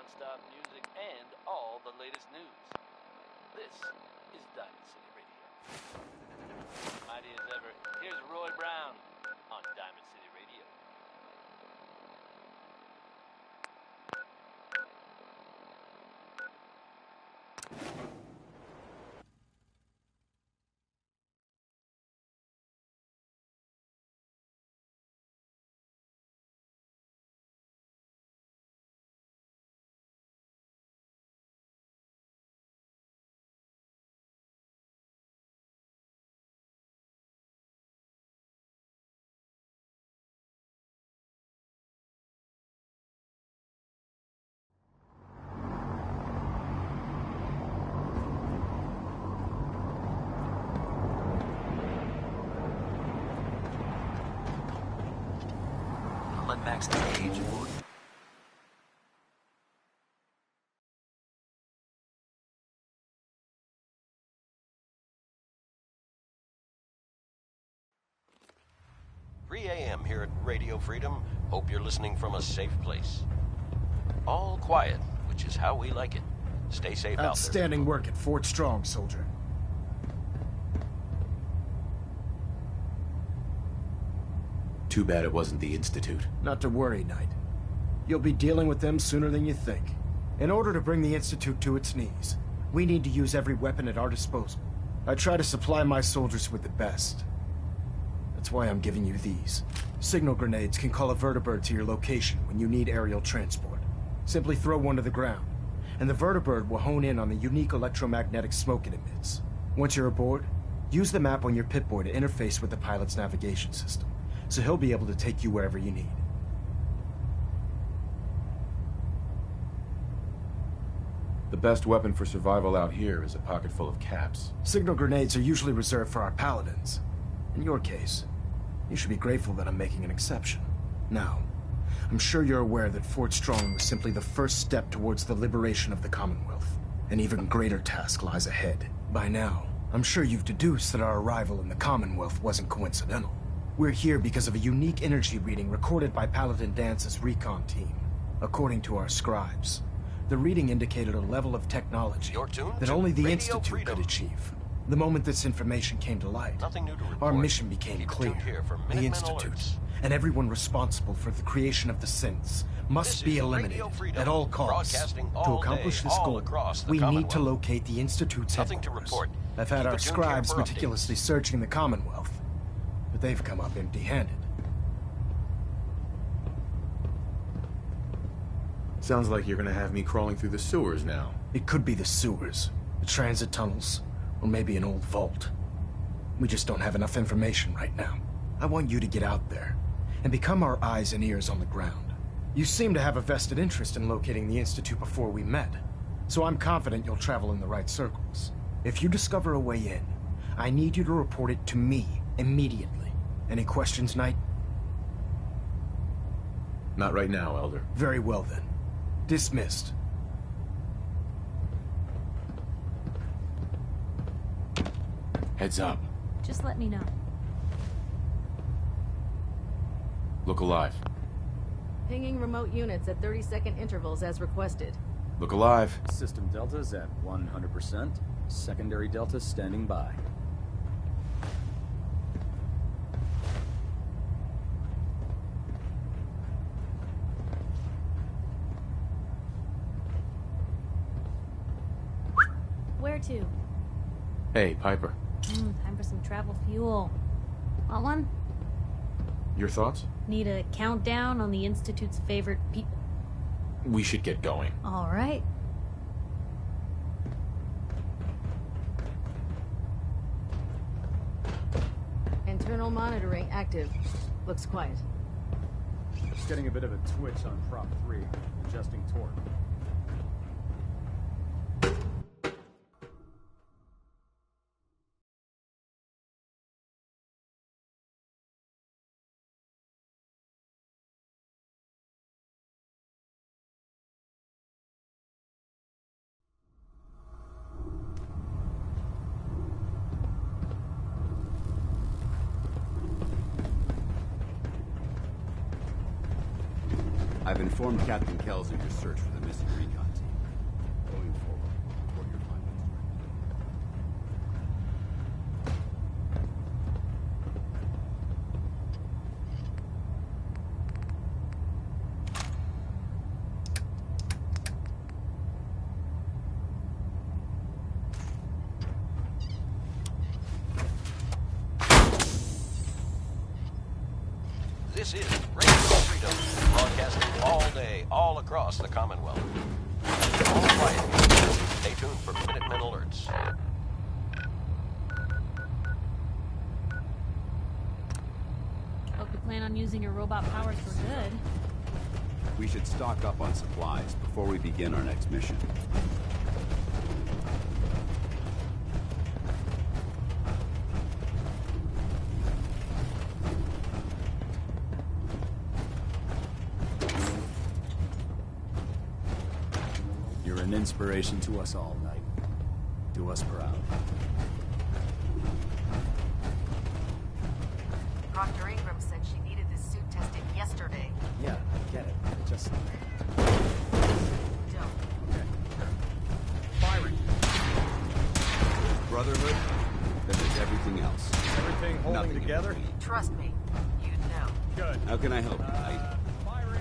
non-stop music and all the latest news. This is Diamond City Radio. Mighty as ever, here's Roy Brown on Diamond City Radio. Let Max engage aboard. a.m. here at Radio Freedom. Hope you're listening from a safe place. All quiet, which is how we like it. Stay safe out there. Outstanding work at Fort Strong, soldier. Too bad it wasn't the Institute. Not to worry, Knight. You'll be dealing with them sooner than you think. In order to bring the Institute to its knees, we need to use every weapon at our disposal. I try to supply my soldiers with the best. That's why I'm giving you these. Signal grenades can call a vertibird to your location when you need aerial transport. Simply throw one to the ground, and the vertibird will hone in on the unique electromagnetic smoke it emits. Once you're aboard, use the map on your Pip-Boy to interface with the pilot's navigation system, so he'll be able to take you wherever you need. The best weapon for survival out here is a pocket full of caps. Signal grenades are usually reserved for our paladins. In your case, you should be grateful that I'm making an exception. Now, I'm sure you're aware that Fort Strong was simply the first step towards the liberation of the Commonwealth. An even greater task lies ahead. By now, I'm sure you've deduced that our arrival in the Commonwealth wasn't coincidental. We're here because of a unique energy reading recorded by Paladin Dance's recon team. According to our scribes, the reading indicated a level of technology that only the Institute could achieve. The moment this information came to light, our mission became clear. The Institute, and everyone responsible for the creation of the synths, must be eliminated at all costs. To accomplish this goal, we need to locate the Institute's headquarters. I've had our scribes meticulously searching the Commonwealth, but they've come up empty-handed. Sounds like you're gonna have me crawling through the sewers now. It could be the sewers, the transit tunnels, or maybe an old vault. We just don't have enough information right now. I want you to get out there and become our eyes and ears on the ground. You seem to have a vested interest in locating the Institute before we met, so I'm confident you'll travel in the right circles. If you discover a way in, I need you to report it to me immediately. Any questions, Knight? Not right now, Elder. Very well then. Dismissed. Heads up. Just let me know. Look alive. Pinging remote units at 30-second intervals as requested. Look alive. System deltas at 100%. Secondary delta standing by. Where to? Hey, Piper. Time for some travel fuel. Want one? Your thoughts? Need a countdown on the Institute's favorite people. We should get going. All right. External monitoring active. Looks quiet. Just getting a bit of a twitch on prop 3. Adjusting torque. I've informed Captain Kells of your search for the missing recon team. Going forward, report your findings directly. This is Radio Freedom, broadcasting all day, all across the Commonwealth. All quiet. Stay tuned for Minutemen alerts. Hope you plan on using your robot powers for good. We should stock up on supplies before we begin our next mission. You're an inspiration to us all, Knight. Do us proud. Dr. Ingram said she needed this suit tested yesterday. Yeah, I get it. I just... Don't. Okay. Firing. Brotherhood, then there's everything else. Everything holding Nothing together? in between. Trust me. You'd know. Good. How can I help you, Knight? Firing.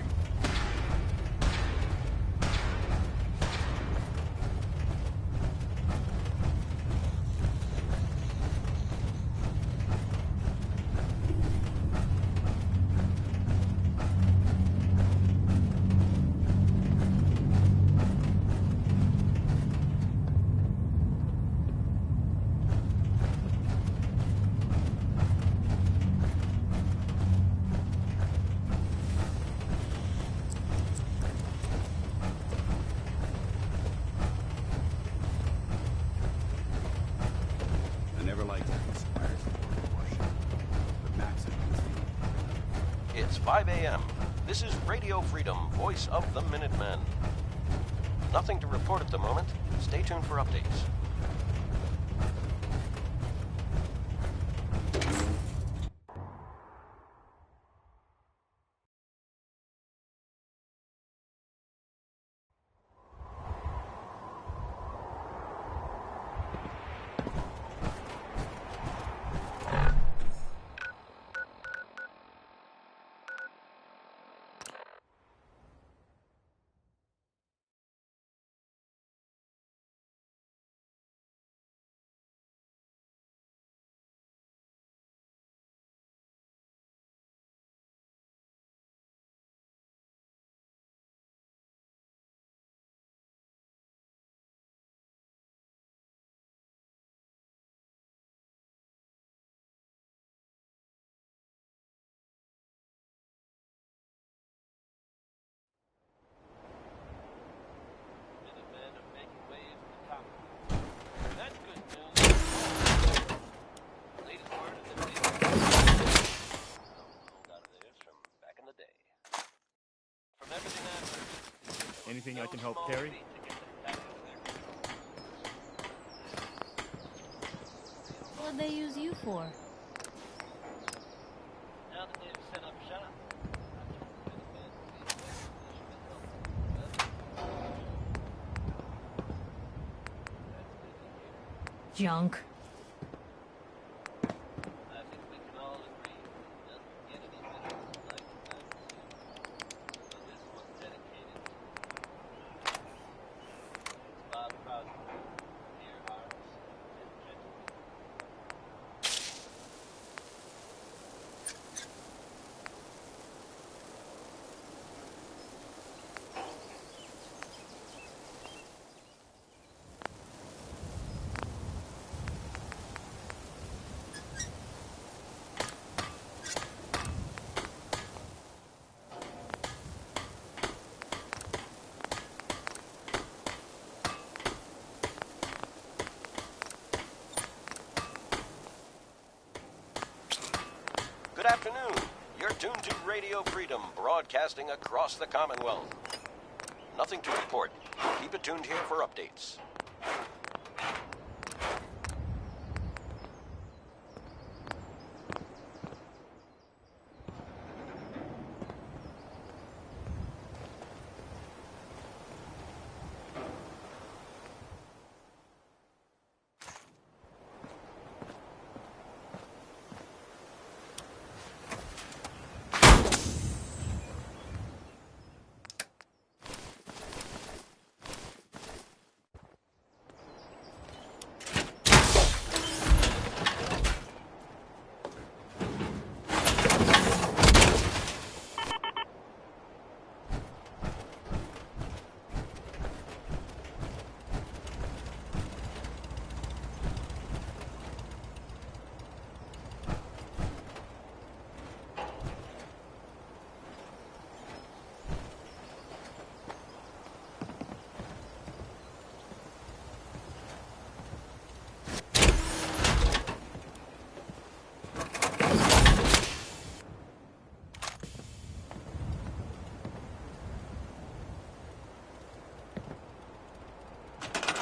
I never liked having squires for worship, but Max had been feeling. It's 5 a.m. This is Radio Freedom, voice of the Minutemen. Nothing to report at the moment. Stay tuned for updates. Minutemen are making waves in the Commonwealth. That's good news. Latest word is that they've pulled out of theirs from back in the day. From everything I've heard, Anything I can help carry? What'd they use you for? Now that they've set up shop, Junk. I think we can all agree it doesn't get any better than life in that suit. So this one's dedicated to Bob Crosby, dear hearts, and gentlemen. Good afternoon. You're tuned to Radio Freedom, broadcasting across the Commonwealth. Nothing to report. Keep it tuned here for updates.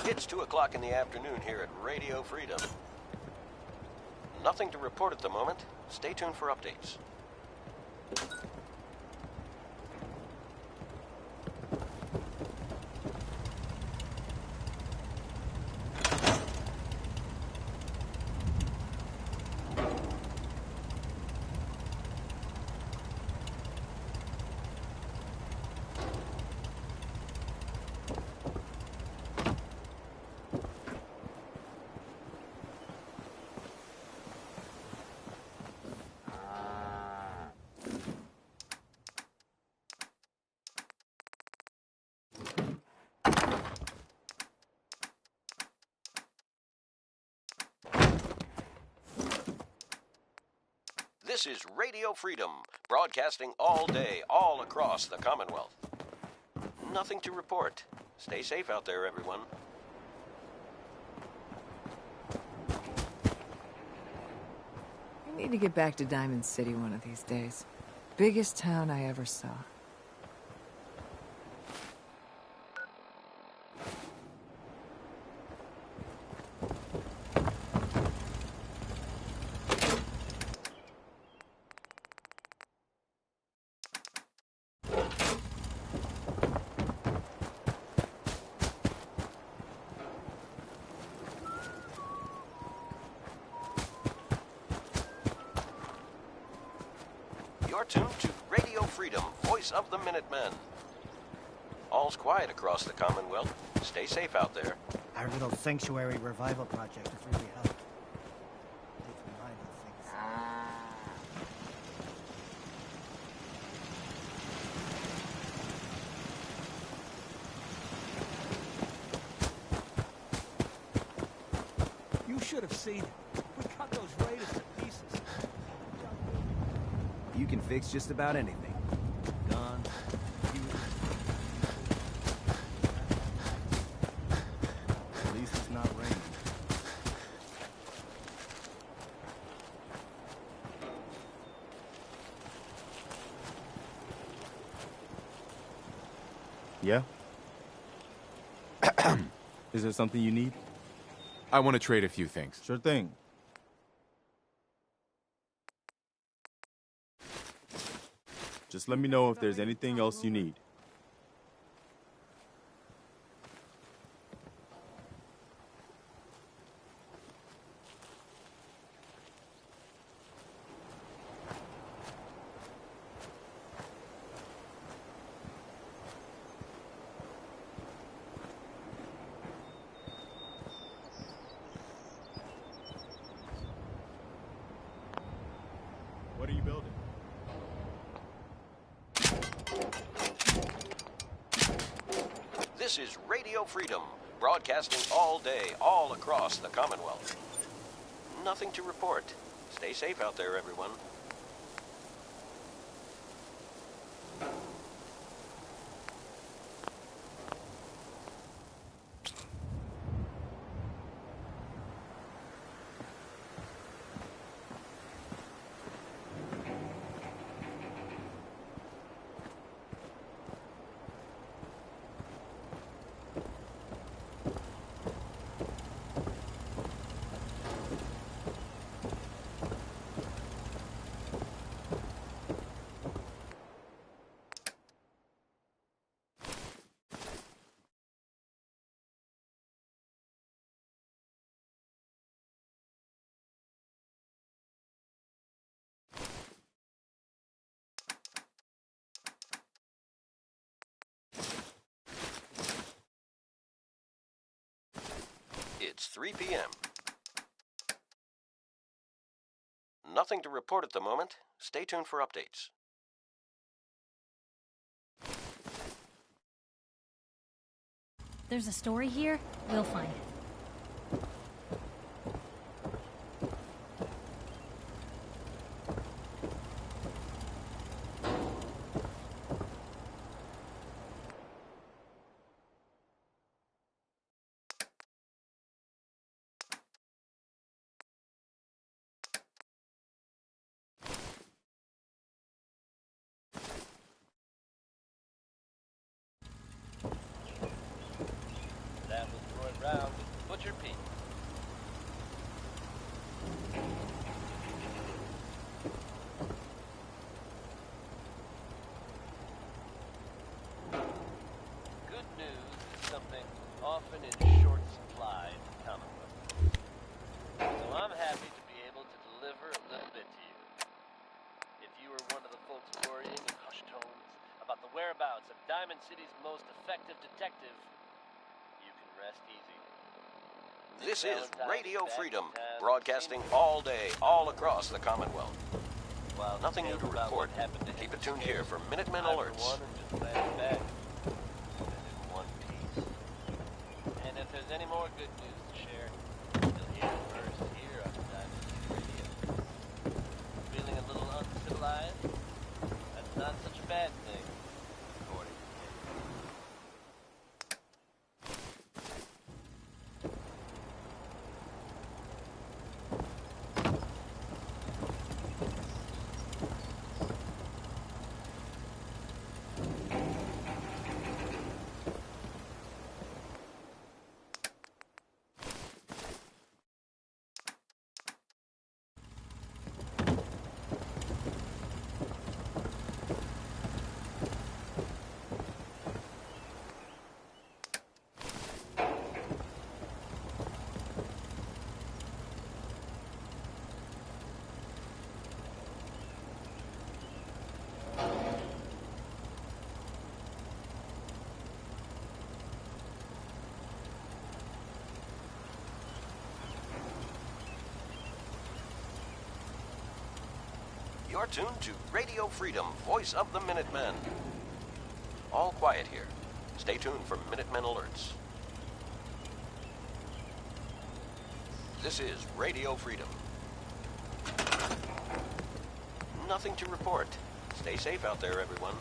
It's 2 o'clock in the afternoon here at Radio Freedom. Nothing to report at the moment. Stay tuned for updates. This is Radio Freedom, broadcasting all day, all across the Commonwealth. Nothing to report. Stay safe out there, everyone. I need to get back to Diamond City one of these days. Biggest town I ever saw. You're tuned to Radio Freedom, voice of the Minutemen. All's quiet across the Commonwealth. Stay safe out there. Our little sanctuary revival project has really helped. Takes me mind on things. You should have seen it. We cut those raiders to pieces. You can fix just about anything. Guns, computers. At least it's not raining. Yeah? Is there something you need? I want to trade a few things. Sure thing. Just let me know if there's anything else you need. What are you building? This is Radio Freedom, broadcasting all day, all across the Commonwealth. Nothing to report. Stay safe out there, everyone. It's 3 p.m. Nothing to report at the moment. Stay tuned for updates. There's a story here. We'll find it. That was Roy Brown with Butcher Pete. Good news is something often in short supply in the Commonwealth. So I'm happy to be able to deliver a little bit to you. If you were one of the folks worrying in hushed tones about the whereabouts of Diamond City's most effective detective, you can rest easy. This is Radio Freedom, broadcasting all day, all across the Commonwealth. Nothing new to report. Keep it tuned here for Minutemen alerts. And if there's any more good news to share, you'll hear it first here on Diamond City Radio. Feeling a little uncivilized? That's not such a bad thing, according to me. You're tuned to Radio Freedom, voice of the Minutemen. All quiet here. Stay tuned for Minutemen alerts. This is Radio Freedom. Nothing to report. Stay safe out there, everyone.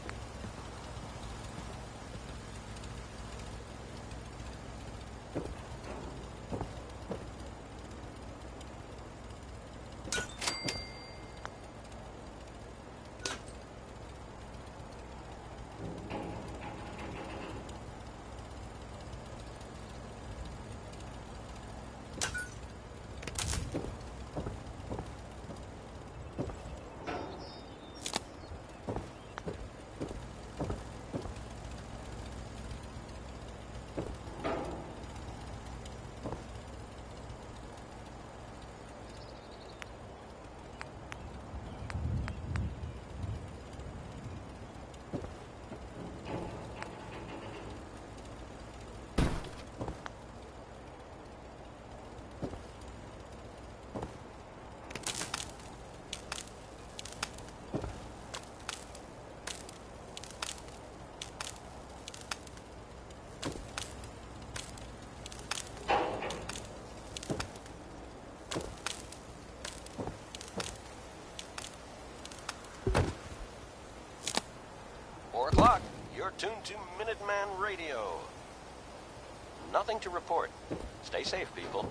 You're tuned to Minuteman Radio. Nothing to report. Stay safe, people.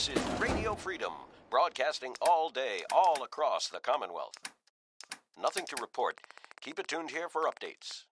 This is Radio Freedom, broadcasting all day, all across the Commonwealth. Nothing to report. Keep it tuned here for updates.